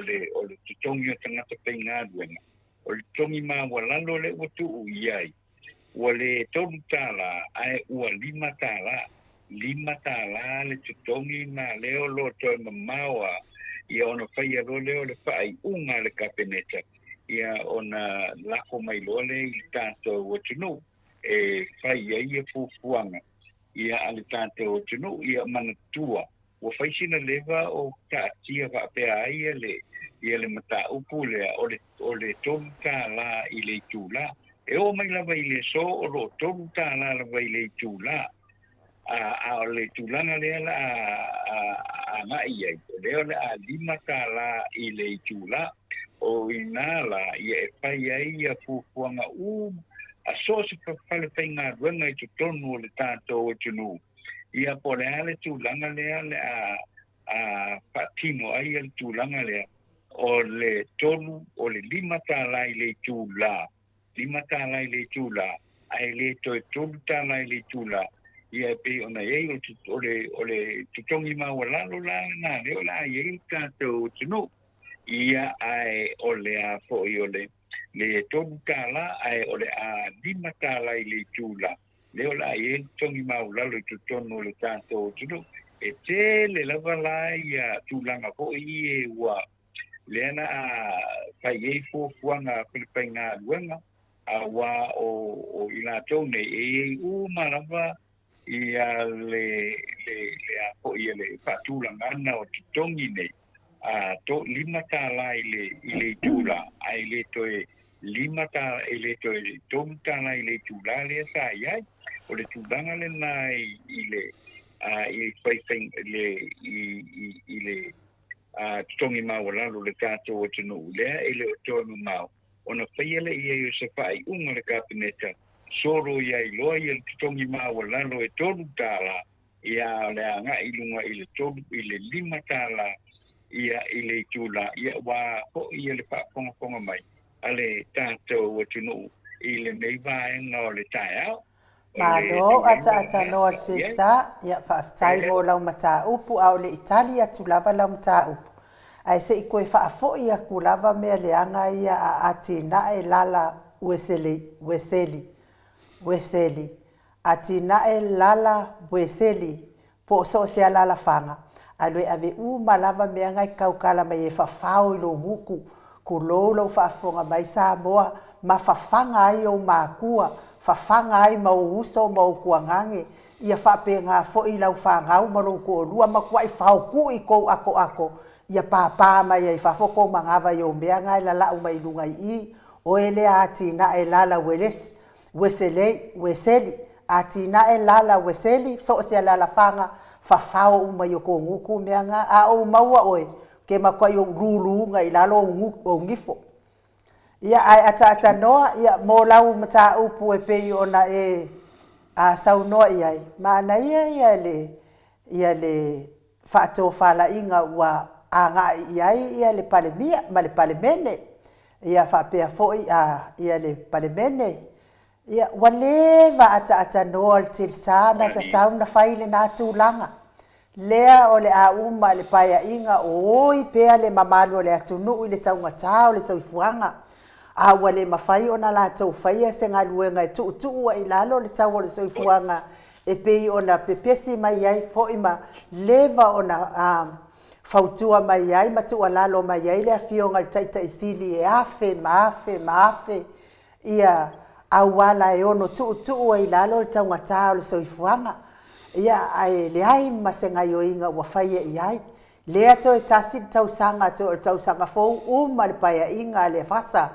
le tutongi o tangata penga duenga. O le tutongi ma walando le watu u iai. O le tolu tala ai ua lima tala le tutongi ma leo lo toi mamawa ia ona whaia lo leo le whai unga le kapeneta. Ia ona lako mai lo le i tātou watunu e whaia ia fufuanga. Ia ale tātou watunu ia manatua. Wa faisina leva o ta'atia whapea ai ia le mata upu lea o le tolu tā la i le tūla. E o mai lava i le so o lo tolu tā la lava i le tūla. A o le tūlanga lea la a mai ai. Leo le a lima tā la i le tūla. O ina la ia e whai ai ia fufuanga a so se whale whai ngā ruenga i tu tonu o le tātou o tunu. Ia po le ale tūlanga lea le a patino ai ale tūlanga lea o le tolu o le lima tāla i le tūla. Lima tāla i le tūla. Ai le toi tolu tāla i le tūla. Ia pe ona ei o le tutongi maua lalo la na leo la ei tātou tunu. Ia ai o le a fo i o le tolu tāla ai o le a lima tāla i le tūla. Leo la e tongi maulalo i tutono le tātou tunu. E te le lava la ia tūlanga po i e ua. Leana a whai e fuanga Filipai ngā ruenga. A wā o i la tone e malava i a le a po i le whatūlanga ana o tutongi nei. A to lima tāla i le tūla. Ai le toe lima tāla i le toe tomu tāla i le tūla lea sa iai. O le tūlanga le nā i le whaifeng i le tutongi mau lalo le tātou o tunu lea e le o toi mau. O na whaia le ia i o se whai unga le kapeneta. Soro ia i loa i le tutongi mau lalo e tolu tāla. Ia le anga i lunga i le tolu i le lima tāla ia i le tula ia wa ho ia le whaaponga mai ale tātou wa tunu i le nei vaenga o le tae au. Malo ata noa te sa ia whaafitai mo lau mata upu au le Italia tu lava lau mata upu. Ai se i koe whaafo ia ku lava mea leanga ia a ati na e lala Weseli. Ati na e lala Weseli po so se lala fanga. Alwe ave uma lava mea ngai kaukala mai e whafao i lo muku ku lolo whaafonga mai sa moa ma whafanga ai o mākua. Whawhanga ai mau uso mau kuangange ia whape ngā fo i lau whangau maro ko lua makua i whauku i kou ako ia pāpā mai ai whafoko mangawa i o mea ngai la lau mai lungai i o ele ati na e lala Weseli ati na e lala Weseli so se lala whanga whawhao uma i o ko nguku mea ngā a o maua oe ke makua i o rulu ngai lalo o ngifo. Ia ai ata noa ia mo lau mata upu e pei ona e a sau noa ia ma na ia le whaato whala inga wa anga ia le palemia ma le palemene ia whapea foi ia le palemene ia waleva ata noa le tirisana ta tau na whaile nā tūlanga lea o le a uma le paia inga oi pea le mamalu o le atunu i le taunga tau le soifuanga a wale mafai ona la tau faia se nga luenga e tu i lalo le tau le soifuanga e pei ona pepesi mai ai fo ima leva ona fautua mai ai matu alalo mai ai le afionga le taita isili e afe maafe ia awala e ono tu i lalo le tau ngatao le soifuanga ia ai le ai masenga yo inga wa faia i ai le ato e tasi tau sanga fo le paia inga le fasa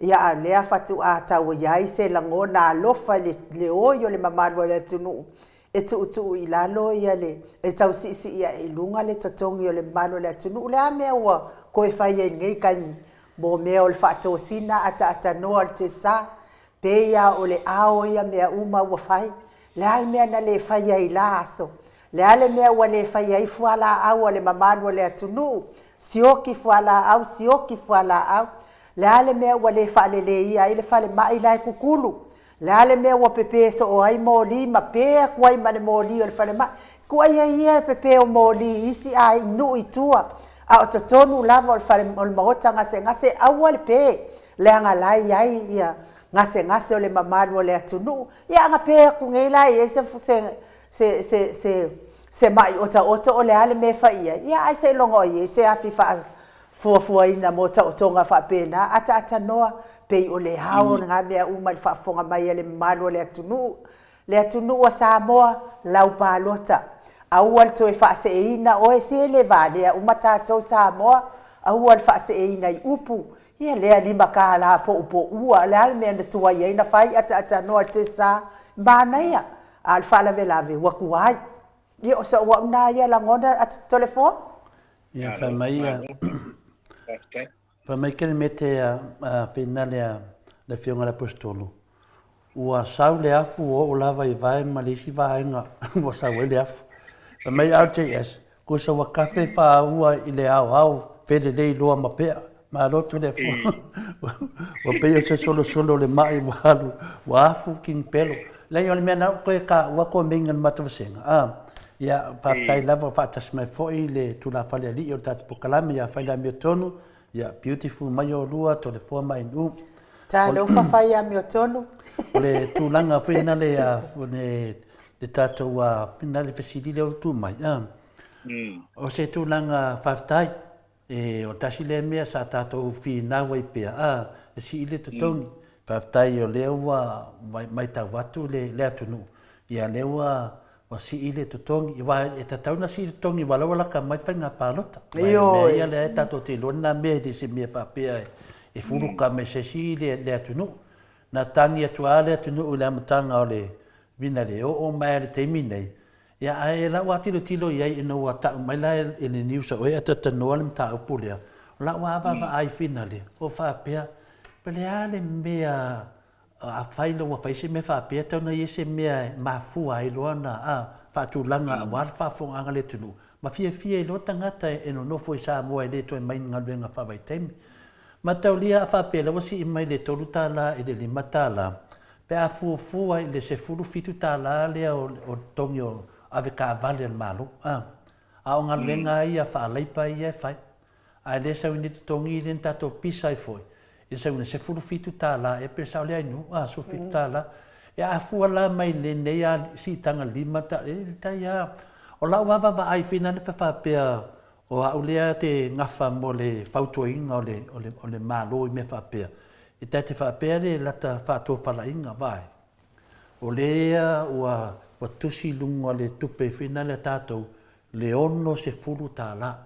ia lea fatu a tau iai se langona alofa le oio le mamalo le tunu e tu i lalo ia le e tau sisi ia i lunga le tatongi o le mamalo le tunu le a mea ua koe whai e ngei kani mo mea o le whaato sina ata noa te sa peia o le ao ia mea uma ua whai le ale mea na le whai ai la aso le ale mea ua le whai ai fuala au o le mamalo le tunu sioki fuala au le ale mea ua le whaalele ia i le whale mai lai kukulu. Le ale mea ua pepe so o ai mōli ma pēa kuai ma le mōli o le whale mai. Kuai ia pepe o mōli isi a inu i tua. A o tonu lava o le whale o le maota ngase aua le pē. Le anga lai ai ia ngase o le mamalu o le atunu. Ia anga pēa kungei lai e se mai ota o le ale mea whaia. Ia ai se longo i se afi whaas. Fua ina mo tonga whapena ata noa pei o le hao ngā mea uma le whaafonga mai le malo le atunu o Samoa lau pālota aua le toi whaase e ina o e se le vālea uma tātou Samoa aua le whaase e ina i upu ia lea lima ka la po ua le ale mea na tua ia ina whai ata noa te sa mānaia al whalawelawe waku ai ia o sa ua una ia langona at telefon ia whamaia Pamai kere mete whenale le whionga le apostolo. Ua sau le afu o lava I vai ma le isi vaenga. Ua sau le afu. Pamai RJS. Ko sa wa kafe wha ua I le au whede lei loa ma pea. Ma roto le afu. Wa pea se solo le mai wa halu. Wa afu king pelo. Lei o le mea nau koe ka ua ko menga matavasenga. Ia whaftai lava whaatas mai foi le tula whale ali o tatu pokalame ia whaila mea tonu. Ia beautiful mai o lua to le fua mai nu. Ta leo whawhai a mea tonu. O le tūlanga whina le tātou whina le whesiri leo tū mai. O se tūlanga whaftai o tasi le mea sa tātou whina wai pia. E si ile tutoni. Whaftai o leo mai tau watu le atunu. Ia leo wa si ile tutongi e tatau na si tutongi wala wala ka mai whainga pālota. Ia le tato te lona mea de se mea papea e furu ka me se si le atunu. Na tangi atua le atunu u le amatanga o le vina le o mai le teimi nei. Ia e la wa tilo iai ina ua tau mai la e le niusa o e atatanoa le mta upu lea. La wa ava ai fina le o whapea. Pele ale mea a whailo wa whaise me whapea tau na iese mea mafua I loa na whaatulanga a wala whafonga le tunu. ma fia i lo tangata e no nofo i Samoa e le toi mai ngaluenga whawaitemi. Ma taulia a whapela wasi i mai le tolu tāla e le lima tāla. Pe a fuafua i le se furu fitu tāla lea o tongi o ave ka vale al malo. A o ngaluenga ia whaalaipa ia e whai. A le sa wini tongi i le tato pisa i foi. I sa wini se furu fitu tāla e pe sa lea inu, so fitu tāla. E a fua la mai le nea si tanga lima tāla. E tai a o lau wawa wa ai whina ne whapea o aulea te ngafa mo le fautuainga o le malo i me whapea. I te whapea le lata whātua whalainga vai. O lea ua tusi lunga le tupe whina le tātou le ono se furu tāla.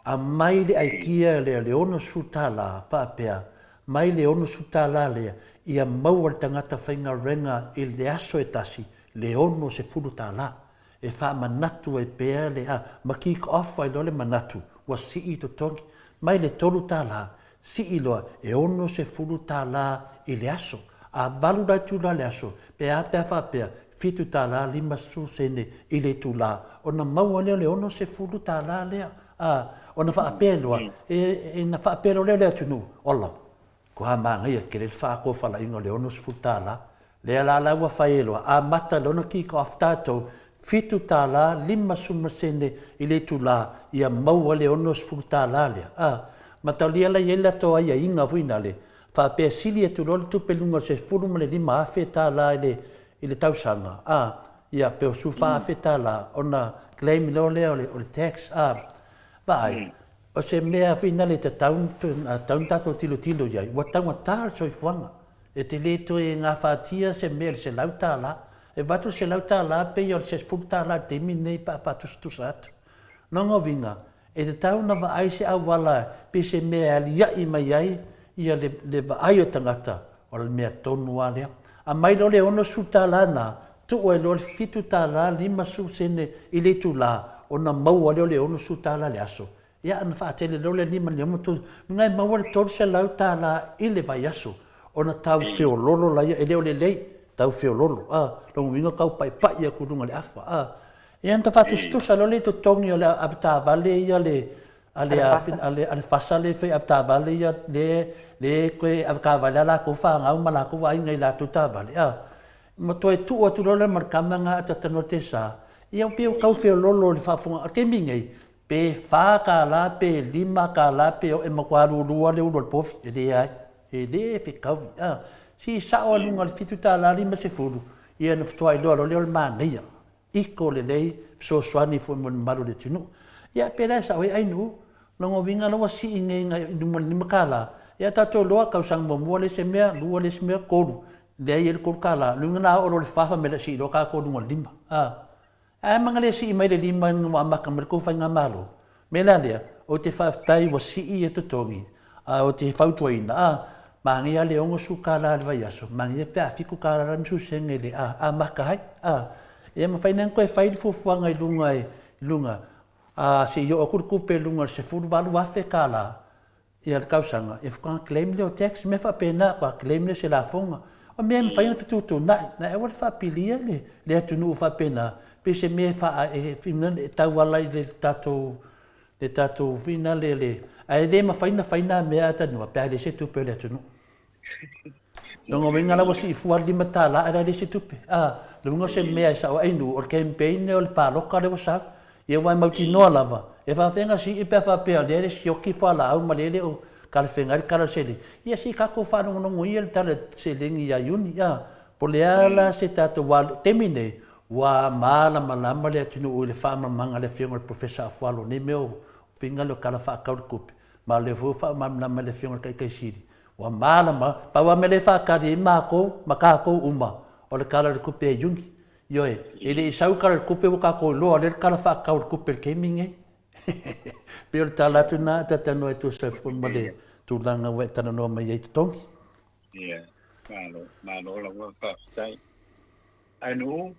A mai le aikia le ono su tāla whapea. Mai le ono su tāla lea ia maua le tangata whainga renga i le aso e tasi le ono se furu tāla. E wha manatu e pēr le a ma kick off ai lole manatu wa si i to tongi mai le tolu tāla si i loa e ono se furu tāla i le aso a valu rai tūla le aso pe a pēr wha pēr fitu tāla lima su sene i le tūla ona maua leo le ono se furu tāla lea ona wha pēr loa e na wha pēr leo lea tunu ola ko ha mangia ke le wha ko whala ingo le ono se furu tāla lea la laua whae loa a mata lona kick off tātou fitu tāla, lima suma sene i le tūla, ia maua le ono sfuru tāla lea. Ma tau lia la iela toa ia inga vuina le, wha pēr sili e tūlole tupe lunga se furu ma le lima awhe tāla i le tausanga. Ia pēr su wha awhe tāla, ona claim leo lea o le tax. Vai, o se mea vuina le te taun tato tilo iai, wa taunga tāla soi fuanga. E te le to e ngā whātia se mea le se lau tāla, e watu se lau tāla pe i o se sfuru tāla te minei whaapatusatusa atu. Nongo vinga, e te tauna wa ai se au wala pe se mea ali iai mai ai ia le wa ai o tangata o le mea tonu a lea. A mai lo le ono su tāla na, tu o e lo le fitu tāla lima su sene i le tūla o na maua leo le ono su tāla le aso. Ia ana whaatele lo le lima le omo tu, ngai maua le tolu se lau tāla i le vai aso, o na tau whio lolo laia e leo le lei. Tau whio lolo, longo winga kau pai pai a kurunga le afa. E anta whatu stusa lo le to tongi o le abta vale ia ale fasa le whai abta vale ia le koe abka vale ala ko whaanga uma la ko wai ngai la tuta vale. Ma toi tu o tu lo le markamanga ata tano te sa, ia pio kau whio lolo le whafunga, ke mingei, pe wha ka la pe lima ka la pe o e makwaru rua le ulo le pofi, e le ai, e le whi kauwi. Si sao lunga le fitu tāla lima se furu, ia na ftua i loa lo leo le māneia. Iko le lei, so swani fo mo maru le tunu. Ia pēra sao e ainu, longo winga loa si inge inga inuma lima kala. Ia tato loa kausang mo le se mea, lua le se mea koru. Le ai e le koru kala, lunga na oro le fafa me le si loa ka koru ngon lima. Manga le si mai le lima ngwa amaka me le kufai ngā malo. Me la lea, o te whaftai wa si i e tutongi, o te whautuaina, mangia le ongo su kala le vai aso, mangia pe afiku kala ram su senge le maka hai. E ma whainang koe whaili fufuanga i lunga. Se i o akurukupe lunga se furu walu wafe kala i al kausanga. E fuka claim le o tax, me wha pena kwa claim le se la fonga. O mea me whaina fitutu na e wale wha pilia le atunu wha pena. Pe se mea wha e tau wala i le tato fina le. Ai le ma whaina mea atanua, pe le se tupe le atunu. Longo winga la wasi fuar lima tāla ara le se tupe. Lunga se mea sa o ainu o campaign o le paloka le wasa. Ia wai mauti noa lava. E whawhenga si i pe whapea le si o ki whala au ma lele o kalawhenga le karasele. Ia si kako whanongonongo ia le tala se lengi ia iuni. Po le ala se tato walu temine wa maala malama le atunu o le whamamanga le whionga le professor afualo ne meo whinga le kala whakaurikupe. Ma le fufa malama le whionga le kai siri. Wa malama, pa wa mele whakari i makako uma o le kala le kupe e yungi. Ioe, ele i sau kala le kupe o kako loa, le kala whakau le kupe le keminge. Pio le talatu nā, tatano e tu sa fuma le tūlanga we tana noa mai ei tutongi. Ia, malo la wa whaftai. Ainu,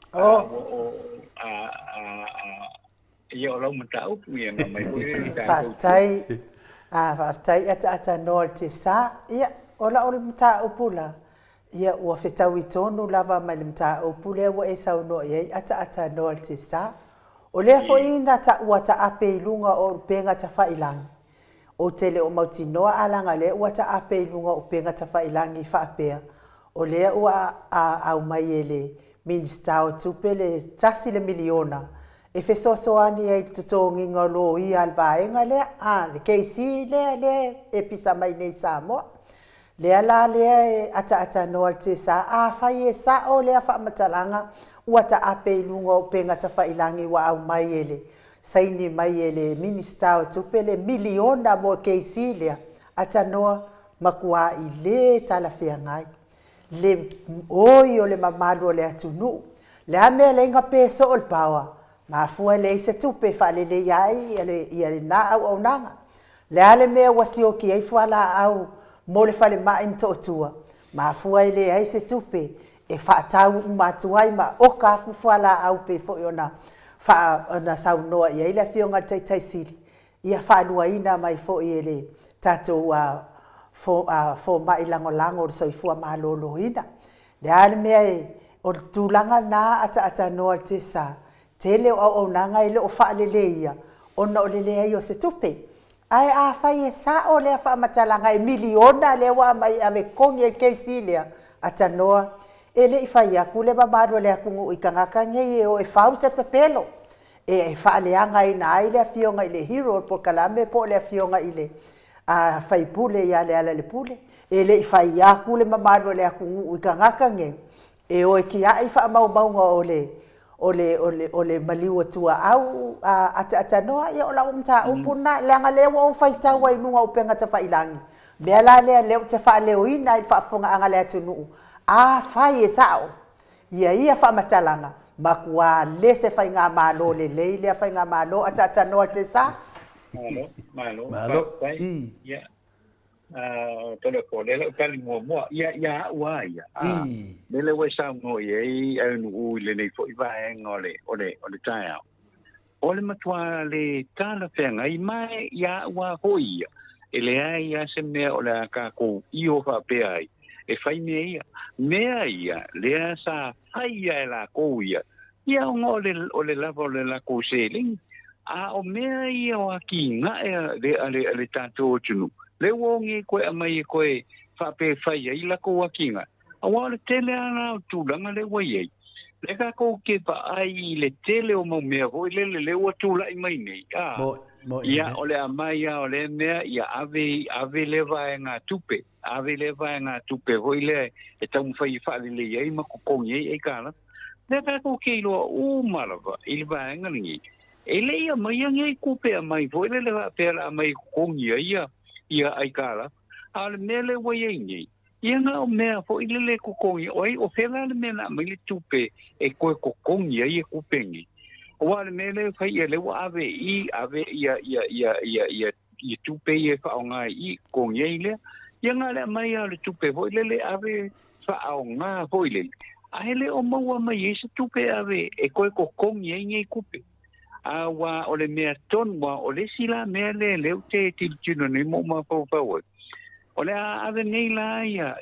ia o lau matau, ia ngā mai hui i tātou. Whaftai ata noa te sā, ia, ola o le mta upula. Ia, ua whetau i tonu lava mai le mta upule, ua e sau noa iei, ata noa te sā. O lea fo ina ta ua ta ape ilunga o penga ta whailangi. O tele o mautinoa alanga le ua ta ape ilunga o penga ta whailangi whaapea. O lea ua au mai ele minista o tupe le tasi le miliona. E fe soani ai tutongi ngalo i alvaenga lea. Le keisi lea e pisa mai nei Samoa. Lea la lea e ata noa te sa whai e sa o lea whaamatalanga ua ta ape ilunga o penga ta whailangi wa au mai ele. Saini mai ele minista o tupe le miliona mo keisi lea ata noa makua i le tala whea ngai. Le oi o le mamalu o le atunu. Le ame le inga peso o le pawa. Ma fua le se tupe whale le iai i ale na au nanga. Le ale mea wasi o ki ai fuala au mo le whale mai mto o tua. Ma fua le ai se tupe e whaatau umatuai ma oka aku fuala au pe fo i ona saunoa i aile fionga tai sili. Ia whaanua ina mai fo i ele tatou fo mai lango o soifua malolo ina. Le ale mea o tūlanga nā ata noa te sa. Tele o nanga ile o whaalele ia. Ona o lele ai o se tupe. Ai whai e sa o lea whaamatalanga e miliona lewa mai ame kongi e keisi lea ata noa. Ele i whai aku le mamaro lea kungu i kangaka nge o e whau se pepelo. E whaaleanga i na ile fionga ile hero po kalame po le fionga ile. Whai pule ia le ala le pule. Ele i whai aku le mamaro lea kungu i kangaka nge. E o e ki ai wha maunga o le maliwa tua au ata noa ia o la umta upuna leanga lewa o whaitau wai nunga o penga ta whailangi. Mea la lea leo te wha leo ina i whaafunga anga lea tunu. Whai e sao. Ia whaamatalanga. Makua le se whai ngā malo le lea whai ngā malo ata noa te sa. Malo. Ia. Tole ko le kali mo ia ua ia le we sa no ye ai no le nei fo iva ngole ole tai ole matwa le tala fenga i mai ia ua hoia ele ai ia se me ole ka ko io fa pe ai e fai me ia le sa ai la ko ia ngole ole la ko seling o me ia o kinga le tato tunu le wongi koe amai koe whape whai ai la ko wakinga. Awa le tele ana tūlanga le wai. Le ka ko ke pa ai le tele o mau mea hoi le watula i mai nei. Ia ole amai ole mea ia ave le vai ngā tupe. Ave le vai ngā tupe hoi le e tau mwhai whaale le iei ma kukongi ei kāna. Le ka ko ke iloa umarawa i le vai ngaringi. E le ia mai angi kupe amai hoi le pēra amai kukongi ia ai kala ale mele wayengi ia nga o mea fo ile kokongi oi o fela le mena mai tupe e ko kokongi ia kupengi o ale mele fai ile wa ave ia tupe ia fa nga I kongi ile ia nga le mai ale tupe fo ile ave fa nga fo ile ale o maua mai ese tupe ave e ko kokongi ia kupe awa ole mea tonwa ole sila mea le te tiltino ni mo ma pau ole ave nei la ia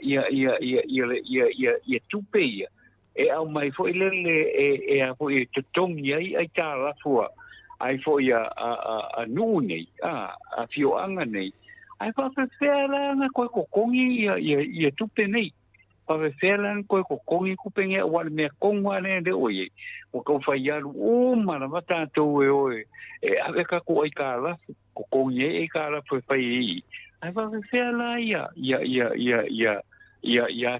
tupe ia e au mai fo ile e a fo e totongi ai ta la fua ai fo ia a nune a fio anga nei ai fa fela na ko kongi ia tupe nei pa fela ko kongi kupenga wa me kongwa ne de oye o ko fai alu mana mata to e ave ka ko ai kala ko kongi e kala fai ai va fela ia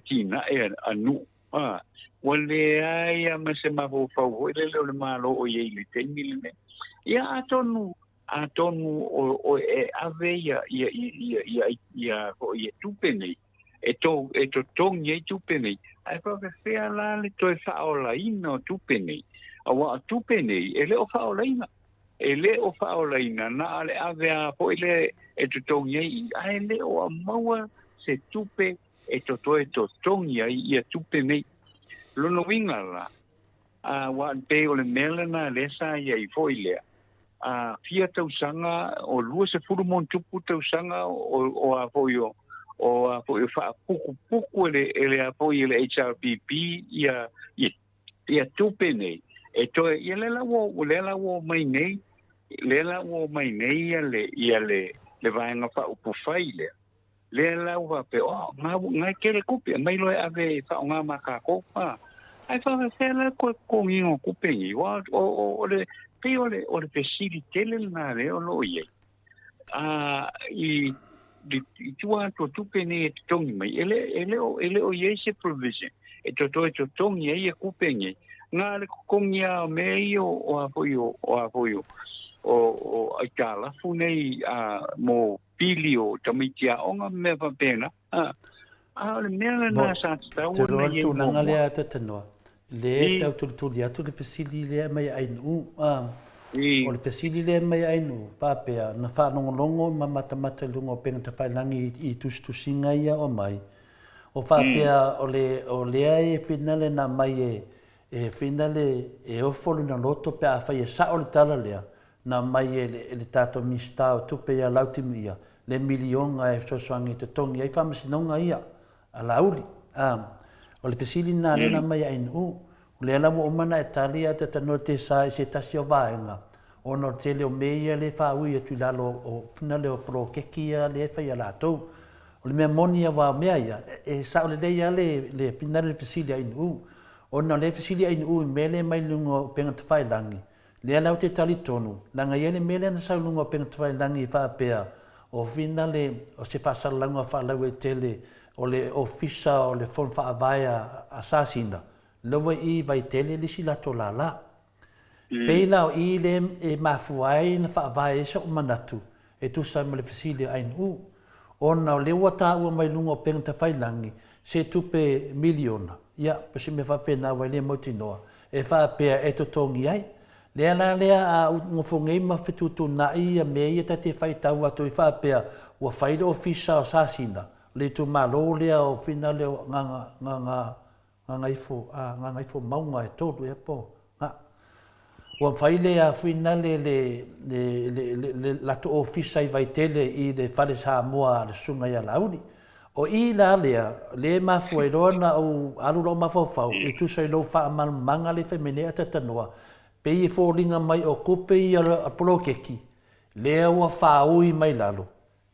tina e anu wale ai ma se ma vo fa o le malo o ye le temile ia atonu o ave ia ko ia tupe nei e to tongi tupeni ai pa fea la le to fa ola ino tupeni awa tupeni ele o fa ola ina na ale ave po ele e to tongi ai le o maua se tupe e to tongi ia tupeni lo no winga la wa pe o le melana le sa ia I foile fia tau sanga o lua se furu mon tupu tau sanga o apoio o apoio fa puku ele apoio ele HRPP ia tupene e to ia le la wo mai nei ia le vaenga fa upu faile le la wa pe o nga kere kupi mai lo ave fa nga makako pa ai fa se la ko ngi ko pengi wa o le pe o le facility le na le o lo ye i tua to tupene e tongi mai ele o ye se provision e to tongi e kupengi nga le kongia me o apoio o aikala funei mo pilio tamitia onga me va pena le mena na sa tau na ye tu nanga le ata tanoa le tau tu ya tu le facility le mai ai u o le facility le mai ai nu pa pe na fa longo mata lungo penga te fai langi i tu singa ia o mai o fa pe o le ai finale na mai e finale e o folu na loto pe a fai sa o le tala lea na mai le tato mista o tupe ia lautimu ia le milionga e sosoangi te tongi ai whamasinonga ia a lauli o le fesili na lena mai ai nu le ala mo omana e talia te tano te sa e se tasi o vaenga o no te leo meia le whaui e tu lalo o finale o pro kekia le fai a latou o le mea moni a wa mea ia e sa o le leia le finale le fesili ai nu o na le fesili ai nu mele mai lungo penga te whai langi le ala o te tali tonu langa iele mele na sa lungo penga te whai langi wha pea o finale o se whasalanga wha lau e tele o le ofisa o le fon wha avaia asasina lawa i vai tele lisi lato la peila o i le e mafuai na wha avaia e so manatu e tu sa ma le fesili ai nu o na le wata ua mai lungo penga te whai langi se tupe miliona ia pasi me fa pena wa le motinoa e fa pe e to tongi ai le ala le a ngofongei ma fetutu na ia me ia te fai tau atu i fa pe wa fai le ofisa sasina le tu malo le o finale nga ifo maunga e todo e po wa fai le a finale le la to ofisa i vai tele i le fale sa moa le sunga ia laudi o i la le mafu e rona o alu lo mafau e tu sai lo fa manga le femene ata tanoa pe i folinga mai o kupe i a polokeki le wa fa ui mai lalo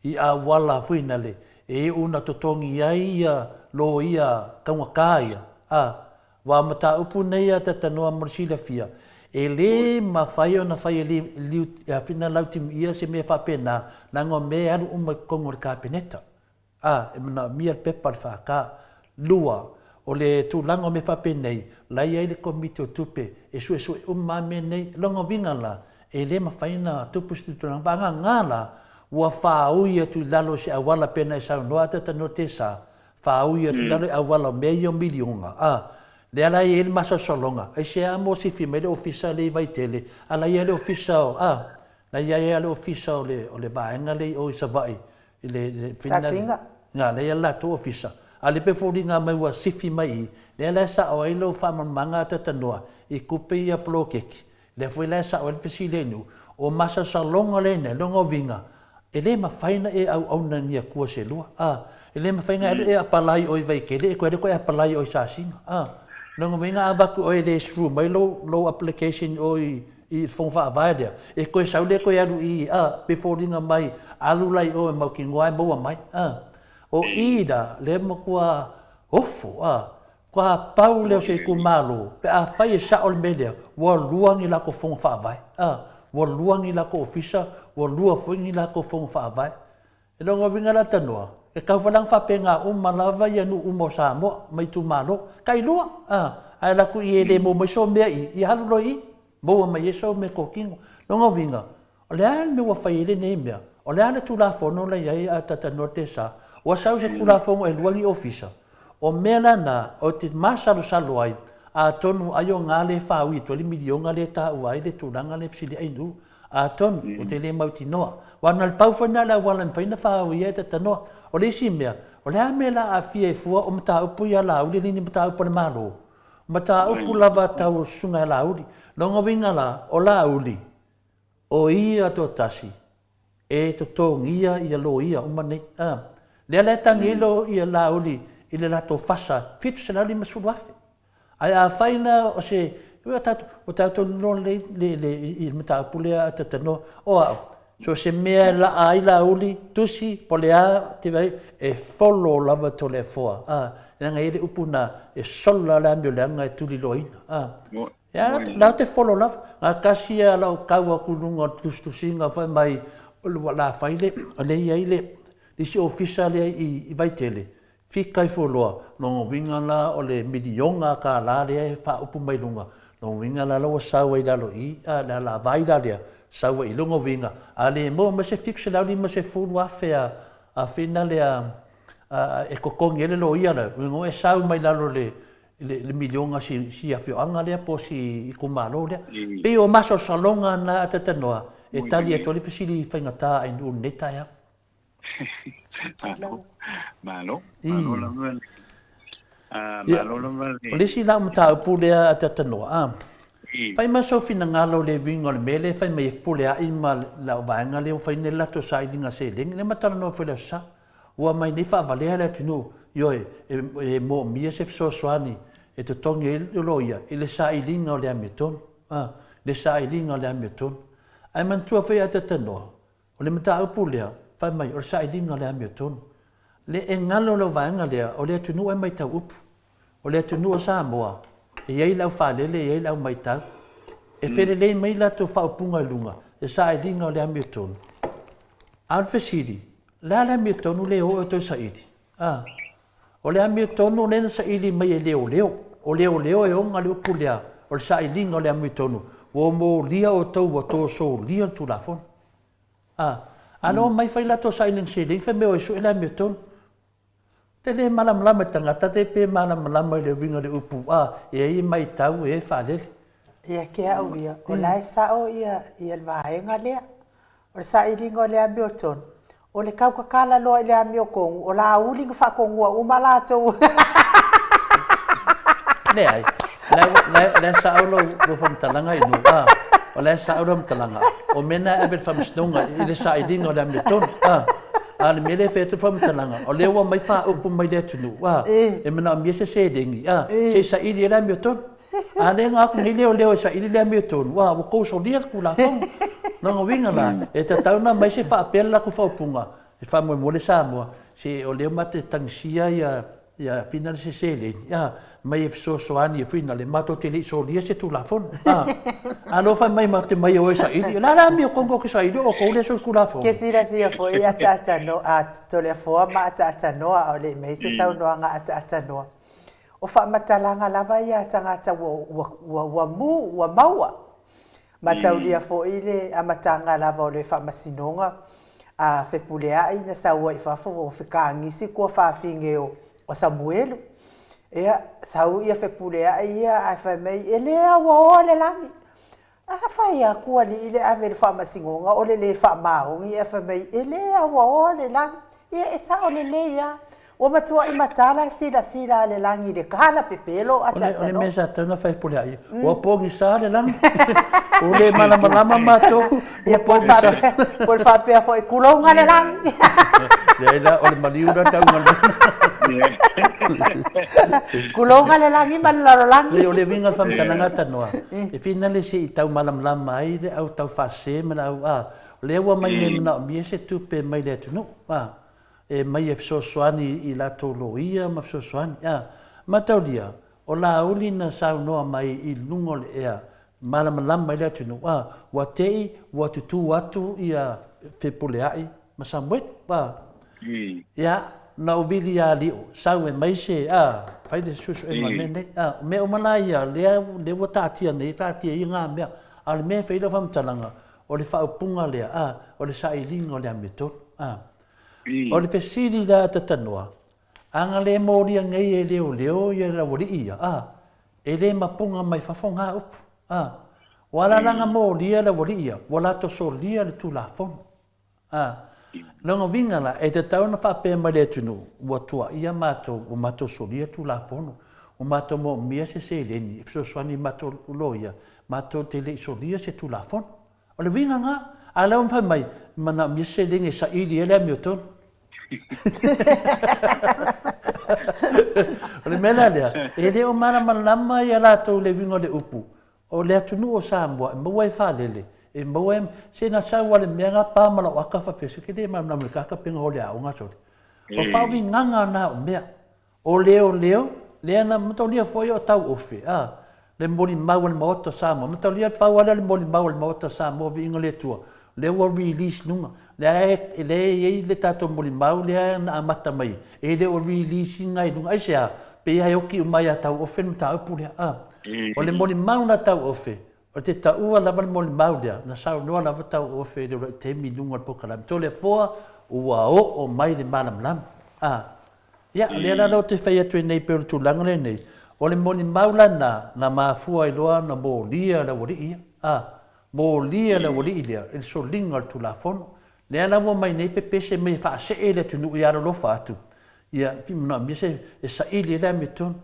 i a wala fuina le e una totongi ai lo ia kawakaia wa mata upu nei ata tanoa morsila fia e le mafai ona fai liu a fina lautim ia se me fa pena nango me alu uma kongo ka peneta e mana mia pepa fa ka lua o le tu lango me fa pe nei la ia le komite o tupe e su umma me nei longo bingala e le ma faina tupu stu lang banga ngala wa fa uia tu lalo se awala pena e sa no ata no tesa fa uia tu lalo awala meio milionga le ala ia le masa solonga e se amo si fi me le ofisa le vai tele ala ia le ofisa la ia le ofisa o le vaenga le o sa vai le finale nga le la to ofisa ale pe fodi nga mai wa sifi mai le la sa o ilo fa manga ta noa I kupe ia plokeki le foi la sa o le fesile nu o masa sa longa le ne longa vinga ele ma faina e au na nia kua se lua ele ma faina e apalai o vai kele ko e apalai o sa singa longa vinga avaku o ele sru mai lo application o I fong fa vaia e ko sa le ko alu I pe fodi nga mai alu lai o ma ki ngoi bo mai o ida le mo kua ofo kwa pau le se ku malo pe a fai sa ol media wo luangi la ko fong fa vai wo luangi la ko ofisa wo lua fongi la ko fong fa vai e longa vinga la tanoa e ka falang fa penga malava ya nu mo sa mo mai tu malo kai lua ai la ku I le mo so me I halu lo I mo mai so me ko kingo longa vinga o le an me wa fai le ne me o le an tu la fono la ia ata no te sa o sau se kula fongo e luangi ofisa o mena na o te masalu salu ai a tonu ayo ngale fa wi to le milionga le ta uai le tulanga le fsili ai nu a ton o te le mauti noa wana le pau fana la wala mfaina fa wi e te no o le simea o le amela a fie fua o mta upu ya la uli ni mta upu le malo mta upu lava tau sunga la uli longa winga la o la uli o ia to tasi e to tongia ia lo ia o mane le tangilo ia la uli ile la to fasa fitu se la li masuluafe ai a faina o se o tātou no le i mata pulea tatano o so se mea la ai la uli tusi polea te vai e follow lava to le foa nga ele upuna e sola la ambulanga e tuli loina ya la te follow lava nga kasia la kaua kulunga tustusinga fa mai la faile le ile disi official i vai tele fika i follow no winga la o le milionga ka la le fa upu mai lunga no winga la lo sawa i la lo i la vai la le sawa i lunga winga ale mo ma se fixe la ni ma se fulu a fina le e kokongi ele lo ia la ngo e sau mai la lo le milionga si a fio anga le po si kumalo le pe o maso salonga na tatanoa e tali e toli fisili fainga ta ai un neta ya malo le si la mta pulea tatanoa pai maso fina ngalo le vingo le mele fai mai pulea i ma la vanga le fai ne lato sai linga se ling le matana no fele sa ua mai ni fa vale le tunu yo e mo mia se so swani e to tongi e loia e le sai linga le ameton le sai linga le ameton ai man tua fai tatanoa o le mta pulea fai mai o sai linga le ameton le e ngalo lo vanga le o le tunu e mai ta up o le tunu sa moa e iei lau whalele, e iei lau mai tau. E where lei mai la to whaupunga lunga, e sa e linga o le ametonu. Aun whesiri, le ametonu le o to sa ili. O le ametonu le na sa ili mai e leo leo. O leo leo e onga le upulea, o le sa e linga o le ametonu. O mo lia o tau o to so lia tu la fon. Ano mai whai la to sa iling se ling, whai meo e su e le ametonu. Te le malamlama tangata te pe malamlama le winga le upu e i mai tau e whalele. Ia ke au ia, o lai sao ia le vaenga lea, o le sa iringa o le amioton, o le kau kakala loa i le amiokongu, o la ulinga whakongua umala tau. Ne ai, le sao lo whamtalanga inu, o le sao lo whamtalanga, o mena abel whamsnunga i le sa iringa o le amioton, ale mele fetu whamtalanga, o lewa mai wha upu mai le tunu, e mena o miese se dengi, se sa ili e le amioton. Ale nga aku ngi leo sa ili le amioton, o kouso lia ku la fong, nanga winga la, e ta tauna mai se wha apela ku whaupunga, e wha moe mole sa moa, se o leo mate tangsia ia fina se se le, mai e so soani e fina le mato te le so lia se tu la fong, alo wha mai mate mai o e sa ili, la mio kongo ki sa ili, o kou le so ku la fong. Ke sira fia fo i ata no at tole foa ma ata noa o le mei se sau noa nga ata noa. O whamatalanga lava ia tangata wa maua. Mataulia fo ile a matanga lava o le whamasinonga a whepulea i na saua i whafo o whikangisi kua whawhinge o Samuelu. Ea sau ia whepulea ia a whamei e lea wa o le langi. A whai a kua li ile a me le whamasinonga o le whamaongi a whamei e lea wa o le langi. Ia e sa o le lea. O matua i matala sila le langi le kala pepelo atata no. O le mesa tana fai pole ai. O pongi sa le langi. O le malama mato. Ia por fa pe foi kulonga le langi. Ia la o le maliura taunga le. Kulonga le langi malaro langi. O le vinga fam tananga tanoa. E fina le si tau malama ai le au tau fase mana au le wa mai le na mi se tupe mai le tunu. E mai e fsosoani i la toloia ma fsosoani mataulia o la uli na saunoa mai i lungo le ea malamalama i le atunu wa tei wa tutu atu ia fepuleai ma Samuel ia na ubili ia liu sau e mai se pai le susu e ma mene me o mana ia le wa tatia nei tatia i ngā mea ale me feila whamtalanga o le whaupunga lea o le sailinga o le ameton o le pesili la tatanoa anga le moria ngai e leo ia la wori ia e le mapunga mai fafonga up wala langa moria la wori ia wala to solia le tu la fon longa vinga la e te tauna fa pe mai le tunu wa tua ia mato o mato solia tu la fon o mato mo mia se leni so swani mato loia mato tele solia se tu la fon o le vinga nga ala un fa mai mana mi se leni sa ili ele mioton o le mena lea, e le o mana malama ia lātou le wingo le upu. o le atunu o Samoa mo e falele e mo e se na sa wale menga pa mala waka fa pese ke de ma na me ka penga o le a unga sori o fa vi nganga na o mea o leo le na mo lia foi o tau ofe le moli mau le moto Samoa mo lia pa wala le moli mau le moto Samoa vi ngole tua le wa release nunga le tato moli mau le na mata mai e le o release ngai nunga ai sia pe ai oki mai tau ofe no tau pule o le moli mau na tau ofe o te taua lava le moli mau lea na sau noa lava tau ofe le te minunga le pokalam to le foa ua o mai le malam ia le na lo te fai atu nei pe tu langa le nei o le moli mau lana na mafua i loa na molia la wori ia molia la wori ia il solinga tu la fono le ana mo mai nei pe pese me fa se ele tu nu ia lo fa atu ia fimna mi se sa ili le meton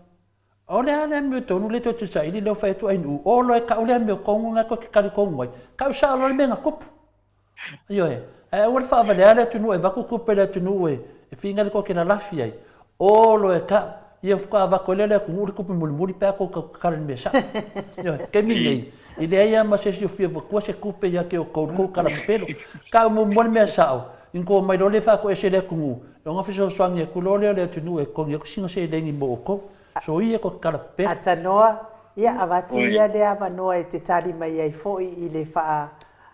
o le ale me tonu le to sa ili lo fa tu ai nu o lo ka o le me ko nga ko ka ko ngoi ka sa lo me nga kup yo e o fa va le ale tu nu e va ku kup le tu nu e finga ko ke na la fia o lo e ka ia fa va ko le ku mu ku mu pe ko ka le me sa yo ke mi nei ile ia ma se si fia ko se kup ya ke ko ka la pelo ka mo mo me sa inko mai lo le fa ko e se le ku mu nga fi so swang e ku lo le tu nu e ko ye singa se le ni mo ko so ia ko karape ata noa ia avatu ia le ava noa e te tali mai ai foi i le faa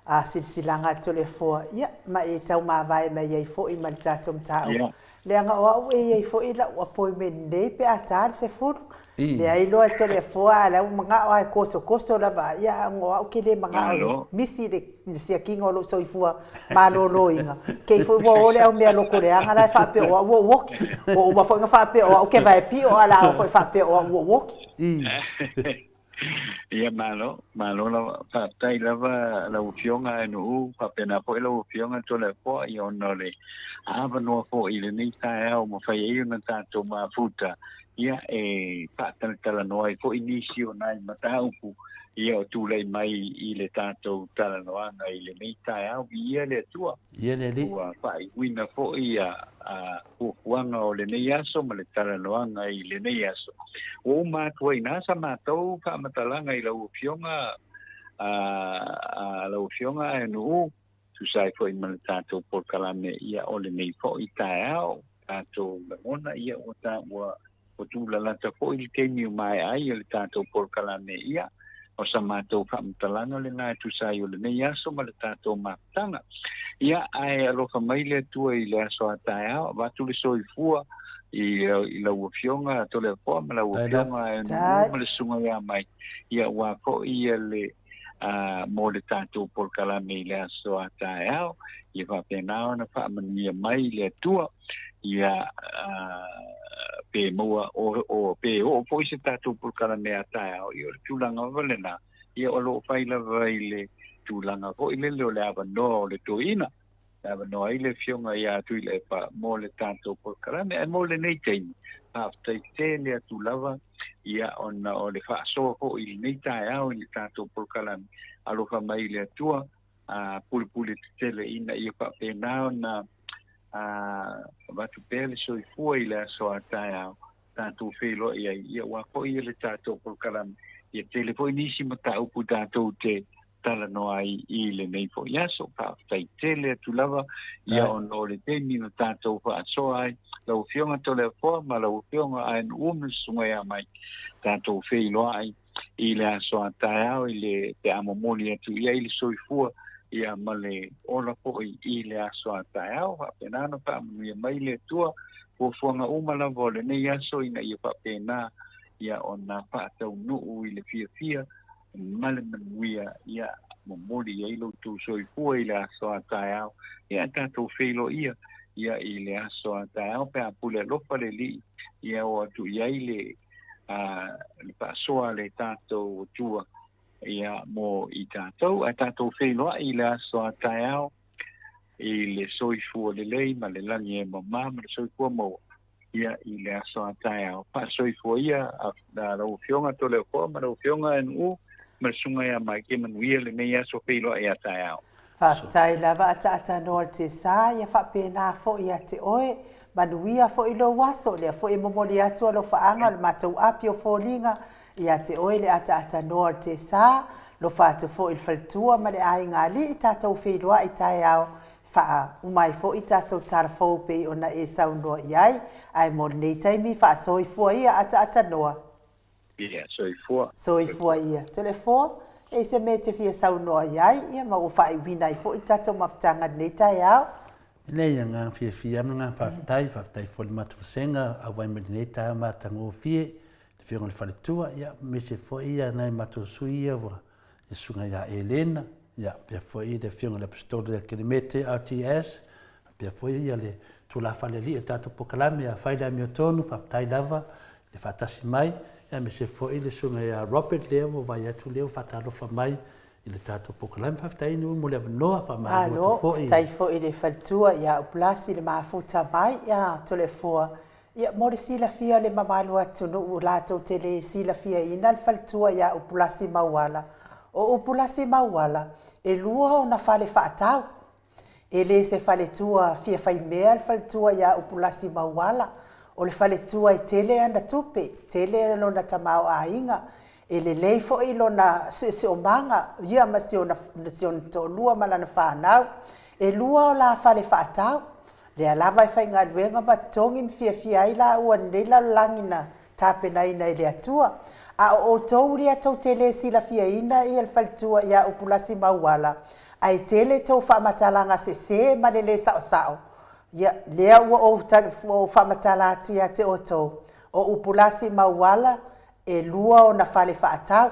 a silsilanga to le foa ia ma e tau ma vai mai ai foi ma tatum tau le anga o e ai foi la o poi me nei pe atar se fur le ai lo to le foa la manga o ai koso la va ia ngo o ke le manga misi le sia kingo lo so ifua ma lo inga ke foi wo le o me lo kore anga la fa pe o woki o ma foi fa pe o ke vai pi o ala foi fa pe o woki ia malo la fa tai lava la ufionga no fa pena po la ufionga to le po i ono le ava no po i le ni ta o mo fa i una tanto ma futa ia e fa tala no ai po inicio nai mata upu ia o tu le mai i le tanto tala no anga i le ni ta o ia le tua ia le li fa i wina po ia o kuanga o le nei aso ma le tala no anga i le nei aso o ma toi na sa ma tau fa matalanga i la ufionga la ufionga no tu sai foi ma tanto por kalame ia o le nei po i taao tanto la ona ia o ta o tu la lata po i te ni mai ai le tanto por kalame ia o sa ma tau fa matalanga le na tu sai o le nei aso ma le tanto matanga ia ai alo fa mai le tu i le aso taao va tu le soifua i la ufionga to le po ma la ufionga no le sunga ya mai ia wa ko ia le mo le tanto por kalame le aso taao ia va pena na fa mania mai le tua ia pe mo o pe o foi se tanto por kalame taao ia tulanga valena ia o lo fai la vai tulanga ko ile le ava no le toina ava no ile fionga ia tu ile pa mo le tanto por kalame e mo le nei tei after le tu lava ia ona o le fa so ko il nei taao ile tanto por kalame alo fa mai le tua puli tele ina ia pa pena na va tu pele so i foi le so taao tanto felo ia wa ko ia le tanto por kalame ia telefonisimo ta upu tanto te tala no ai i le nei fo ia so pa fai tele tu lava ia ono le teni no tanto fa so ai la ufionga to le fo ma la ufionga ai no sunga ia mai tanto felo ai i le so taao i le te amo moli tu ia i le soifua ia male ola po i le so taao fa pena no pa mai le tua po fonga uma la vole nei aso ina ia pa pena ia ona pa tau no i le fia male manuia ia momoli ia lo tu soifua i le so taao ia tanto felo ia i le so taao pe apule lo pa le li ia o tu ia i le pa soa le tato tua ia mo i tato felo i le so taao i le soifua le lei ma le langi e mama ma le soifua mo ia i le so taao pa soifua ia na lo fionga to le ko ma lo fionga en ma sunga ia mai ke manuia le nei aso felo ia taao fa tai lava ata no te sa ia fa pena fo ia te oe manuia fo ilo waso le fo e momoli atu lo faanga le matau apio fo linga ia te oe le ata noa te sa lo fatu fo il faltua ma le ai ngali i tatou wheilua i tae au faa umai fo i tatou tarafou pe ona e saunoa iai ai mo nei taimi faa soifua ia ata noa. Ia, soifua. Soifua ia. Tole fo, e se me te fia saunoa iai ia ma ufaa i wina i fo i tatou mafutanga nei tae au. Nei nga fia nga faftai fo le matafasenga a vai me nei tae ma tango fie le fia ngole faletua ia me se fo ia nai matusui ia wa e sunga ia Elena ia pe fo ia le fia ngole apostole de kilimete RTS pe fo ia le tula fale li e tato pokalame a faila mi otonu faftai lava le fatasi mai ia me se fo ia le sunga ia Robert Leo vai atu leo fatalo fa mai ile tato pokalame faftai no mo le noa fa mai mo fo ia tai fo ile faltua ia o plasi le mafuta mai ia tole fo ia mo le sila fia le mamalu atu no u lato tele sila fia ina le faltua ia o plasi mawala o upulasi mawala e lua ona fale faatau e le se fale tua fia fai mea le fale tua ia upulasi mawala o le fale tua e tele ana tupe tele lona tamao ainga e le leifo i lona se o manga ia ma se ona to lua malana whanau e lua o la fale faatau le alava e fai ngā luenga ma tongi fia i la ua neila langina tapena ina i le atua a o tau ria tau tele sila fia ina i al faltua ia upulasi mawala ai tele tau whamatalanga se ma le sao ia lea ua o whamatala atia te o tau o upulasi mawala e lua o na fale whaatau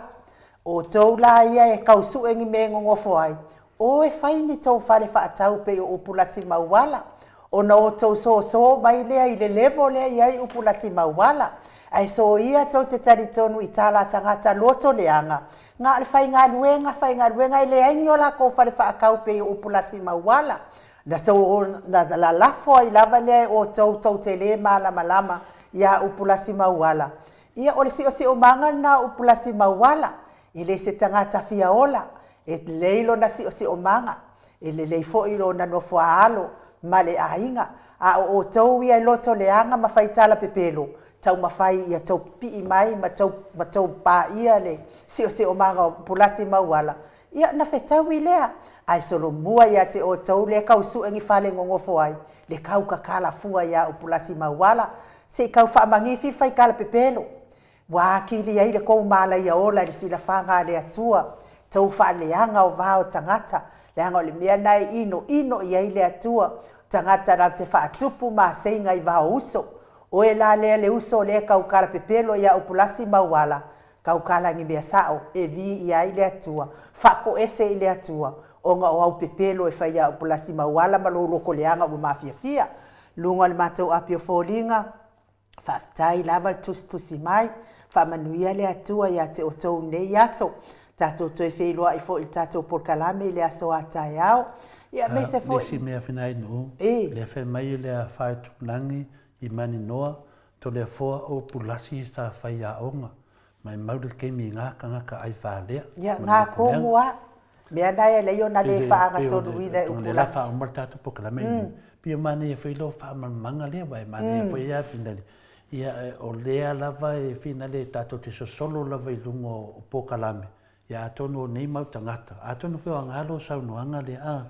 o tau la ia e kausu engi me ngongofo ai o e whaini tau fale whaatau pe o upulasi mawala o na o tau so mai lea i le levo lea iai upulasi mawala ai so ia tau te taritonu i tala tangata loto leanga. Ngā le whai ngā luenga i le aingola ko whare whaakau pe o upulasi mawala. Na so na la lafo i lava lea o tau te le malama ia upulasi mawala. Ia o le si o manga na upulasi mawala. I le se tangata fia ola. E leilo na si o manga. E le leifo i lo na nofo alo. Ma le ainga. A o tau ia loto leanga ma whaitala pepelo. Tau mawhai ia tau pi mai ma tau pa ia le si o manga pulasi mawala ia na fetau i lea ai solo mua ia te o tau le kau su engi fale ngongofo ai le kau kakala fua ia o pulasi mawala se kau whaamangifi fai kala pepelo wakili ia le kou mala ia ola le sila whanga le atua tau whaaleanga o vao tangata leanga o le mea nai ino ia le atua tangata na te whaatupu ma seinga i vao uso o e la le uso le kaukala pepelo ia upulasi mawala kaukala ngi mea sao e vi ia ile atua fako ese ile atua o nga o au pepelo e fai ia upulasi mawala malo loko leanga o mafia lunga le matau apio folinga faftai lava tusi mai fa manuia le atua ia te otou nei aso tato to e feilua i fo il tato por kalame le aso atai au ia me se fo si mea finai no le fe mai le fai tulangi i mani noa, to le foa o pulasi sa whai a onga. Mai mauri ke mi ngaka ai whaalea. Ia, ngā kōmua. Mea nai le io na le whaanga tonu ina u pulasi. Le la wha o martatu pokala mei. Pia mani e whailo wha manga lea wai, mani e whai a finale. Ia o lea lava e finale tato te solo lava i lungo o pokalame. Ia atono nei mau tangata. Atono whio angalo saunoanga le a.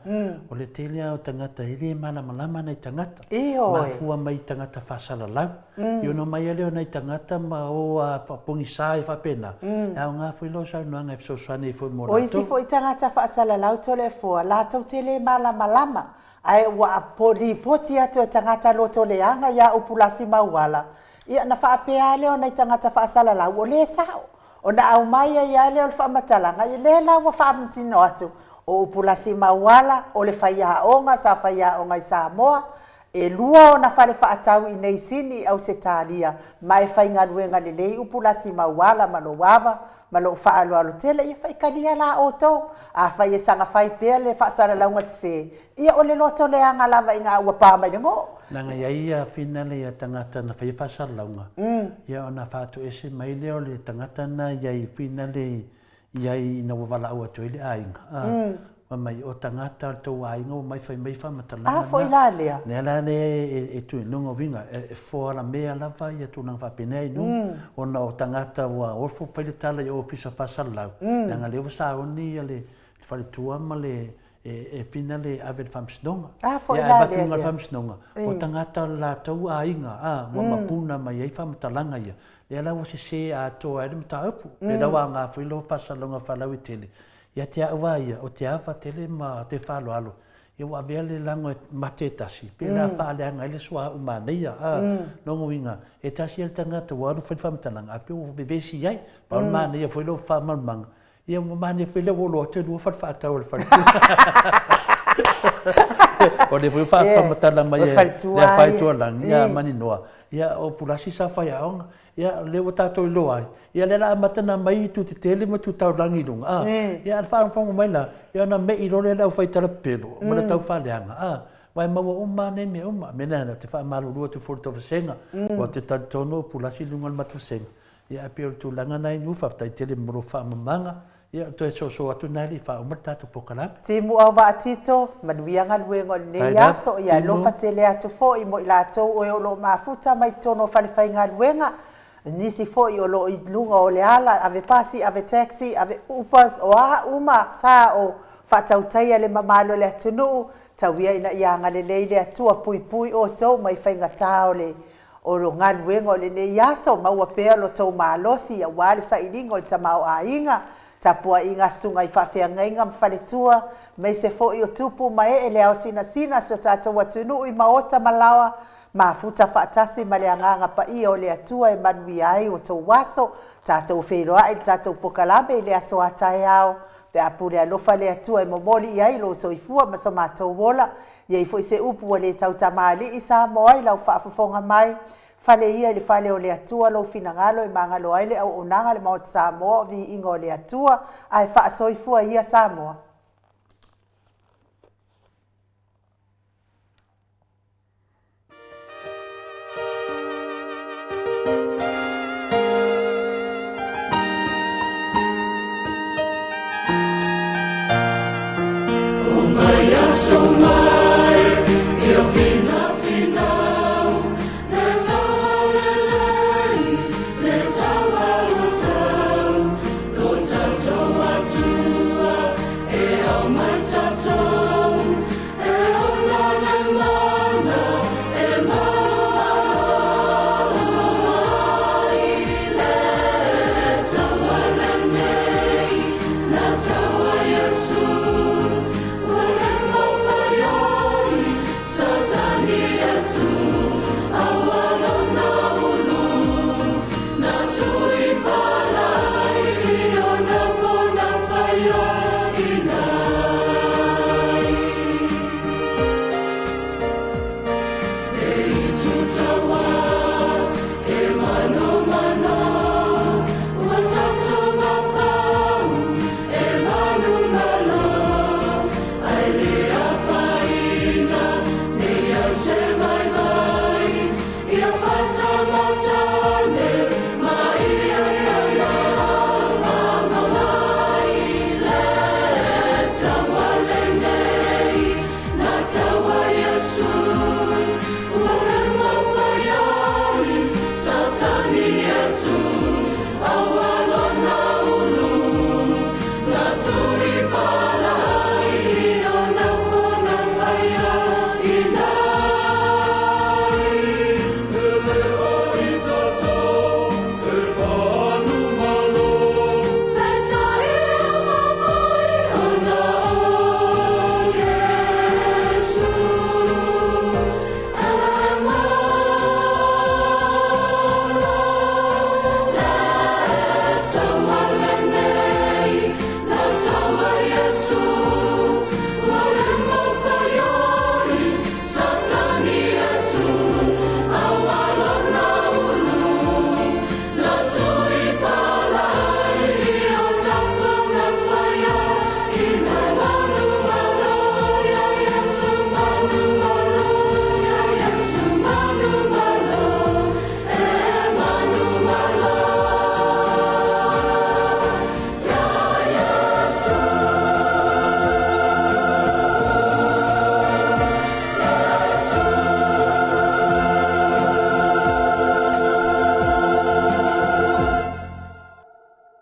O le telea o tangata ili malama nei tangata. Ma fua mai tangata whasala lau. Io no mai leo nei tangata ma o a whapungi sai whapena. Au ngā whilo saunoanga e fsoswane i fui mora. O isi fo i tangata whasala lau tole fua. La tau tele malama. Ai wa poli poti atu e tangata loto leanga ia upulasi mawala. Ia na whaapea leo nei tangata whasala lau o le sao. O na au mai ia leo le whamatalanga, i le la wa whaamtino atu. O upulasi mawala, o le whaia onga, sa whaia onga i Samoa, e lua o na whare whaatau i nei sini au se tālia, mai whainga luenga ni lei upulasi mawala, malo wawa, malo whaalo alo tele, ia whaikalia la o tau, a whaia sanga whai pēr le whaasara launga se, ia o le loto le anga lava i ngā ua pāmai ngo. Nanga ia finale ia tangata na whai whaasara launga. Ia o na whaatu ese mai leo le tangata na ia i finale ia i na wawala ua toile ainga. mai o tangata tau ainga o mai wha matalanga. Fo ila lea. Ne ala ne tui nunga vinga, fōra mea lava ia tūnang whapenei nu. O na o tangata wa orfo whaile tala i o fisa whasalau. Nanga lewa sa oni ia le whale tua ma le fina le ave le whamsinonga. Fo ila lea. Ia e whamsinonga. O tangata la tau ainga, ma mapuna mai ei whamatalanga ia. Le ala o se a toa e mta upu. Le lawa ngā whilo whasalonga whalau i tele. Ia te awa ia, o te awa tele ma te whalo alo. Ia wa vea le lango e mate tasi. Pena whaale anga ele sua umaneia. Nongo inga, e tasi ele tangata waru whaile whamatalanga. Ape o bevesi iai, pa o maneia whaile o whamalmanga. Ia maneia whaile o lo te lua whaatau le whaile. O le whaile whaamatalanga mai e le whaitua langi. Ia mani noa. Ia o pulasi sa whai aonga. Ia lewa tātou i loa ai. Ia le la matana mai tu te tele ma tu tau langi runga. Ia al whaanwhangu mai la. Ia na me i rore lau whaitara pelo. Mana tau whaaleanga. Wai maua uma ne me uma. Mena na te whaamarurua tu furu tau whasenga. O te tono pulasi lungal matu whasenga. Ia apio tu langa nai nufa tai tele moro whaamamanga. Ia to e so atu nai li whaumata tu pokalami. Te mua wa atito, manuianga luengo ne yaso. Ia lofa tele atu fo i mo i lātou o e o lo mafuta mai tono whalewhainga luenga. Nisi foi o lo i lunga o le ala, ave pasi, ave taxi, ave upas o aha uma sa o whatautaia le mamalo le atunu, tauia ina ianga le leile atua pui pui o tau mai whainga tau le o lo ngaluenga o le ne yaso, maua pea lo tau malosi, a wale sa ilinga o le tamau a inga, tapua inga sunga i whawhea ngainga mwhaletua, mai se foi o tupu mai e le au sina sina so tātou atunu i maota malawa, mafuta whaatasi ma le anganga pa ia o le atua e manui ai o tau waso, tātou wheroa i tātou pokalabe i le aso atai au, pe apu le alofa le atua e momoli i ai lo soifua ma so mātou wola, iei foi se upu o le tau tamali i sa moai lau whaafafonga mai, fale ia le fale o le atua lo finangalo i mangalo ai le au onanga le maot Samoa vi ingo o le atua, ai whaasoifua ia Samoa.